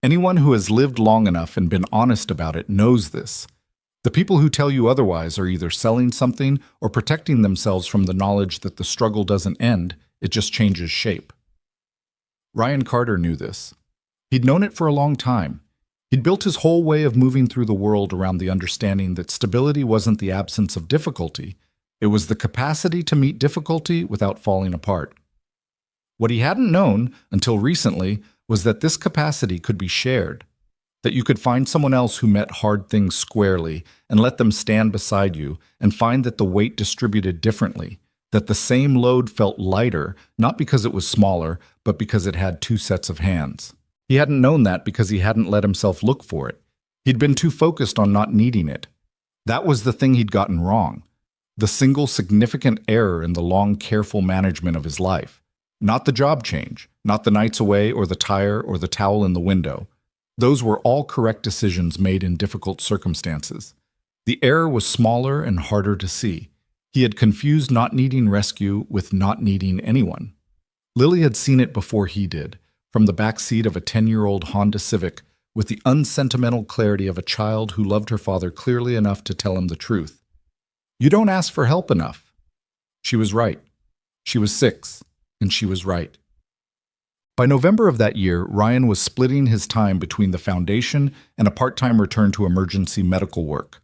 Anyone who has lived long enough and been honest about it knows this. The people who tell you otherwise are either selling something or protecting themselves from the knowledge that the struggle doesn't end, it just changes shape. Ryan Carter knew this. He'd known it for a long time. He'd built his whole way of moving through the world around the understanding that stability wasn't the absence of difficulty, it was the capacity to meet difficulty without falling apart. What he hadn't known until recently was that this capacity could be shared, that you could find someone else who met hard things squarely and let them stand beside you and find that the weight distributed differently, that the same load felt lighter, not because it was smaller, but because it had two sets of hands. He hadn't known that because he hadn't let himself look for it. He'd been too focused on not needing it. That was the thing he'd gotten wrong. The single significant error in the long, careful management of his life. Not the job change, not the nights away or the tire or the towel in the window. Those were all correct decisions made in difficult circumstances. The error was smaller and harder to see. He had confused not needing rescue with not needing anyone. Lily had seen it before he did, from the back seat of a 10-year-old Honda Civic, with the unsentimental clarity of a child who loved her father clearly enough to tell him the truth. You don't ask for help enough. She was right. She was 6, and she was right. By November of that year, Ryan was splitting his time between the foundation and a part-time return to emergency medical work.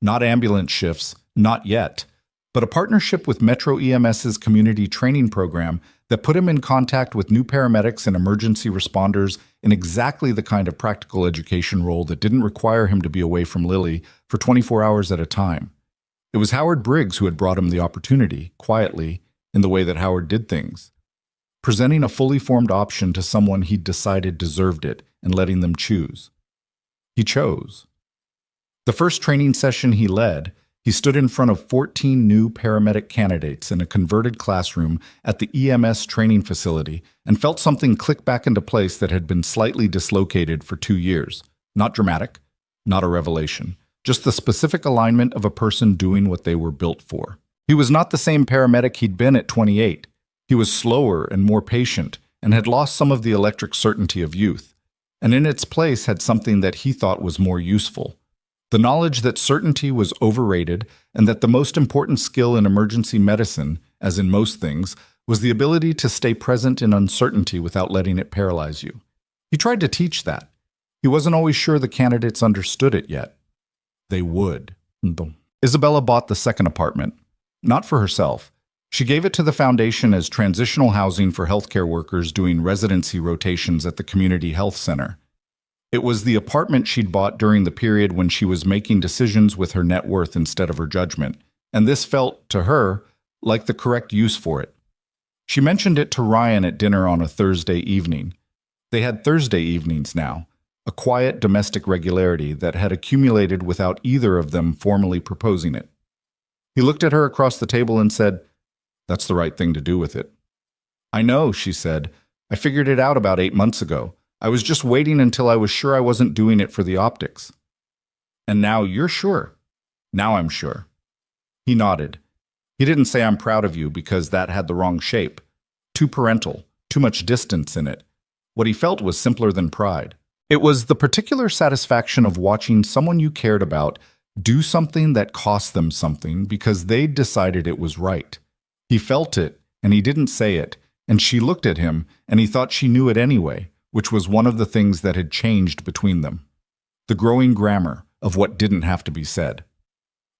Not ambulance shifts, not yet, but a partnership with Metro EMS's community training program that put him in contact with new paramedics and emergency responders in exactly the kind of practical education role that didn't require him to be away from Lily for 24 hours at a time. It was Howard Briggs who had brought him the opportunity, quietly, in the way that Howard did things. Presenting a fully formed option to someone he'd decided deserved it and letting them choose. He chose. The first training session he led, he stood in front of 14 new paramedic candidates in a converted classroom at the EMS training facility and felt something click back into place that had been slightly dislocated for 2 years. Not dramatic, not a revelation, just the specific alignment of a person doing what they were built for. He was not the same paramedic he'd been at 28. He was slower and more patient and had lost some of the electric certainty of youth, and in its place had something that he thought was more useful. The knowledge that certainty was overrated and that the most important skill in emergency medicine, as in most things, was the ability to stay present in uncertainty without letting it paralyze you. He tried to teach that. He wasn't always sure the candidates understood it yet. They would. Isabella bought the second apartment. Not for herself. She gave it to the foundation as transitional housing for healthcare workers doing residency rotations at the community health center. It was the apartment she'd bought during the period when she was making decisions with her net worth instead of her judgment, and this felt, to her, like the correct use for it. She mentioned it to Ryan at dinner on a Thursday evening. They had Thursday evenings now, a quiet domestic regularity that had accumulated without either of them formally proposing it. He looked at her across the table and said, "That's the right thing to do with it." "I know," she said. "I figured it out about 8 months ago. I was just waiting until I was sure I wasn't doing it for the optics." "And now you're sure?" "Now I'm sure." He nodded. He didn't say "I'm proud of you" because that had the wrong shape. Too parental, too much distance in it. What he felt was simpler than pride. It was the particular satisfaction of watching someone you cared about do something that cost them something because they'd decided it was right. He felt it, and he didn't say it, and she looked at him, and he thought she knew it anyway, which was one of the things that had changed between them. The growing grammar of what didn't have to be said.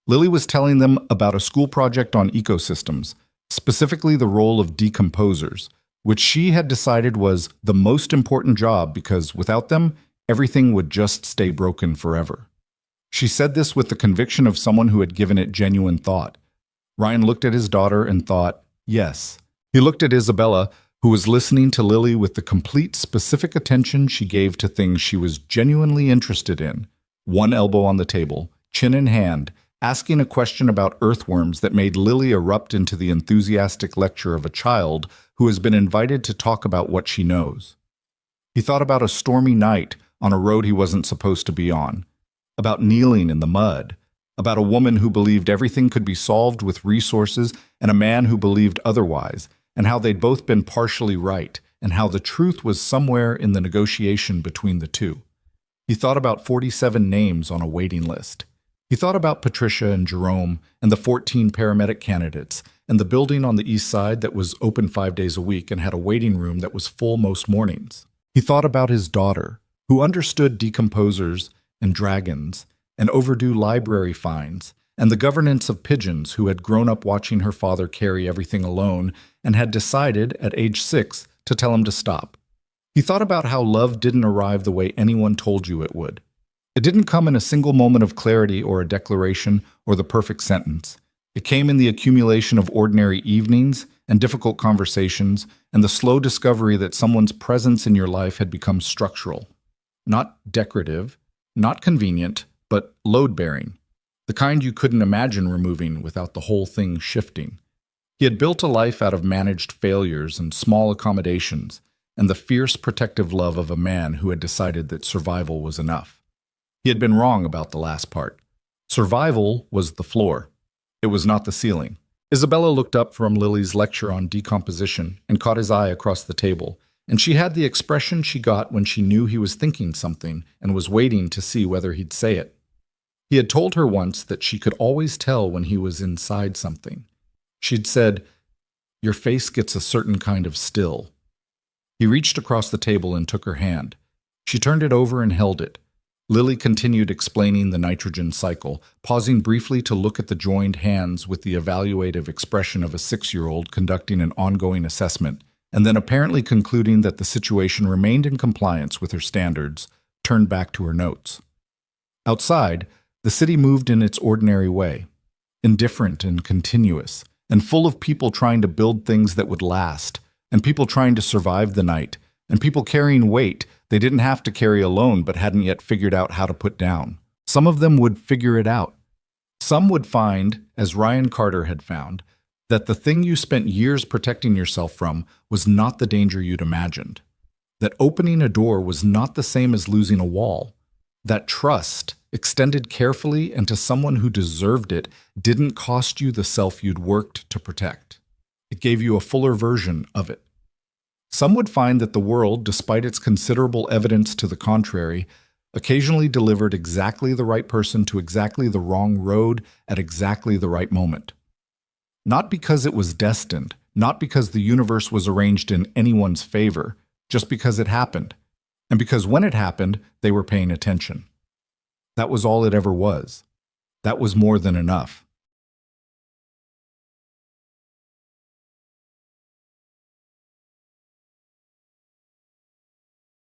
Lily was telling them about a school project on ecosystems, specifically the role of decomposers, which she had decided was the most important job because without them, everything would just stay broken forever. She said this with the conviction of someone who had given it genuine thought. Ryan looked at his daughter and thought, yes. He looked at Isabella, who was listening to Lily with the complete specific attention she gave to things she was genuinely interested in, one elbow on the table, chin in hand, asking a question about earthworms that made Lily erupt into the enthusiastic lecture of a child who has been invited to talk about what she knows. He thought about a stormy night on a road he wasn't supposed to be on, about kneeling in the mud, about a woman who believed everything could be solved with resources and a man who believed otherwise, and how they'd both been partially right, and how the truth was somewhere in the negotiation between the two. He thought about 47 names on a waiting list. He thought about Patricia and Jerome and the 14 paramedic candidates and the building on the east side that was open 5 days a week and had a waiting room that was full most mornings. He thought about his daughter, who understood decomposers and dragons and overdue library fines, and the governance of pigeons who had grown up watching her father carry everything alone and had decided, at age 6, to tell him to stop. He thought about how love didn't arrive the way anyone told you it would. It didn't come in a single moment of clarity or a declaration or the perfect sentence. It came in the accumulation of ordinary evenings and difficult conversations and the slow discovery that someone's presence in your life had become structural. Not decorative, not convenient, but load-bearing. The kind you couldn't imagine removing without the whole thing shifting. He had built a life out of managed failures and small accommodations, and the fierce protective love of a man who had decided that survival was enough. He had been wrong about the last part. Survival was the floor. It was not the ceiling. Isabella looked up from Lily's lecture on decomposition and caught his eye across the table, and she had the expression she got when she knew he was thinking something and was waiting to see whether he'd say it. He had told her once that she could always tell when he was inside something. She'd said, "Your face gets a certain kind of still." He reached across the table and took her hand. She turned it over and held it. Lily continued explaining the nitrogen cycle, pausing briefly to look at the joined hands with the evaluative expression of a 6-year-old conducting an ongoing assessment, and then apparently concluding that the situation remained in compliance with her standards, turned back to her notes. Outside, the city moved in its ordinary way, indifferent and continuous, and full of people trying to build things that would last, and people trying to survive the night, and people carrying weight they didn't have to carry alone but hadn't yet figured out how to put down. Some of them would figure it out. Some would find, as Ryan Carter had found, that the thing you spent years protecting yourself from was not the danger you'd imagined. That opening a door was not the same as losing a wall. That trust, extended carefully and to someone who deserved it, didn't cost you the self you'd worked to protect. It gave you a fuller version of it. Some would find that the world, despite its considerable evidence to the contrary, occasionally delivered exactly the right person to exactly the wrong road at exactly the right moment. Not because it was destined, not because the universe was arranged in anyone's favor, just because it happened, and because when it happened, they were paying attention. That was all it ever was. That was more than enough.